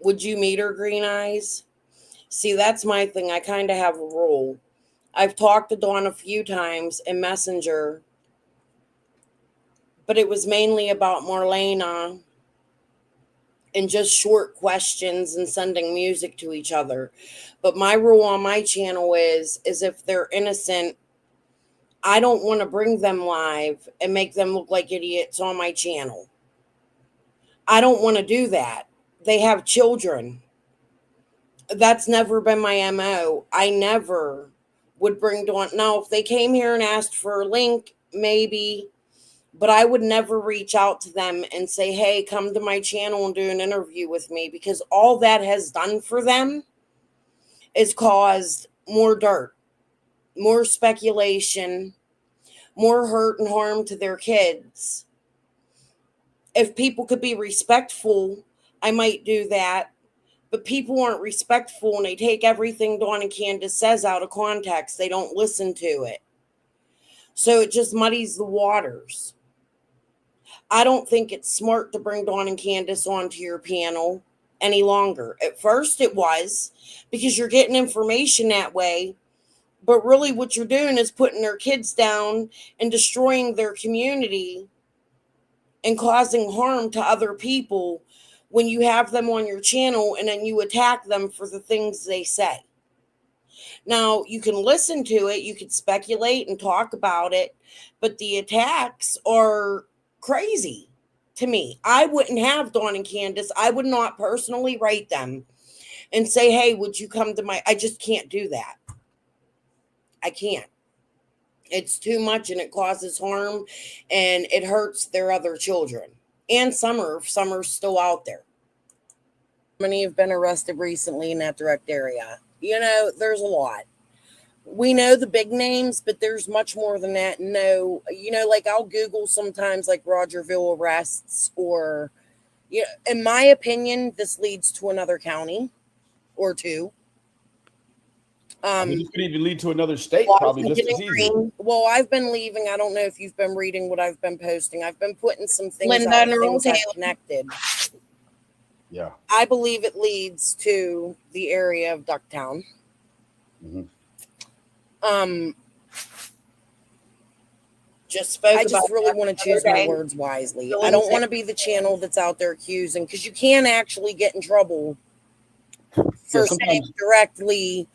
would you meet her, Green Eyes? See, that's my thing. I kind of have a rule. I've talked to Dawn a few times in Messenger, but it was mainly about Marlena and just short questions and sending music to each other. But my rule on my channel is if they're innocent, I don't want to bring them live and make them look like idiots on my channel. I don't want to do that. They have children. That's never been my MO. I never would bring Dawn. Now, if they came here and asked for a link, maybe, but I would never reach out to them and say, hey, come to my channel and do an interview with me, because all that has done for them is caused more dirt, more speculation, more hurt and harm to their kids. If people could be respectful, I might do that. But people aren't respectful and they take everything Dawn and Candace says out of context. They don't listen to it. So it just muddies the waters. I don't think it's smart to bring Dawn and Candace onto your panel any longer. At first it was, because you're getting information that way. But really what you're doing is putting their kids down and destroying their community and causing harm to other people when you have them on your channel and then you attack them for the things they say. Now, you can listen to it, you can speculate and talk about it, but the attacks are crazy to me. I wouldn't have Dawn and Candace. I would not personally write them and say, hey, would you come to my... I just can't do that. I can't. It's too much and it causes harm and it hurts their other children. And Summer's still out there. Many have been arrested recently in that direct area. You know, there's a lot. we know the big names, but there's much more than that. No, like I'll Google sometimes like Rogerville arrests or, in my opinion, this leads to another county or two. I mean, it could even lead to another state, probably just as easy. Well, I've been leaving. I don't know if you've been reading what I've been posting. I've been putting some things Linda out, and Earl things I've Taylor. connected. Yeah. I believe it leads to the area of Ducktown. Mm-hmm. I just really want to choose my words wisely. I don't want to be the channel that's out there accusing, because you can actually get in trouble for saying directly,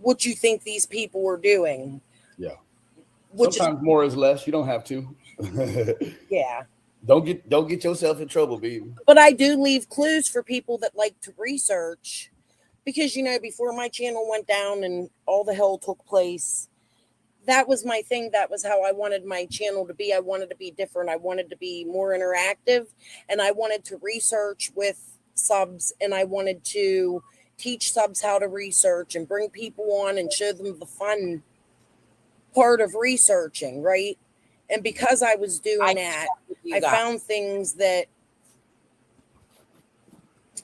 what you think these people are doing. Yeah. Sometimes more is less. You don't have to. Yeah. Don't get yourself in trouble, baby. But I do leave clues for people that like to research, because before my channel went down and all the hell took place, that was my thing. That was how I wanted my channel to be. I wanted to be different. I wanted to be more interactive, and I wanted to research with subs, and I wanted to teach subs how to research and bring people on and show them the fun part of researching, right? And because I was doing that, I found things that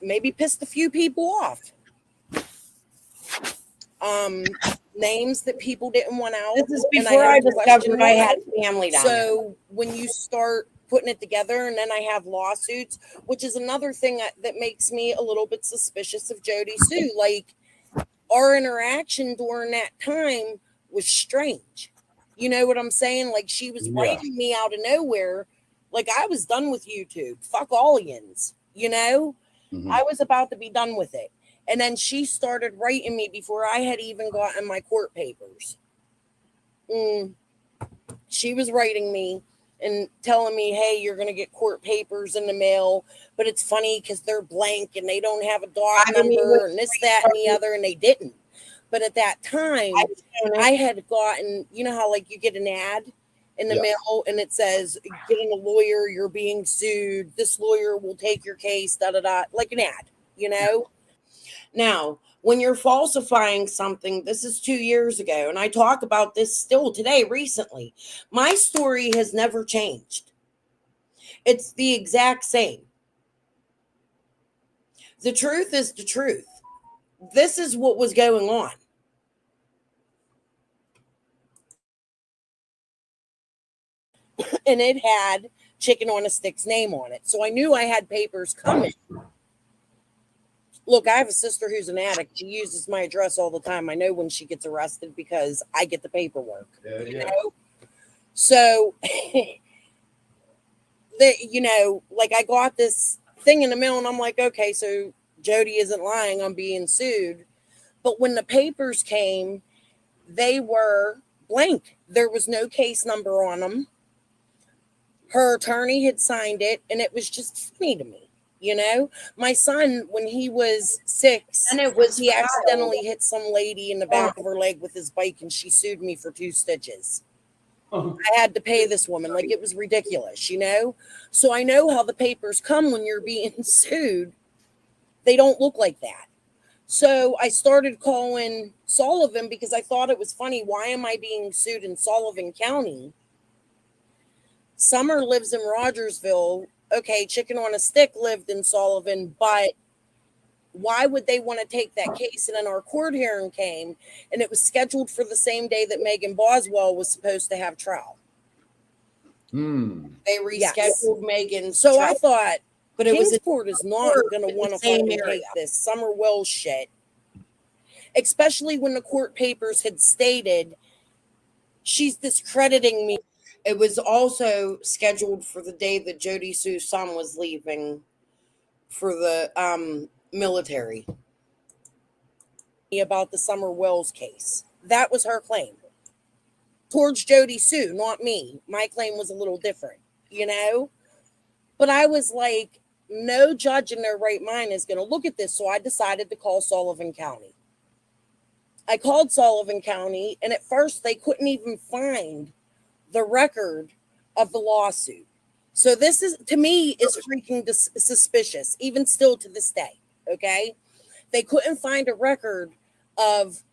maybe pissed a few people off. Names that people didn't want out. This is before I discovered I had family down there. So when you start putting it together, and then I have lawsuits, which is another thing that makes me a little bit suspicious of Jody Sue. Like, our interaction during that time was strange. You know what I'm saying? Like, she was writing me out of nowhere. Like, I was done with YouTube. Fuck all yins. Mm-hmm. I was about to be done with it. And then she started writing me before I had even gotten my court papers. She was writing me and telling me, hey, you're going to get court papers in the mail. But it's funny because they're blank and they don't have a doc number and this, that, and the other. And they didn't. But at that time, I had gotten, how like you get an ad in the mail and it says, getting a lawyer, you're being sued. This lawyer will take your case, like an ad, Now, when you're falsifying something, this is 2 years ago, and I talk about this still today, recently. My story has never changed. It's the exact same. The truth is the truth. This is what was going on. And it had Chicken on a Stick's name on it. So I knew I had papers coming. Look, I have a sister who's an addict. She uses my address all the time. I know when she gets arrested because I get the paperwork. So, like I got this thing in the mail and I'm like, okay, so Jody isn't lying. I'm being sued. But when the papers came, they were blank. There was no case number on them. Her attorney had signed it, and it was just funny to me. My son, when he was 6, And he accidentally hit some lady in the back of her leg with his bike, and she sued me for 2 stitches. I had to pay this woman. Like, it was ridiculous, So I know how the papers come when you're being sued. They don't look like that. So I started calling Sullivan because I thought it was funny. Why am I being sued in Sullivan County? Summer lives in Rogersville. Okay, Chicken on a Stick lived in Sullivan, but why would they want to take that case? And then our court hearing came, and it was scheduled for the same day that Megan Boswell was supposed to have trial. They rescheduled Megan. So trial. I thought, but it was court is not going to want to fucking take this Summer Wells shit, especially when the court papers had stated she's discrediting me. It was also scheduled for the day that Jody Sue's son was leaving for the military. About the Summer Wells case. That was her claim. Towards Jody Sue, not me. My claim was a little different, But I was like, no judge in their right mind is going to look at this. So I decided to call Sullivan County. I called Sullivan County, and at first they couldn't even find the record of the lawsuit. So this is, to me, is freaking suspicious, even still to this day. Okay. They couldn't find a record of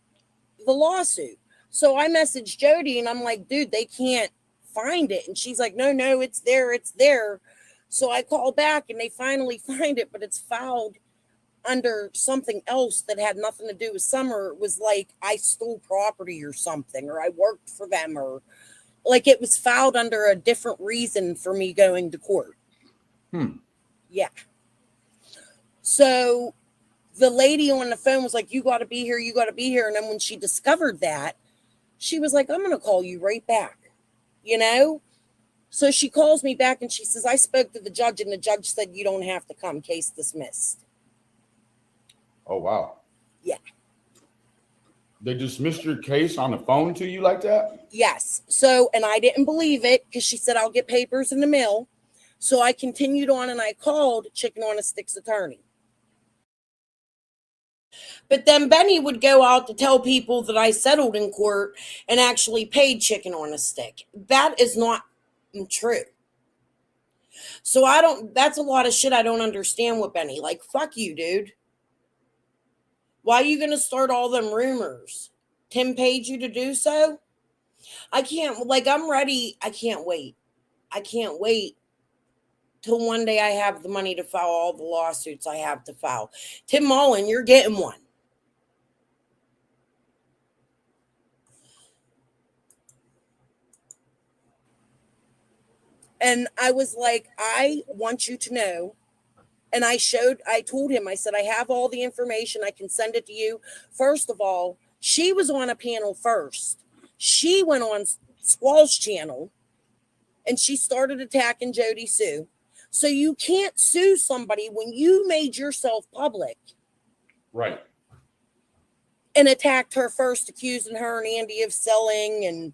the lawsuit. So I messaged Jody and I'm like, dude, they can't find it. And she's like, no, it's there. It's there. So I call back and they finally find it, but it's filed under something else that had nothing to do with Summer. It was like I stole property or something, or I worked for them, or like it was filed under a different reason for me going to court. Yeah. So the lady on the phone was like, you got to be here. You got to be here. And then when she discovered that, she was like, I'm going to call you right back, you know? So she calls me back and she says, I spoke to the judge and the judge said, you don't have to come, case dismissed. Oh, wow. Yeah. They dismissed your case on the phone to you like that? Yes. So, and I didn't believe it because she said, I'll get papers in the mail. So I continued on and I called Chicken on a Stick's attorney. But then Benny would go out to tell people that I settled in court and actually paid Chicken on a Stick. That is not true. So that's a lot of shit I don't understand with Benny. Like, fuck you, dude. Why are you going to start all them rumors? Tim paid you to do so? I'm ready. I can't wait. I can't wait till one day I have the money to file all the lawsuits I have to file. Tim Mullen, you're getting one. And I was like, I want you to know. And I told him, I said, I have all the information. I can send it to you. First of all, she was on a panel first. She went on Squall's channel and she started attacking Jody Sue. So you can't sue somebody when you made yourself public. Right. And attacked her first, accusing her and Andy of selling, and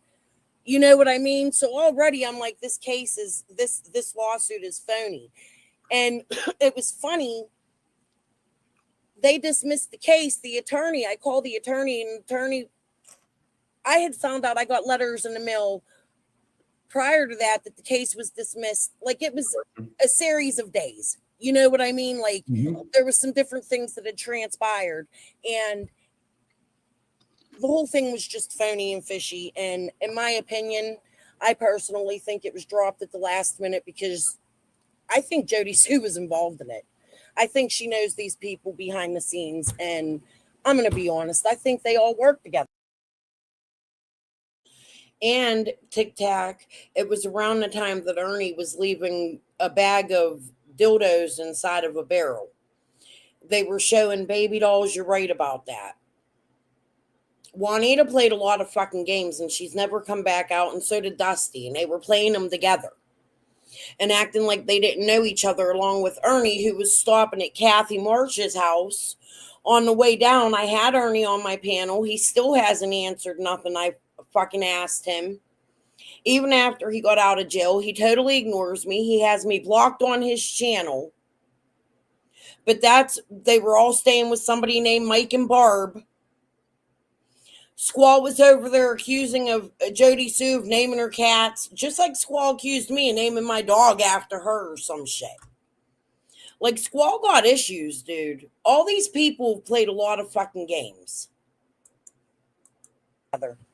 you know what I mean? So already I'm like, this lawsuit is phony. And it was funny. They dismissed the case. The attorney, I called the attorney, and the attorney, I had found out, I got letters in the mail prior to that the case was dismissed. Like, it was a series of days. You know what I mean? Like, there was some different things that had transpired. And the whole thing was just phony and fishy. And in my opinion, I personally think it was dropped at the last minute because I think Jody Sue was involved in it. I think she knows these people behind the scenes. And I'm going to be honest, I think they all work together. And Tic Tac, it was around the time that Ernie was leaving a bag of dildos inside of a barrel. They were showing baby dolls. You're right about that. Juanita played a lot of fucking games and she's never come back out, and so did Dusty, and they were playing them together and acting like they didn't know each other, along with Ernie, who was stopping at Kathy Marsh's house. On the way down, I had Ernie on my panel. He still hasn't answered nothing I fucking asked him. Even after he got out of jail, he totally ignores me. He has me blocked on his channel. But they were all staying with somebody named Mike and Barb. Squall was over there accusing of Jody Sue of naming her cats, just like Squall accused me of naming my dog after her or some shit. Like, Squall got issues, dude. All these people played a lot of fucking games.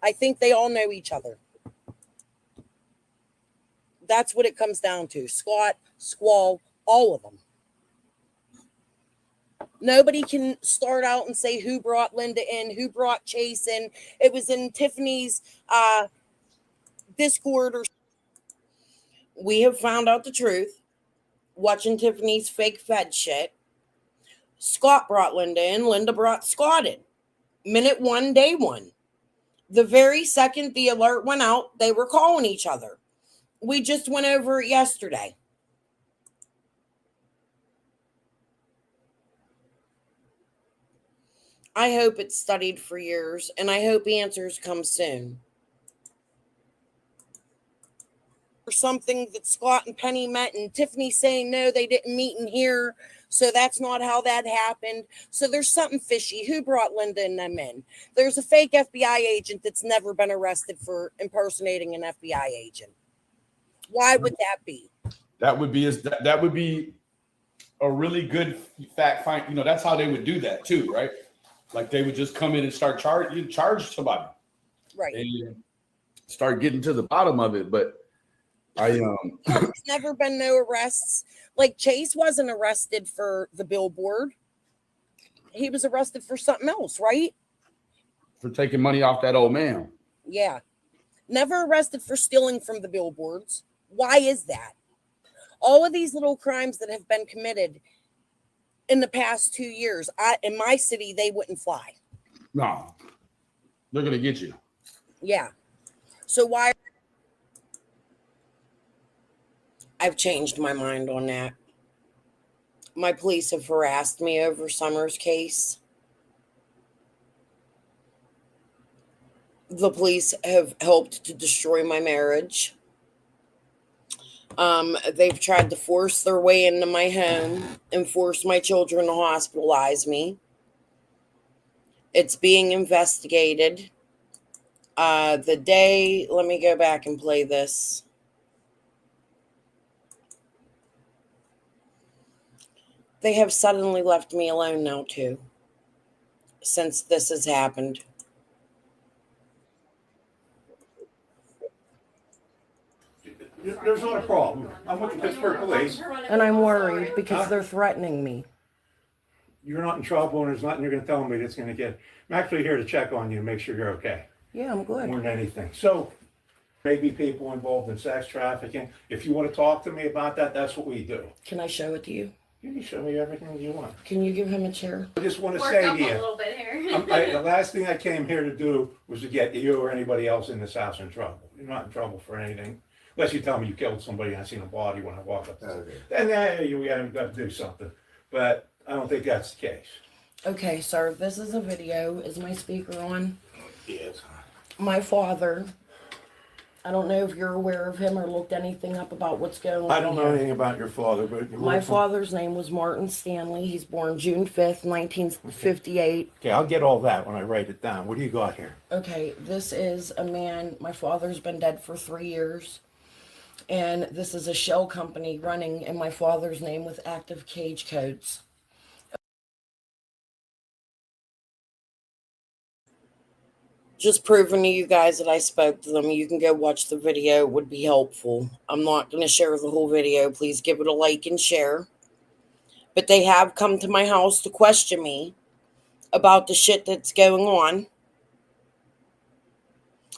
I think they all know each other. That's what it comes down to. Scott, Squall, all of them. Nobody can start out and say who brought Linda in, who brought Chase in. It was in Tiffany's Discord. We have found out the truth. Watching Tiffany's fake Fed shit. Scott brought Linda in. Linda brought Scott in. Minute 1, day 1. The very second the alert went out, they were calling each other. We just went over it yesterday. I hope it's studied for years, and I hope answers come soon. Or something that Scott and Penny met, and Tiffany saying no, they didn't meet in here, so that's not how that happened. So there's something fishy. Who brought Linda and them in? There's a fake FBI agent that's never been arrested for impersonating an FBI agent. Why would that be? That would be a really good fact find. You know, that's how they would do that too, right? Like they would just come in and start charge somebody. Right. And start getting to the bottom of it. But there's never been no arrests. Like Chase wasn't arrested for the billboard. He was arrested for something else, right? For taking money off that old man. Yeah. Never arrested for stealing from the billboards. Why is that? All of these little crimes that have been committed in the past 2 years, in my city, they wouldn't fly. No. They're going to get you. Yeah. So why? I've changed my mind on that. My police have harassed me over Summer's case. The police have helped to destroy my marriage. They've tried to force their way into my home and force my children to hospitalize me. It's being investigated. Let me go back and play this. They have suddenly left me alone now, too, since this has happened. There's not a problem. I'm with the Pittsburgh Police. And I'm worried because they're threatening me. You're not in trouble, and there's nothing you're going to tell me that's going to get. I'm actually here to check on you and make sure you're okay. Yeah, I'm good. More than anything. So, maybe people involved in sex trafficking. If you want to talk to me about that, that's what we do. Can I show it to you? You can show me everything you want. Can you give him a chair? I just want to Work say up to you, a little bit here. the last thing I came here to do was to get you or anybody else in this house in trouble. You're not in trouble for anything. Unless you tell me you killed somebody and I seen a body when I walked up. Then we have got to do something. But I don't think that's the case. Okay, sir, this is a video. Is my speaker on? Yes. My father, I don't know if you're aware of him or looked anything up about what's going on. I don't know here. anything about your father, but My father's name was Martin Stanley. He's born June 5th, 1958. Okay, I'll get all that when I write it down. What do you got here? Okay, this is a man, my father's been dead for 3 years. And this is a shell company running in my father's name with active cage codes. Just proving to you guys that I spoke to them. You can go watch the video. It would be helpful. I'm not going to share the whole video. Please give it a like and share. But they have come to my house to question me about the shit that's going on.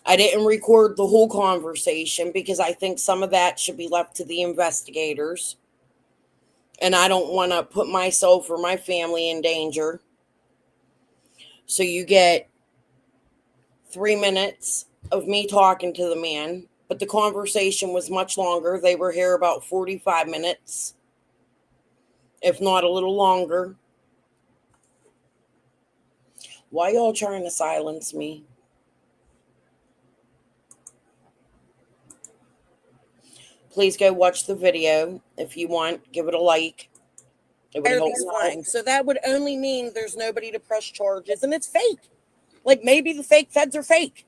I didn't record the whole conversation because I think some of that should be left to the investigators. And I don't want to put myself or my family in danger. So you get 3 minutes of me talking to the man, but the conversation was much longer. They were here about 45 minutes, if not a little longer. Why y'all trying to silence me? Please go watch the video if you want. Give it a like. It would help me. So that would only mean there's nobody to press charges, and it's fake. Like maybe the fake feds are fake.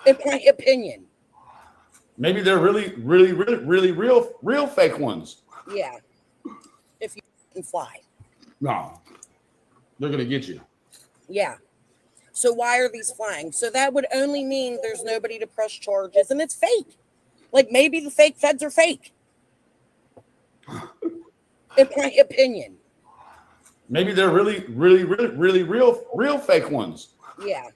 In my opinion. Maybe they're really real fake ones. Yeah. If you can fly. No. They're gonna get you. Yeah. So why are these flying? So that would only mean there's nobody to press charges, and it's fake. Like maybe the fake feds are fake. In my opinion. Maybe they're really real fake ones. Yeah.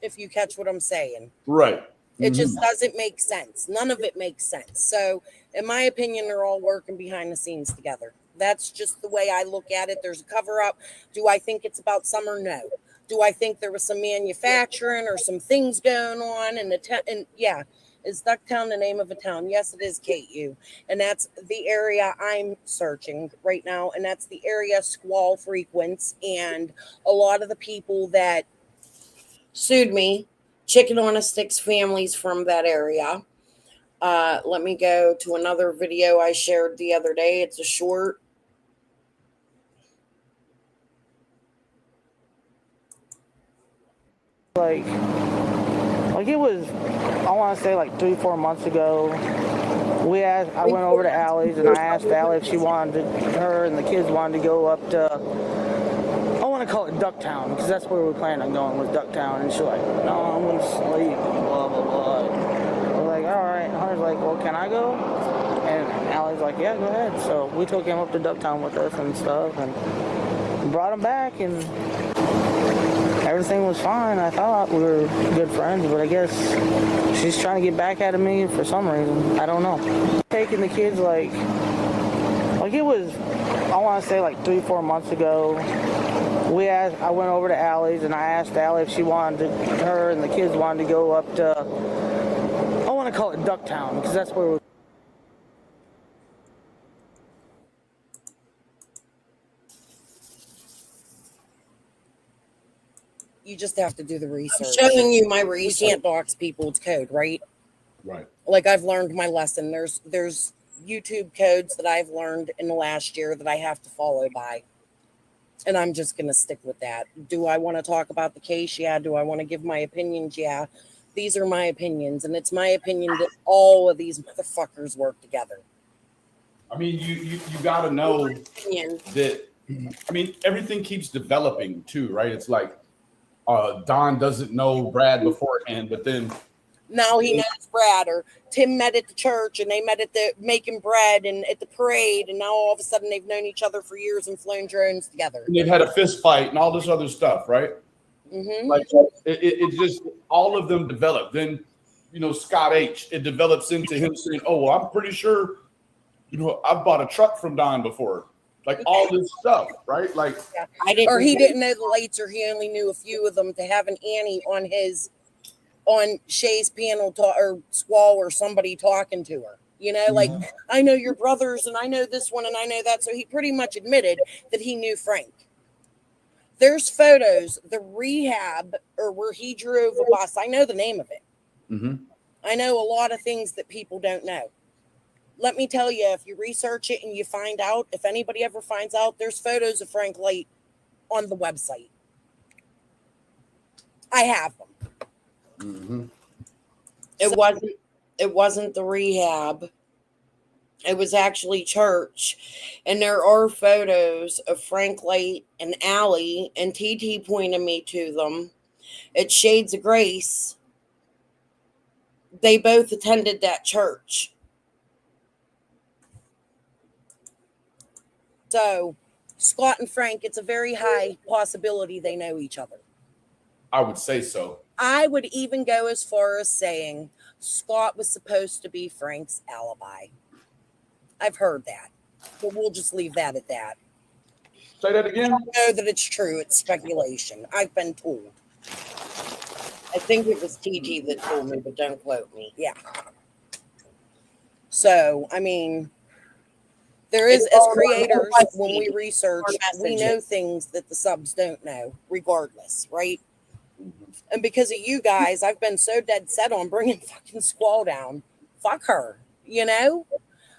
If you catch what I'm saying. Right. It just doesn't make sense. None of it makes sense. So in my opinion, they're all working behind the scenes together. That's just the way I look at it. There's a cover up. Do I think it's about Summer? No. Do I think there was some manufacturing or some things going on in the town? And yeah, is Ducktown the name of a town? Yes, it is, KU. And that's the area I'm searching right now. And that's the area Squall frequents. And a lot of the people that sued me, Chicken on a Stick's families from that area. Let me go to another video I shared the other day. It's a short. Like it was, I want to say like 3-4 months ago. I went over to Allie's and I asked Allie if she wanted her and the kids wanted to go up to want to call it Ducktown because that's where we're planning on going, was Ducktown. And she's like, no, I'm going to sleep, blah, blah, blah. We're like, all right. And Hunter's like, well, can I go? And Allie's like, yeah, go ahead. So we took him up to Ducktown with us and stuff and brought him back, and everything was fine. I thought we were good friends, but I guess she's trying to get back at me for some reason. I don't know. Taking the kids like it was, I want to say like 3-4 months ago. I went over to Allie's and I asked Allie if she wanted her and the kids wanted to go up to, I want to call it Ducktown because that's where we're. You just have to do the research. I'm showing you my research. We can't dox people's code, right? Right. Like I've learned my lesson. There's YouTube codes that I've learned in the last year that I have to follow by. And I'm just going to stick with that. Do I want to talk about the case? Yeah. Do I want to give my opinions? Yeah. These are my opinions. And it's my opinion that all of these motherfuckers work together. I mean, you got to know that, I mean, everything keeps developing too, right? It's like Don doesn't know Brad beforehand, but then now he knows Brad, or Tim met at the church and they met at the making bread and at the parade, and now all of a sudden they've known each other for years and flown drones together. And they've had a fist fight and all this other stuff, right? Mm-hmm. Like it just, all of them develop. Then, you know, Scott H, it develops into him saying, oh, well, I'm pretty sure, you know, I've bought a truck from Don before. Like all this stuff, right? Like, yeah. He didn't know the lights, or he only knew a few of them, to have an Annie on Shay's panel or Squall, or somebody talking to her, you know, like, I know your brothers and I know this one and I know that. So he pretty much admitted that he knew Frank. There's photos, the rehab, or where he drove a bus. I know the name of it. Mm-hmm. I know a lot of things that people don't know. Let me tell you, if you research it and you find out, if anybody ever finds out, there's photos of Frank Light on the website. I have them. Mm-hmm. It wasn't the rehab. It was actually church. And there are photos of Frank Light and Allie, and TT pointed me to them. At Shades of Grace. They both attended that church. So, Scott and Frank, it's a very high possibility they know each other. I would say so. I would even go as far as saying Scott was supposed to be Frank's alibi. I've heard that, but we'll just leave that at that. Say that again? I don't know that it's true. It's speculation. I've been told. I think it was TG that told me, but don't quote me. Yeah. So, I mean, there is, as creators, when we research, we know things that the subs don't know, regardless, right? And because of you guys, I've been so dead set on bringing fucking Squall down. Fuck her, you know?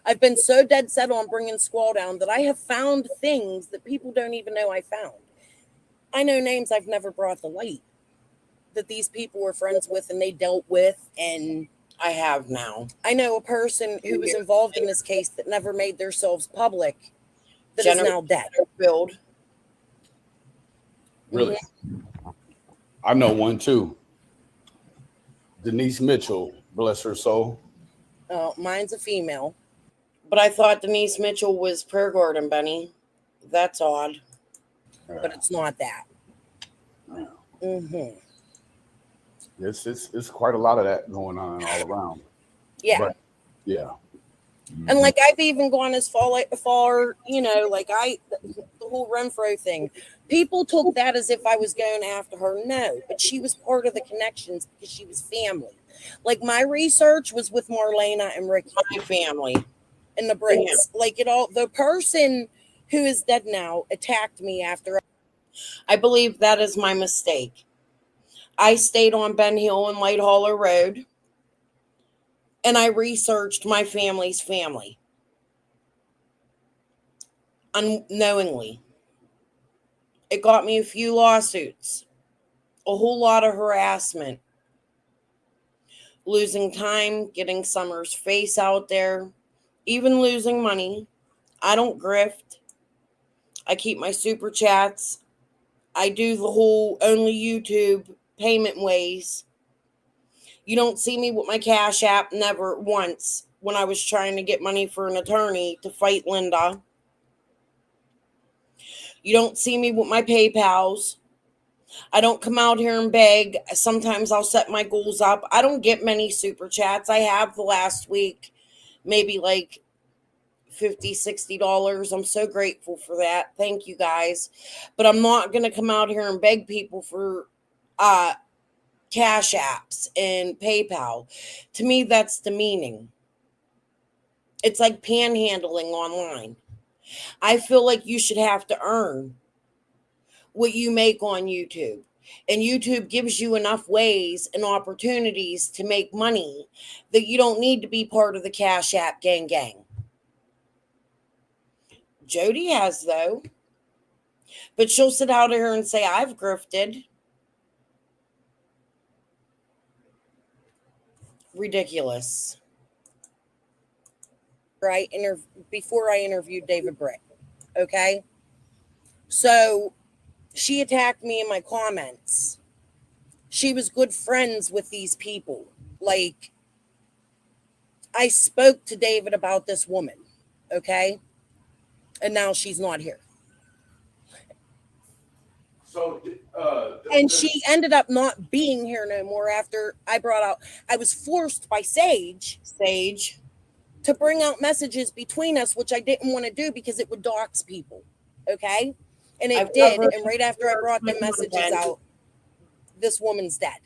I've been so dead set on bringing Squall down that I have found things that people don't even know I found. I know names I've never brought to light that these people were friends with and they dealt with, and I have now. I know a person who was involved in this case that never made themselves public that is now dead. Build. Really? Mm-hmm. I know one too. Denise Mitchell, bless her soul. Oh, mine's a female. But I thought Denise Mitchell was Prayer Garden Bunny. That's odd. But it's not that. Mm-hmm. It's quite a lot of that going on all around. Yeah. But, yeah. Mm-hmm. And like I've even gone as far, you know, like the whole Renfro thing. People took that as if I was going after her. No, but she was part of the connections because she was family. Like my research was with Marlena and Ricky. My family. And the Brits. Yeah. Like it all, the person who is dead now attacked me after. I believe that is my mistake. I stayed on Ben Hill and Light Hollow Road. And I researched my family's family. Unknowingly. It got me a few lawsuits. A whole lot of harassment. Losing time, getting Summer's face out there. Even losing money. I don't grift. I keep my super chats. I do the whole only YouTube payment ways. You don't see me with my Cash App, never once, when I was trying to get money for an attorney to fight Linda. You don't see me with my PayPals. I don't come out here and beg. Sometimes I'll set my goals up. I don't get many super chats. I have the last week, maybe like $50, $60. I'm so grateful for that. Thank you guys. But I'm not going to come out here and beg people for Cash Apps and PayPal. To me, that's demeaning. It's like panhandling online. I feel like you should have to earn what you make on YouTube. And YouTube gives you enough ways and opportunities to make money that you don't need to be part of the Cash App gang. Jody has, though. But she'll sit out here and say, I've grifted. Ridiculous. Right? Before I interviewed David Brick. Okay? So she attacked me in my comments. She was good friends with these people. Like, I spoke to David about this woman. Okay? And now she's not here. So, and she ended up not being here no more after I brought out, I was forced by Sage to bring out messages between us, which I didn't want to do because it would dox people. Okay? And it did. And right after I brought the messages out, this woman's dead.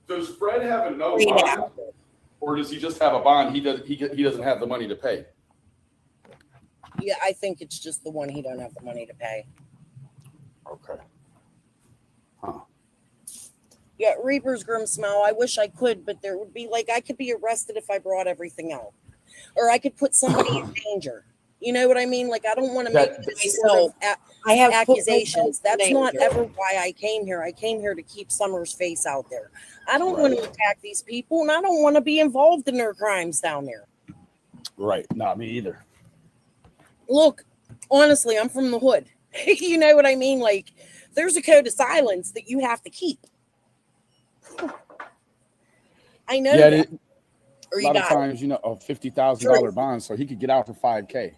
Does Fred have a no bond, or does he just have a bond? He doesn't have the money to pay. Yeah, I think it's just the one he don't have the money to pay. Okay. Huh. Yeah, Reaper's Grim Smile. I wish I could, but there would be I could be arrested if I brought everything out, or I could put somebody in danger. You know what I mean? I don't want to make myself accusations. That's not ever why I came here. I came here to keep Summer's face out there. I don't want to attack these people, and I don't want to be involved in their crimes down there. Right. Not me either. Look, honestly, I'm from the hood. You know what I mean? There's a code of silence that you have to keep. I know. Yeah, that. A lot of times, a $50,000 bond, so he could get out for $5,000.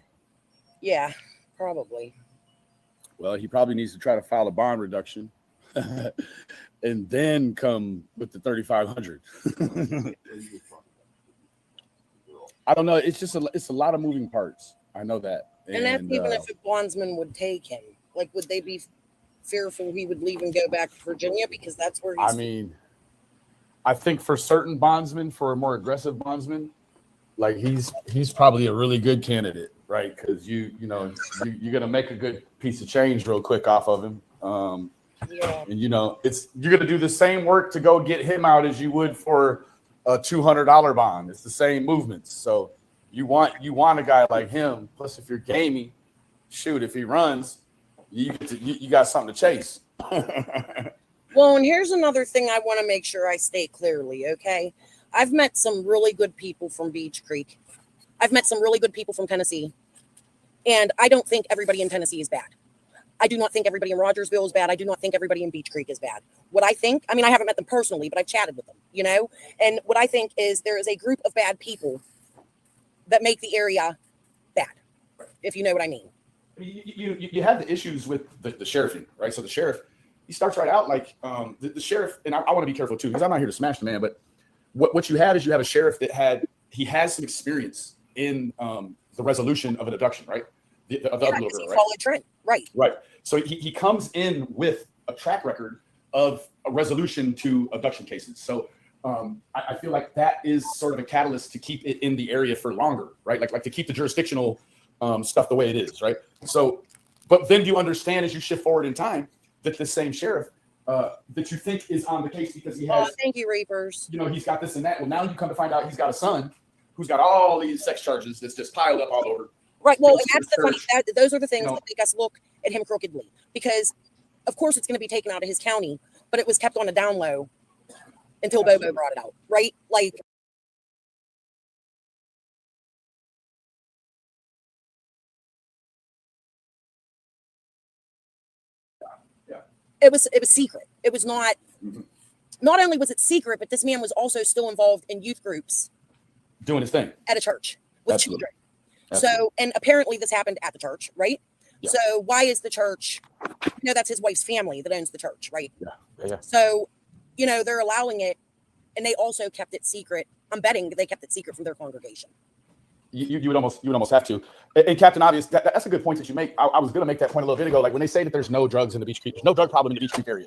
Yeah, probably. Well, he probably needs to try to file a bond reduction, and then come with the $3,500. I don't know. It's just it's a lot of moving parts. I know that. And that's even if a bondsman would take him. Would they be fearful he would leave and go back to Virginia? Because that's where he's... I think for certain bondsmen, for a more aggressive bondsman, he's probably a really good candidate, right? Because you're gonna make a good piece of change real quick off of him. Yeah. And you're gonna do the same work to go get him out as you would for a $200 bond. It's the same movements. So you want a guy like him. Plus, if you're gamey, shoot, if he runs, you got something to chase. Well, and here's another thing I want to make sure I state clearly, okay? I've met some really good people from Beach Creek. I've met some really good people from Tennessee. And I don't think everybody in Tennessee is bad. I do not think everybody in Rogersville is bad. I do not think everybody in Beach Creek is bad. What I think, I haven't met them personally, but I've chatted with them, And what I think is there is a group of bad people that make the area bad, if you know what I mean. You have the issues with the sheriff, right? So the sheriff, he starts right out the sheriff, and I want to be careful too, because I'm not here to smash the man, but what you have is you have a sheriff that has some experience in the resolution of an abduction, right? He followed Trent, right? Right. So he comes in with a track record of a resolution to abduction cases. So I feel like that is sort of a catalyst to keep it in the area for longer, right? Like to keep the jurisdictional stuff the way it is, right? So, but then you understand as you shift forward in time that the same sheriff that you think is on the case because he has, thank you, Reapers. He's got this and that. Well, now you come to find out he's got a son who's got all these sex charges that's just piled up all over. Right. Well, and that's the funny. Those are the things that make us look at him crookedly, because, of course, it's going to be taken out of his county, but it was kept on a down low until Bobo brought it out, right? it was secret. It was not. Not only was it secret, but this man was also still involved in youth groups, doing his thing at a church with Absolutely. children. Absolutely. So, and apparently this happened at the church, right? Yeah. So why is the church? That's his wife's family that owns the church, right? Yeah. So, they're allowing it, and they also kept it secret. I'm betting they kept it secret from their congregation. You would almost have to. And Captain Obvious, that's a good point that you make. I was going to make that point a little bit ago. Like when they say that there's no drugs in the Beach Creek, there's no drug problem in the Beach Creek area.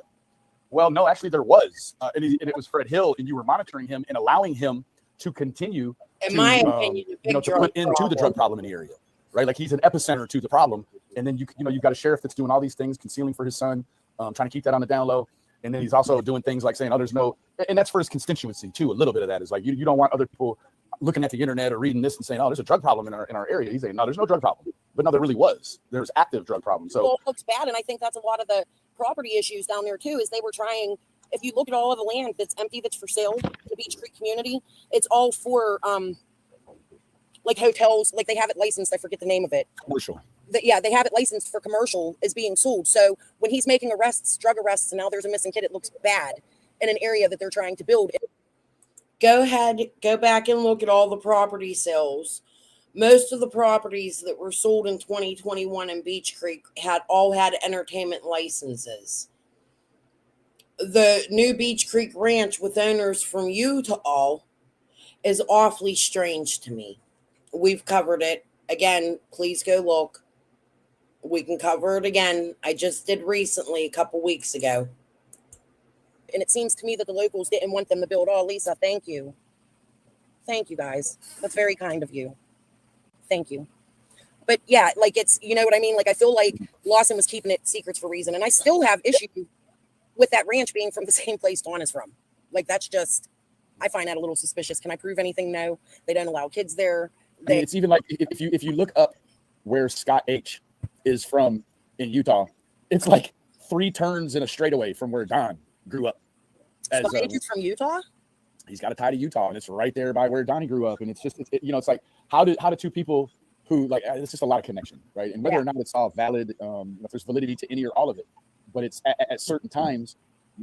Well, no, actually there was, and it was Fred Hill, and you were monitoring him and allowing him to continue In my opinion, to put into the drug problem in the area, right? Like he's an epicenter to the problem, and then you've got a sheriff that's doing all these things, concealing for his son, trying to keep that on the down low, and then he's also doing things like saying, "Oh, there's no," and that's for his constituency too. A little bit of that is like you don't want other people looking at the internet or reading this and saying, "Oh, there's a drug problem in our area." He's saying, "No, there's no drug problem," but no, there really was. There's active drug problems. So it looks bad, and I think that's a lot of the property issues down there too. Is they were trying. If you look at all of the land that's empty, that's for sale in the Beach Creek community, it's all for like hotels. Like they have it licensed. I forget the name of it. Commercial. They have it licensed for commercial is being sold. So when he's making arrests, drug arrests, and now there's a missing kid, it looks bad in an area that they're trying to build. Go ahead, go back and look at all the property sales. Most of the properties that were sold in 2021 in Beach Creek had entertainment licenses. The new Beach Creek Ranch with owners from Utah is awfully strange to me. We've covered it. Again, please go look. We can cover it again. I just did recently, a couple weeks ago. And it seems to me that the locals didn't want them to build. Oh, Lisa, thank you. Thank you, guys. That's very kind of you. Thank you. But yeah, like it's, you know what I mean? Like I feel like Lawson was keeping it secrets for a reason. And I still have issue with that ranch being from the same place Dawn is from. Like that's just, I find that a little suspicious. Can I prove anything? No. They don't allow kids there. I mean, it's even like if you look up where Scott H is from in Utah, it's like 3 turns in a straightaway from where Don grew up. Scott H is from Utah? He's got a tie to Utah, and it's right there by where Donnie grew up. And it's just, it's like, how do 2 people who like, it's just a lot of connection, right? And whether or not it's all valid, if there's validity to any or all of it, but it's at certain times,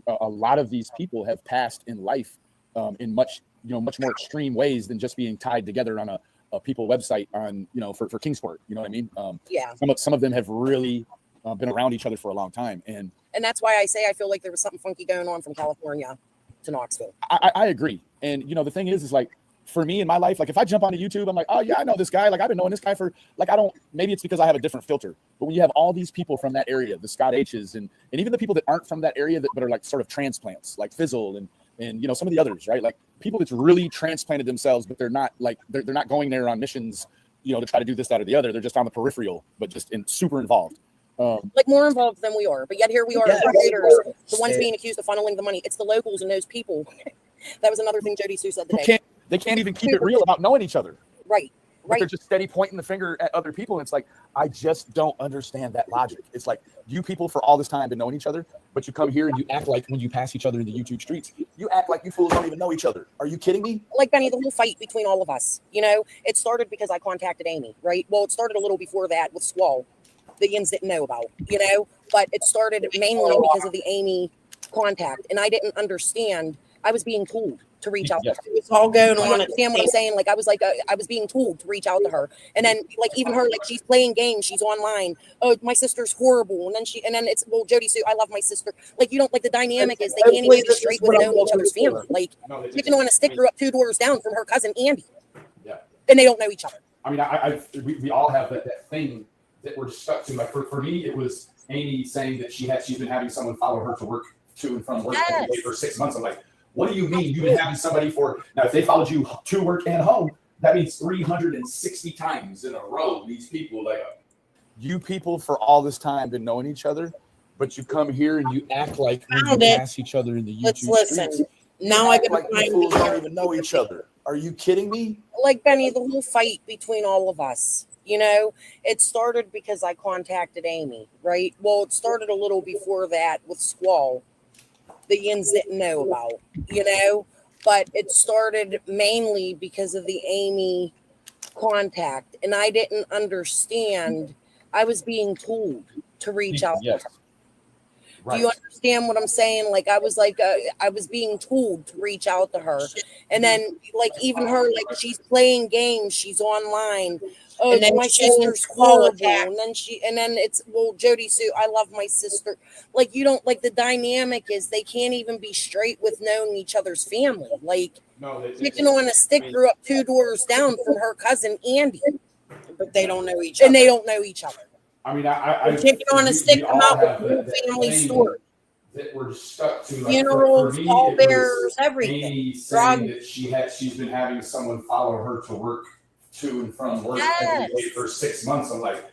a lot of these people have passed in life in much more extreme ways than just being tied together on a people website on, for Kingsport. You know what I mean? Some of them have really been around each other for a long time. And that's why I say I feel like there was something funky going on from California to Knoxville. I agree. And, the thing is like, for me in my life, like if I jump onto YouTube, I'm like, oh yeah, I know this guy. Like I've been knowing this guy for like, maybe it's because I have a different filter, but when you have all these people from that area, the Scott H's and even the people that aren't from that area but are like sort of transplants, like Fizzle and some of the others, right? Like people that's really transplanted themselves, but they're not like, they're not going there on missions, to try to do this, that, or the other. They're just on the peripheral, but just super involved. Like more involved than we are, but yet here we are as creators, the ones being accused of funneling the money. It's the locals and those people. That was another thing Jody Sue said today. They can't even keep it real about knowing each other. Right. But they're just steady pointing the finger at other people. And it's like, I just don't understand that logic. It's like you people for all this time been knowing each other, but you come here and you act like when you pass each other in the YouTube streets, you act like you fools don't even know each other. Are you kidding me? Like Benny, the whole fight between all of us, it started because I contacted Amy, right? Well, it started a little before that with Squall. The Yins didn't know about, but it started mainly because of the Amy contact. And I didn't understand. I was being told to reach out to her. It's all going on. Understand what I'm saying? Like I was being told to reach out to her. And then like even her, like she's playing games, she's online. Oh, my sister's horrible. And then it's, well, Jody Sue, I love my sister. Like you don't, like the dynamic is they can't even be straight with knowing each other's family. Like even on a stick grew up 2 doors down from her cousin Andy. Yeah. And they don't know each other. I mean, we all have that thing that we're stuck to. Like for me, it was Amy saying that she's been having someone follow her to work to and from work every day for 6 months. I'm like, what do you mean you've been having somebody now if they followed you to work and home, that means 360 times in a row. These people, like you people for all this time been knowing each other, but you come here and you act like you pass each other in the YouTube Let's listen. streets. Now I like people don't even know each other. Are you kidding me? Like Benny, the whole fight between all of us, it started because I contacted Amy, right? Well, it started a little before that with Squall. The Yins didn't know about, but it started mainly because of the Amy contact. And I didn't understand. I was being told to reach out to her. Do you understand what I'm saying? Like I was being told to reach out to her, and then like even her, like she's playing games, she's online. Oh, And then my she's sister's call horrible, attack. and then it's Jody Sue, I love my sister. Like you don't like the dynamic is they can't even be straight with knowing each other's family. Like Chicken on a Stick grew up 2 doors down from her cousin Andy, but they don't know each other. And they don't know each other. I mean, I Chicken on a Stick come out with that whole family thing story. that we're stuck to. Like, Funerals, for me, pallbearers, everything. Amy saying that she's been having someone follow her to work, to and from work every day for 6 months. I'm like,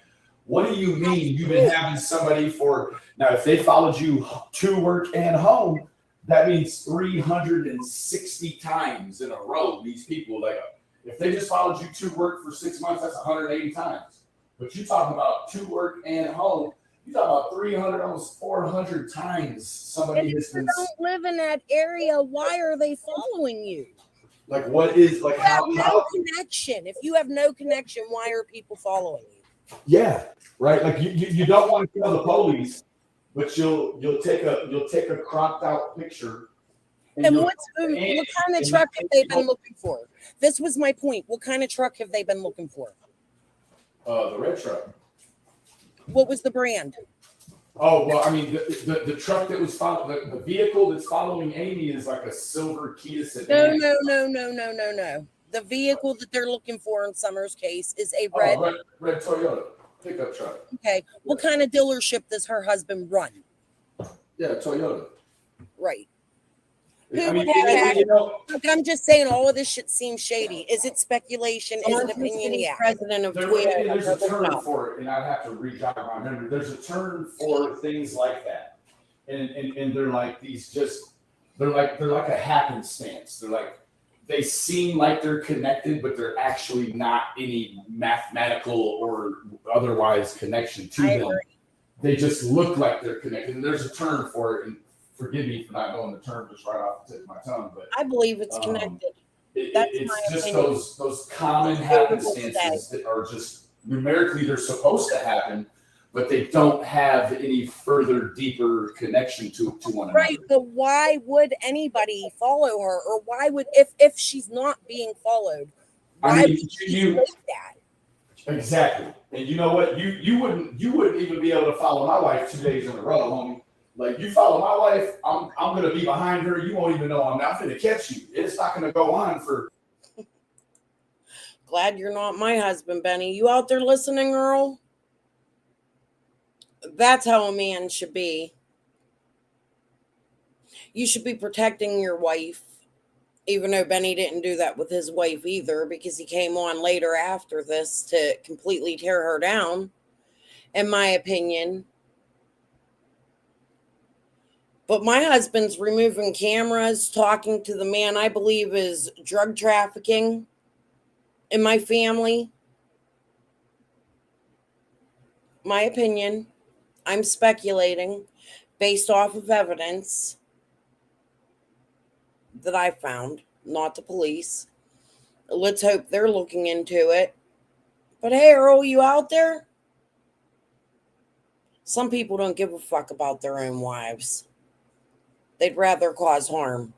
what do you mean you've been having somebody for now? If they followed you to work and home, that means 360 times in a row. These people, like, if they just followed you to work for 6 months, that's 180 times. But you're talking about to work and home. You're talking about 300, almost 400 times somebody has been. If you don't live in that area, why are they following you? Like, what is like how connection? If you have no connection, why are people following you? Yeah, right. Like you don't want to tell the police, but you'll take a cropped out picture. And what kind of truck have they been looking for? This was my point. What kind of truck have they been looking for? The red truck. What was the brand? Oh, well, I mean, the truck that was following, the vehicle that's following Amy is like a silver Kia sedan. No. The vehicle that they're looking for in Summer's case is a red Toyota pickup truck. Okay. What kind of dealership does her husband run? Yeah, Toyota. Right. I mean, you know, I'm just saying all of this shit seems shady. Is it speculation? Is it opinion? Yeah. President of there's a term for it, and I'd have to re-jog my memory. There's a term for things like that, and they're like these they're like a happenstance. They're like they seem like they're connected, but they're actually not any mathematical or otherwise connection to them. They just look like they're connected, and there's a term for it. And forgive me for not knowing the term just right off the tip of my tongue, but I believe it's connected. It's just those common happenstances that are just numerically they're supposed to happen, but they don't have any further deeper connection to one another. Right, but why would anybody follow her, or why would if she's not being followed? Why would she like that? Exactly, and you know what? You wouldn't even be able to follow my wife 2 days in a row, homie. Like you follow my wife, I'm gonna be behind her. You won't even know I'm not gonna catch you. It's not gonna go on for. Glad you're not my husband, Benny. You out there listening, Earl? That's how a man should be. You should be protecting your wife, even though Benny didn't do that with his wife either, because he came on later after this to completely tear her down, in my opinion. But my husband's removing cameras, talking to the man I believe is drug trafficking in my family. My opinion, I'm speculating based off of evidence that I found, not the police. Let's hope they're looking into it. But hey, Earl, you out there? Some people don't give a fuck about their own wives. They'd rather cause harm,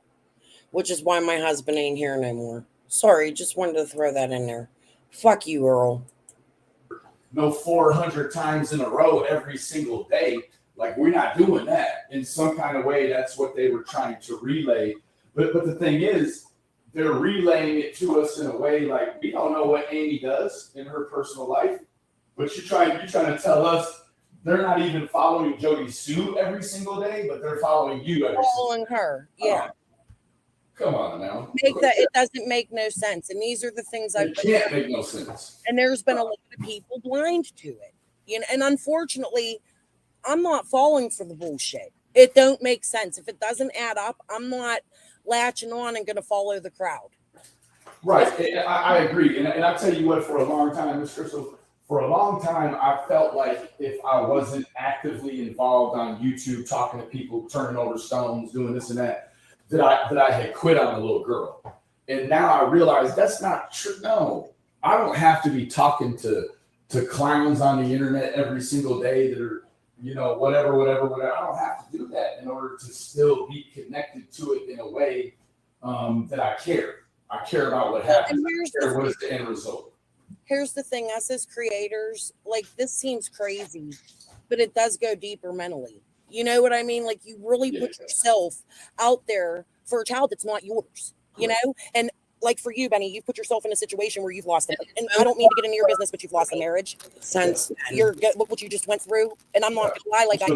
which is why my husband ain't here no more. Sorry, just wanted to throw that in there. Fuck you, Earl. No 400 times in a row every single day. Like, we're not doing that. In some kind of way, that's what they were trying to relay. But the thing is, they're relaying it to us in a way like we don't know what Amy does in her personal life. But you're trying to tell us they're not even following Jody Sue every single day, but they're following you every following her. Yeah. Come on now. It doesn't make no sense. And these are the things It can't make no sense. And there's been a lot of people blind to it. You know, and unfortunately, I'm not falling for the bullshit. It don't make sense. If it doesn't add up, I'm not latching on and going to follow the crowd. Right. I agree. And I'll tell you what, for a long time, Ms. Crystal, for a long time, I felt like if I wasn't actively involved on YouTube, talking to people, turning over stones, doing this and that I had quit on the little girl. And now I realize that's not true. No, I don't have to be talking to clowns on the internet every single day that are whatever. I don't have to do that in order to still be connected to it in a way that I care. I care about what happens. I care what is the end result. Here's the thing, us as creators, like, this seems crazy, but it does go deeper mentally. You know what I mean? Like, you really put yourself out there for a child that's not yours, you know? And like for you, Benny, you've put yourself in a situation where you've lost it. And I don't mean to get into your business, but you've lost a marriage since look what you just went through. And I'm not gonna lie, like, I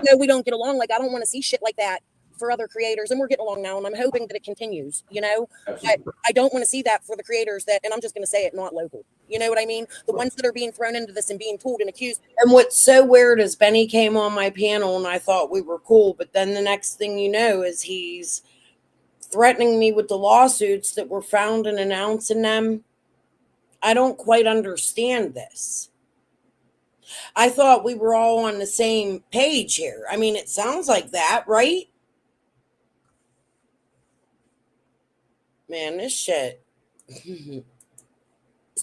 know we don't get along. Like, I don't want to see shit like that for other creators, and we're getting along now, and I'm hoping that it continues, you know. I don't want to see that for the creators that, and I'm just going to say it, not local. You know what I mean? The ones that are being thrown into this and being told and accused. And what's so weird is Benny came on my panel and I thought we were cool, but then the next thing you know is he's threatening me with the lawsuits that were found and announcing them. I don't quite understand this. I thought we were all on the same page here. I mean, it sounds like that, right? Man, this shit.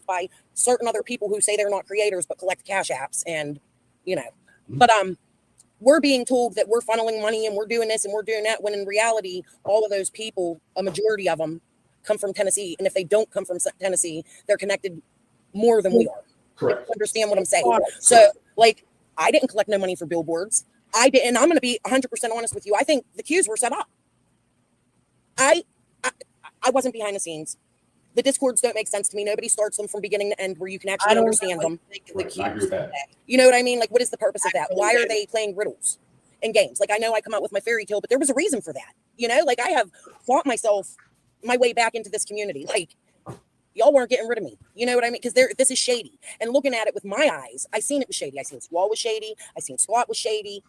By certain other people who say they're not creators but collect cash apps, and you know, but we're being told that we're funneling money and we're doing this and we're doing that, when in reality, all of those people, a majority of them, come from Tennessee, and if they don't come from Tennessee, they're connected more than we are. Correct. Understand what I'm saying? So, like, I didn't collect no money for billboards. I did, and I'm going to be 100% honest with you. I think the cues were set up. I wasn't behind the scenes. The Discords don't make sense to me. Nobody starts them from beginning to end where you can actually understand them. You know what I mean? Like, what is the purpose of that? Why are they playing riddles in games? Like, I know I come out with my fairy tale, but there was a reason for that. You know, like, I have fought myself my way back into this community. Like, y'all weren't getting rid of me. You know what I mean? Because this is shady. And looking at it with my eyes, I seen it was shady. I seen Squall was shady. I seen Squat was shady.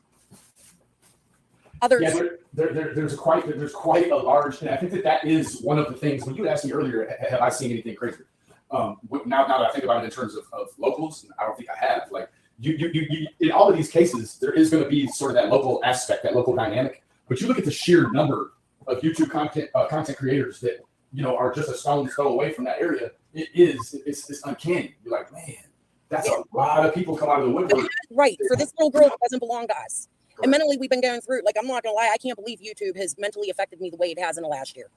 Others. Yeah, there's quite a large, and I think that is one of the things. When you asked me earlier, have I seen anything crazy? Now that I think about it in terms of locals, I don't think I have. Like you in all of these cases, there is going to be sort of that local aspect, that local dynamic. But you look at the sheer number of YouTube content creators that are just a stone's throw away from that area. It's uncanny. You're like, man, that's a lot of people come out of the woodwork. Right. For this little girl, it doesn't belong to us. And mentally, we've been going through, like, I'm not going to lie, I can't believe YouTube has mentally affected me the way it has in the last year.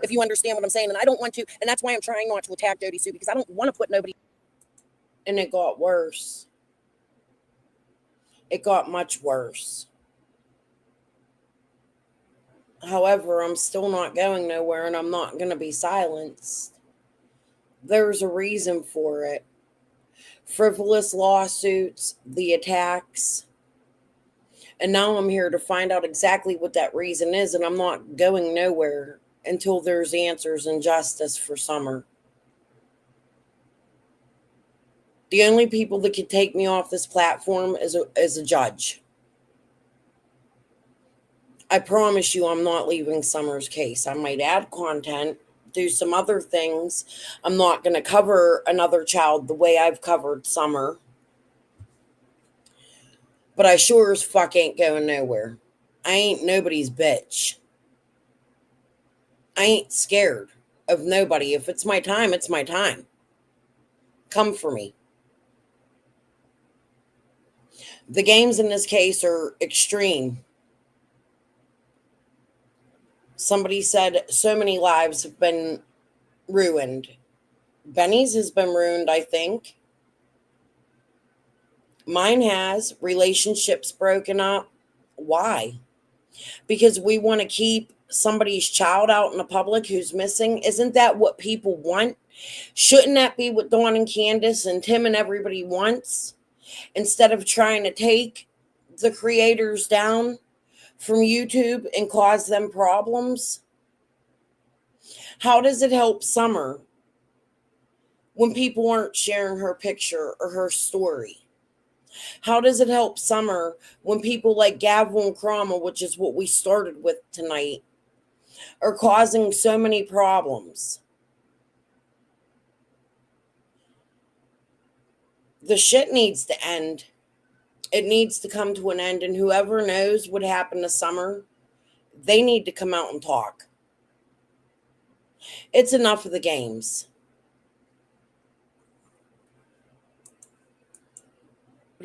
If you understand what I'm saying. And I don't want to, and that's why I'm trying not to attack Dodie Sue, because I don't want to put nobody. And it got worse. It got much worse. However, I'm still not going nowhere, and I'm not going to be silenced. There's a reason for it. Frivolous lawsuits, the attacks. And now I'm here to find out exactly what that reason is, and I'm not going nowhere until there's answers and justice for Summer. The only people that can take me off this platform is a judge. I promise you I'm not leaving Summer's case. I might add content, do some other things. I'm not going to cover another child the way I've covered Summer. But I sure as fuck ain't going nowhere. I ain't nobody's bitch. I ain't scared of nobody. If it's my time, it's my time. Come for me. The games in this case are extreme. Somebody said so many lives have been ruined. Benny's has been ruined, I think. Mine has. Relationships broken up. Why? Because we want to keep somebody's child out in the public who's missing. Isn't that what people want? Shouldn't that be what Dawn and Candace and Tim and everybody wants? Instead of trying to take the creators down from YouTube and cause them problems? How does it help Summer when people aren't sharing her picture or her story? How does it help Summer when people like Gavel and Cromwell, which is what we started with tonight, are causing so many problems? The shit needs to end. It needs to come to an end, and whoever knows what happened to Summer, they need to come out and talk. It's enough of the games.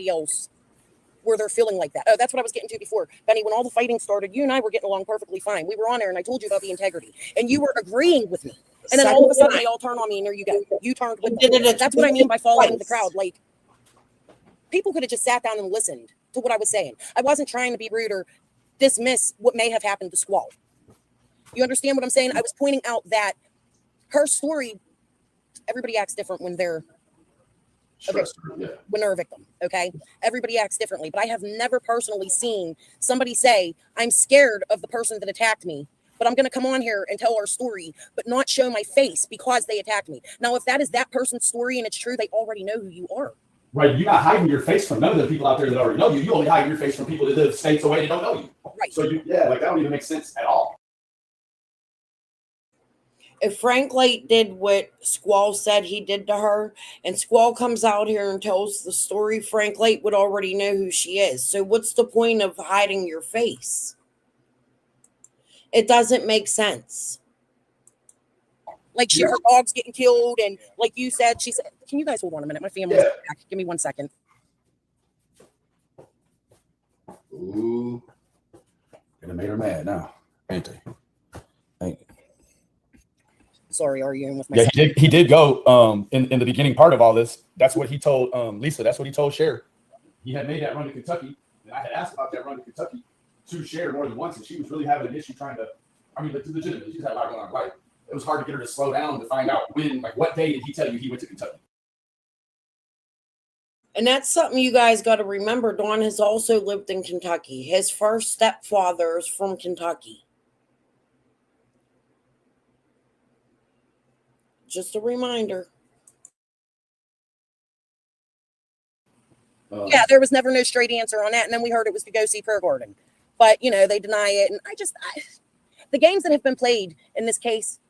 Else where they're feeling like that. Oh, that's what I was getting to before. Benny, when all the fighting started, you and I were getting along perfectly fine. We were on there and I told you about the integrity and you were agreeing with me. And then all of a sudden they all turn on me and there you go. You turned with me. That's what I mean by following the crowd. Like, people could have just sat down and listened to what I was saying. I wasn't trying to be rude or dismiss what may have happened to Squall. You understand what I'm saying? I was pointing out that her story, everybody acts different when they're when they're a victim. Okay. Everybody acts differently, but I have never personally seen somebody say, I'm scared of the person that attacked me, but I'm going to come on here and tell our story, but not show my face because they attacked me. Now, if that is that person's story and it's true, they already know who you are. Right. You're not hiding your face from none of the people out there that already know you. You only hide your face from people that live states away that don't know you. Right. So that don't even make sense at all. If Frank Light did what Squall said he did to her, and Squall comes out here and tells the story, Frank Light would already know who she is. So what's the point of hiding your face? It doesn't make sense. Like her dog's getting killed, and like you said, she said, can you guys hold on a minute? My family's back. Give me 1 second. Ooh. Gonna make her mad now, ain't they? Sorry, arguing with my he did go in the beginning part of all this. That's what he told Lisa. That's what he told Cher. He had made that run to Kentucky, and I had asked about that run to Kentucky to Cher more than once, and she was really having an issue trying to. I mean, legitimately, she's had a lot going on in life. It was hard to get her to slow down to find out when, like, what day did he tell you he went to Kentucky? And that's something you guys got to remember. Dawn has also lived in Kentucky. His first stepfather is from Kentucky. Just a reminder. Yeah, there was never no straight answer on that. And then we heard it was to go see Prayer Garden. But, you know, they deny it. And the games that have been played in this case,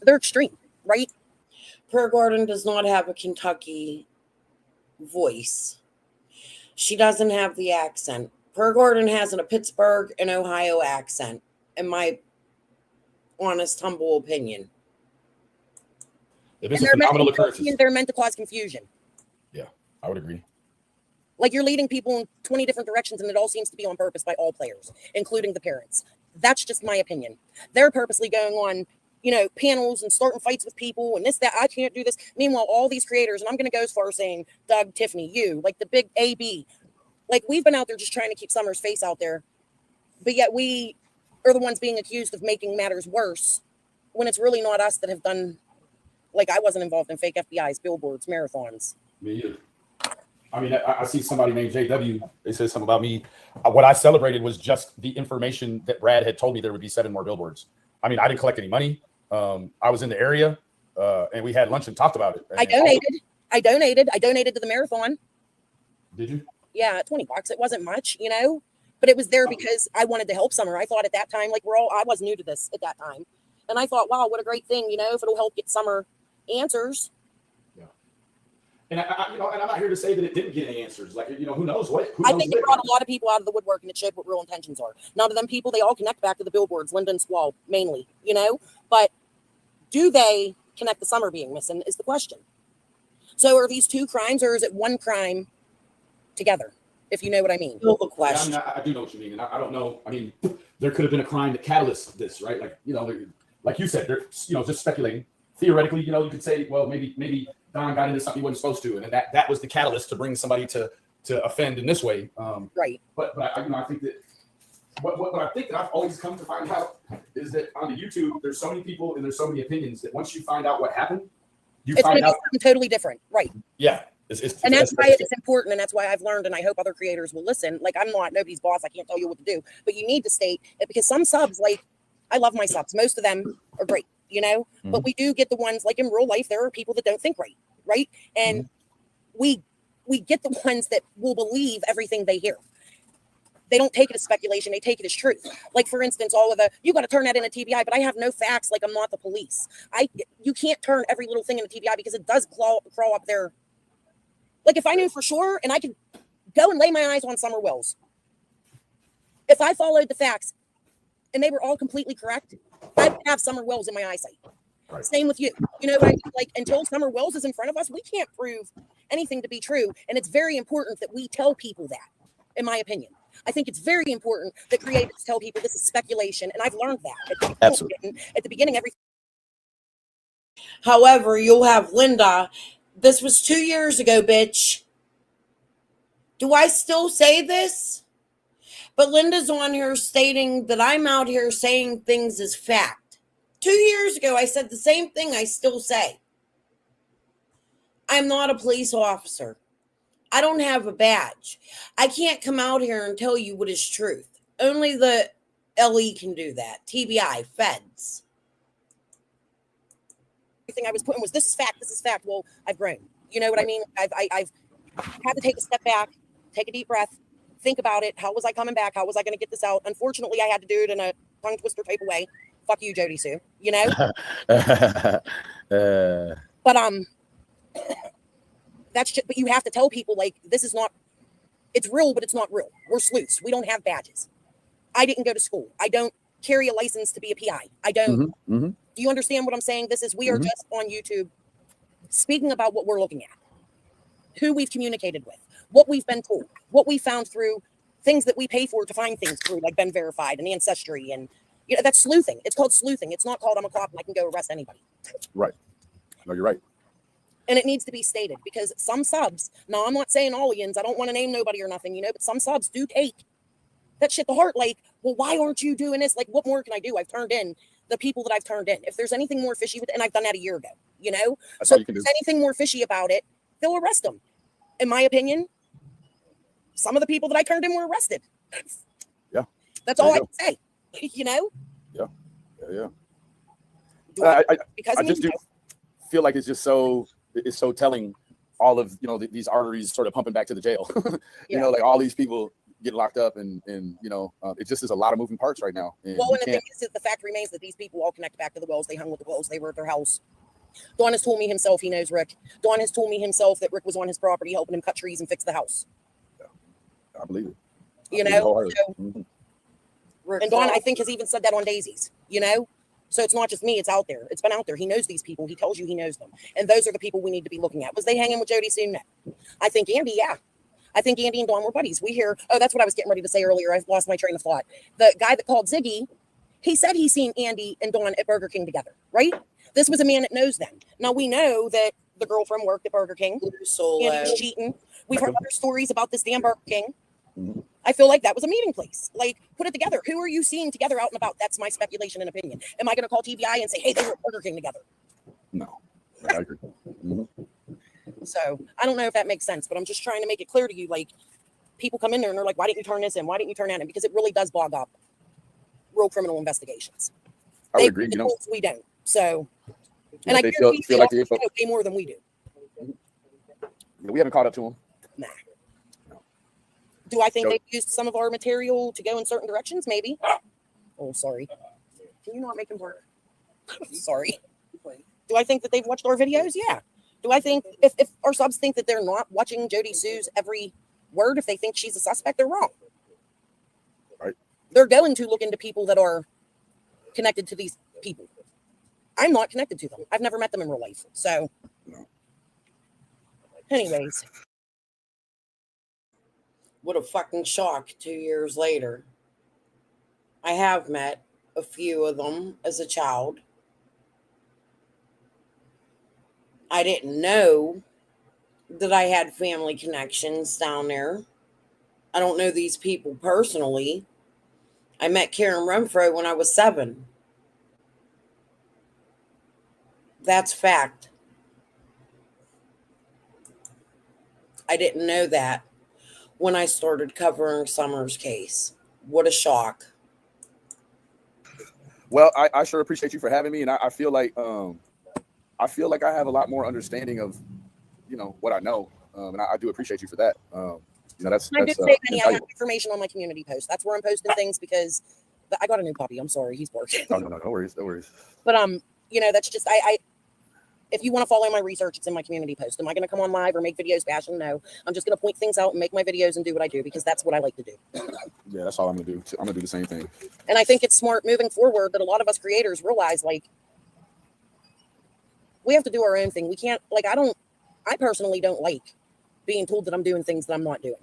they're extreme, right? Prayer Garden does not have a Kentucky voice. She doesn't have the accent. Prayer Garden has a Pittsburgh and Ohio accent, in my honest, humble opinion. If it's a phenomenal occurrence, they're meant to cause confusion. Yeah, I would agree. Like, you're leading people in 20 different directions, and it all seems to be on purpose by all players, including the parents. That's just my opinion. They're purposely going on, you know, panels and starting fights with people and this, that. I can't do this. Meanwhile, all these creators, and I'm going to go as far as saying, Doug, Tiffany, you, like the big AB, like, we've been out there just trying to keep Summer's face out there, but yet we are the ones being accused of making matters worse when it's really not us that have done. Like, I wasn't involved in fake FBI's, billboards, marathons. Me either. I mean, I see somebody named JW. They said something about me. What I celebrated was just the information that Brad had told me there would be 7 more billboards. I mean, I didn't collect any money. I was in the area, and we had lunch and talked about it. I donated to the marathon. Did you? Yeah, $20. It wasn't much, you know, but it was there because I wanted to help Summer. I thought at that time, like, I was new to this at that time. And I thought, wow, what a great thing, you know, if it'll help get Summer answers. Yeah. And and I'm not here to say that it didn't get any answers. Like, you know, who knows what? I think it brought a lot of people out of the woodwork, and it showed what real intentions are. None of them people, they all connect back to the billboards, Linda and Squall, mainly, you know. But do they connect to Summer being missing is the question. So are these 2 crimes, or is it 1 crime together? If you know what I mean. Still the question. Yeah, I mean, I do know what you mean, and I don't know. I mean, there could have been a crime that catalyzed this, right? Like, you know, like you said, they're, you know, just speculating. Theoretically, you know, you could say, well, maybe Don got into something he wasn't supposed to, and then that was the catalyst to bring somebody to offend in this way. Right. But I, you know, I think that what I think that I've always come to find out is that on the YouTube, there's so many people and there's so many opinions that once you find out what happened, it's find out something totally different. Right. Yeah. And that's why it's important, and that's why I've learned, and I hope other creators will listen. Like, I'm not nobody's boss. I can't tell you what to do, but you need to state it, because some subs, like, I love my subs. Most of them are great, you know, but we do get the ones, like, in real life, there are people that don't think right? And we get the ones that will believe everything they hear. They don't take it as speculation. They take it as truth. Like, for instance, all of you got to turn that in a TBI, but I have no facts. Like, I'm not the police. You can't turn every little thing in a TBI because it does crawl up there. Like, if I knew for sure, and I could go and lay my eyes on Summer Wells, if I followed the facts and they were all completely correct, I would have Summer Wells in my eyesight. Right. Same with you. You know what I mean? Like, until Summer Wells is in front of us, we can't prove anything to be true. And it's very important that we tell people that, in my opinion. I think it's very important that creators tell people this is speculation. And I've learned that. Absolutely. At the beginning, everything. However, you'll have Linda. This was 2 years ago, bitch. Do I still say this? But Linda's on here stating that I'm out here saying things as fact. 2 years ago, I said the same thing I still say. I'm not a police officer. I don't have a badge. I can't come out here and tell you what is truth. Only the LE can do that. TBI, feds. Everything I was putting was, this is fact, this is fact. Well, I've grown. You know what I mean? I've had to take a step back, take a deep breath, think about it. How was I coming back? How was I going to get this out? Unfortunately, I had to do it in a tongue twister type of way. Fuck you, Jody Sue. You know? But that's just, but you have to tell people, like, this is not, it's real, but it's not real. We're sleuths. We don't have badges. I didn't go to school. I don't carry a license to be a PI. I don't. Do you understand what I'm saying? This is, we are just on YouTube speaking about what we're looking at, who we've communicated with, what we've been told, what we found through things that we pay for to find things through, like Ben Verified and Ancestry. And, you know, that's sleuthing. It's called sleuthing. It's not called I'm a cop and I can go arrest anybody. Right. No, you're right. And it needs to be stated, because some subs, now I'm not saying all Ians, I don't want to name nobody or nothing, you know, but some subs do take that shit to heart. Like, well, why aren't you doing this? Like, what more can I do? I've turned in the people that I've turned in. If there's anything more fishy with it, and I've done that a year ago, you know? That's So all you if can there's do. anything more fishy about it, they'll arrest them. In my opinion, some of the people that I turned in were arrested. Yeah. That's all I can say, you know? Yeah. Yeah. Do I, I just do feel like it's just so, it's so telling, all of, you know, these arteries sort of pumping back to the jail. You know, like all these people get locked up, and you know, it just is a lot of moving parts right now. And well, and the thing is that the fact remains that these people all connect back to the Wells. They hung with the Wells. They were at their house. Don has told me himself he knows Rick. Don has told me himself that Rick was on his property helping him cut trees and fix the house. I believe it. You know? So, and Don, I think, has even said that on Daisy's, you know? So it's not just me, it's out there. It's been out there. He knows these people. He tells you he knows them. And those are the people we need to be looking at. Was they hanging with Jody soon? No. I think Andy, yeah. I think Andy and Dawn were buddies. We hear, oh, that's what I was getting ready to say earlier. I've lost my train of thought. The guy that called Ziggy, he said he's seen Andy and Dawn at Burger King together, right? This was a man that knows them. Now we know that the girlfriend worked at Burger King. Andy was cheating. We've heard other stories about this damn Burger King. I feel like that was a meeting place. Like, put it together. Who are you seeing together out and about? That's my speculation and opinion. Am I going to call TBI and say, hey, they were at Burger King together? No, I agree. So I don't know if that makes sense, but I'm just trying to make it clear to you. Like, people come in there and they're like, why didn't you turn this in? Why didn't you turn that in? Because it really does bog up real criminal investigations. I would agree. You know, we don't. So, and I they feel like they know way more than we do. We haven't caught up to them. Nah. Do I think they used some of our material to go in certain directions? Maybe. Oh, sorry. Can you not make him work? Sorry. Do I think that they've watched our videos? Yeah. Do I think if our subs think that they're not watching Jody Sue's every word, if they think she's a suspect, they're wrong. Right. They're going to look into people that are connected to these people. I'm not connected to them. I've never met them in real life. So, anyways. What a fucking shock 2 years later. I have met a few of them as a child. I didn't know that I had family connections down there. I don't know these people personally. I met Karen Renfro when I was 7. That's fact. I didn't know that when I started covering Summer's case. What a shock. Well, I sure appreciate you for having me, and I feel like I have a lot more understanding of, you know, what I know, and I do appreciate you for that. You know, that's I have information on my community post. That's where I'm posting things, because I got a new puppy. I'm sorry, he's barking. No worries. But you know, that's just I if you want to follow my research, it's in my community post. Am I going to come on live or make videos bashing? No, I'm just going to point things out and make my videos and do what I do, because that's what I like to do. Yeah, that's all I'm going to do. I'm going to do the same thing. And I think it's smart moving forward that a lot of us creators realize, like, we have to do our own thing. We can't, like, I don't I personally don't like being told that I'm doing things that I'm not doing.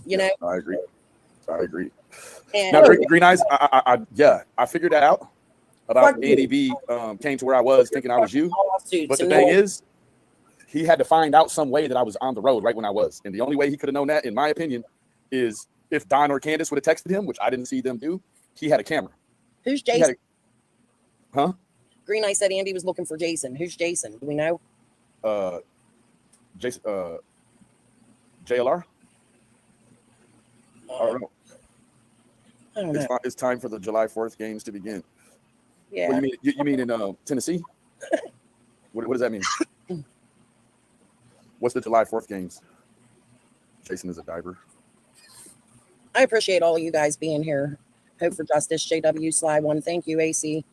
You know? I agree. And Now, Green Eyes, I figured that out about Andy B. Came to where I was thinking I was you. But the thing is, he had to find out some way that I was on the road right when I was. And the only way he could have known that, in my opinion, is if Don or Candace would have texted him, which I didn't see them do. He had a camera. Who's Jason? Green Eye said Andy was looking for Jason. Who's Jason? Do we know? Jason, JLR. I don't know. I don't know. It's time for the July 4th games to begin. Yeah. What do you mean? You mean in Tennessee? What does that mean? What's the July 4th games? Jason is a diver. I appreciate all of you guys being here. Hope for Justice, JW, Sly One. Thank you, AC.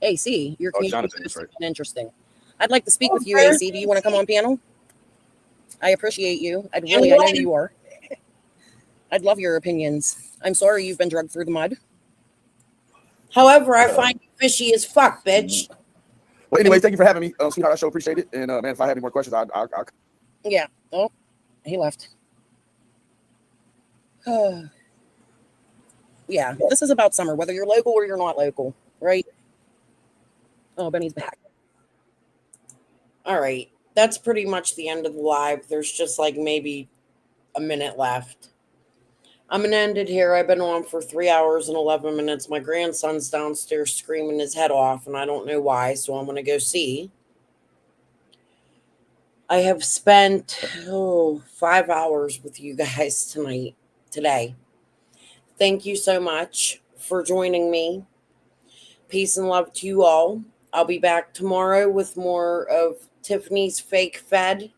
AC, your community is right. Interesting. I'd like to speak with you, AC. Do you want to come on panel? I appreciate you. I know you are. I'd love your opinions. I'm sorry you've been dragged through the mud. However, I find you fishy as fuck, bitch. Well, anyway, thank you for having me, sweetheart. I sure appreciate it. And man, if I have any more questions, I'll... Yeah. Oh, he left. Yeah, this is about summer, whether you're local or you're not local, right? Oh, Benny's back. All right. That's pretty much the end of the live. There's just like maybe a minute left. I'm going to end it here. I've been on for 3 hours and 11 minutes. My grandson's downstairs screaming his head off, and I don't know why, so I'm going to go see. I have spent 5 hours with you guys today. Thank you so much for joining me. Peace and love to you all. I'll be back tomorrow with more of Tiffany's Fake Fed.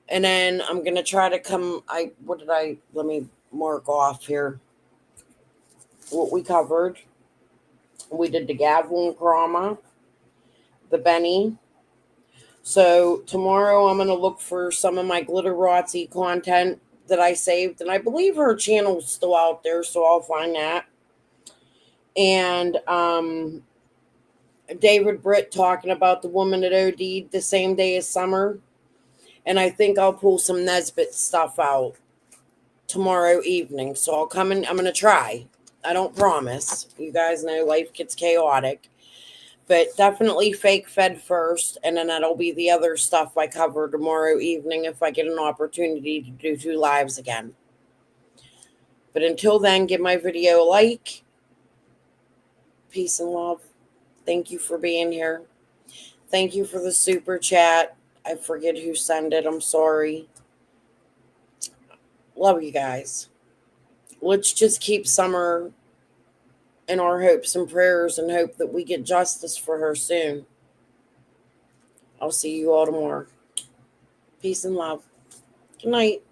And then I'm going to try to come. Let me mark off here what we covered. We did the Gavlin Grama, the Benny. So tomorrow I'm going to look for some of my Glitterati content that I saved. And I believe her channel's still out there, so I'll find that. And David Britt talking about the woman that OD'd the same day as Summer. And I think I'll pull some Nesbitt stuff out tomorrow evening. So I'll come in. I'm going to try. I don't promise. You guys know life gets chaotic. But definitely Fake Fed first. And then that'll be the other stuff I cover tomorrow evening if I get an opportunity to do 2 lives again. But until then, give my video a like. Peace and love. Thank you for being here. Thank you for the super chat. I forget who sent it. I'm sorry. Love you guys. Let's just keep Summer in our hopes and prayers and hope that we get justice for her soon. I'll see you all tomorrow. Peace and love. Good night.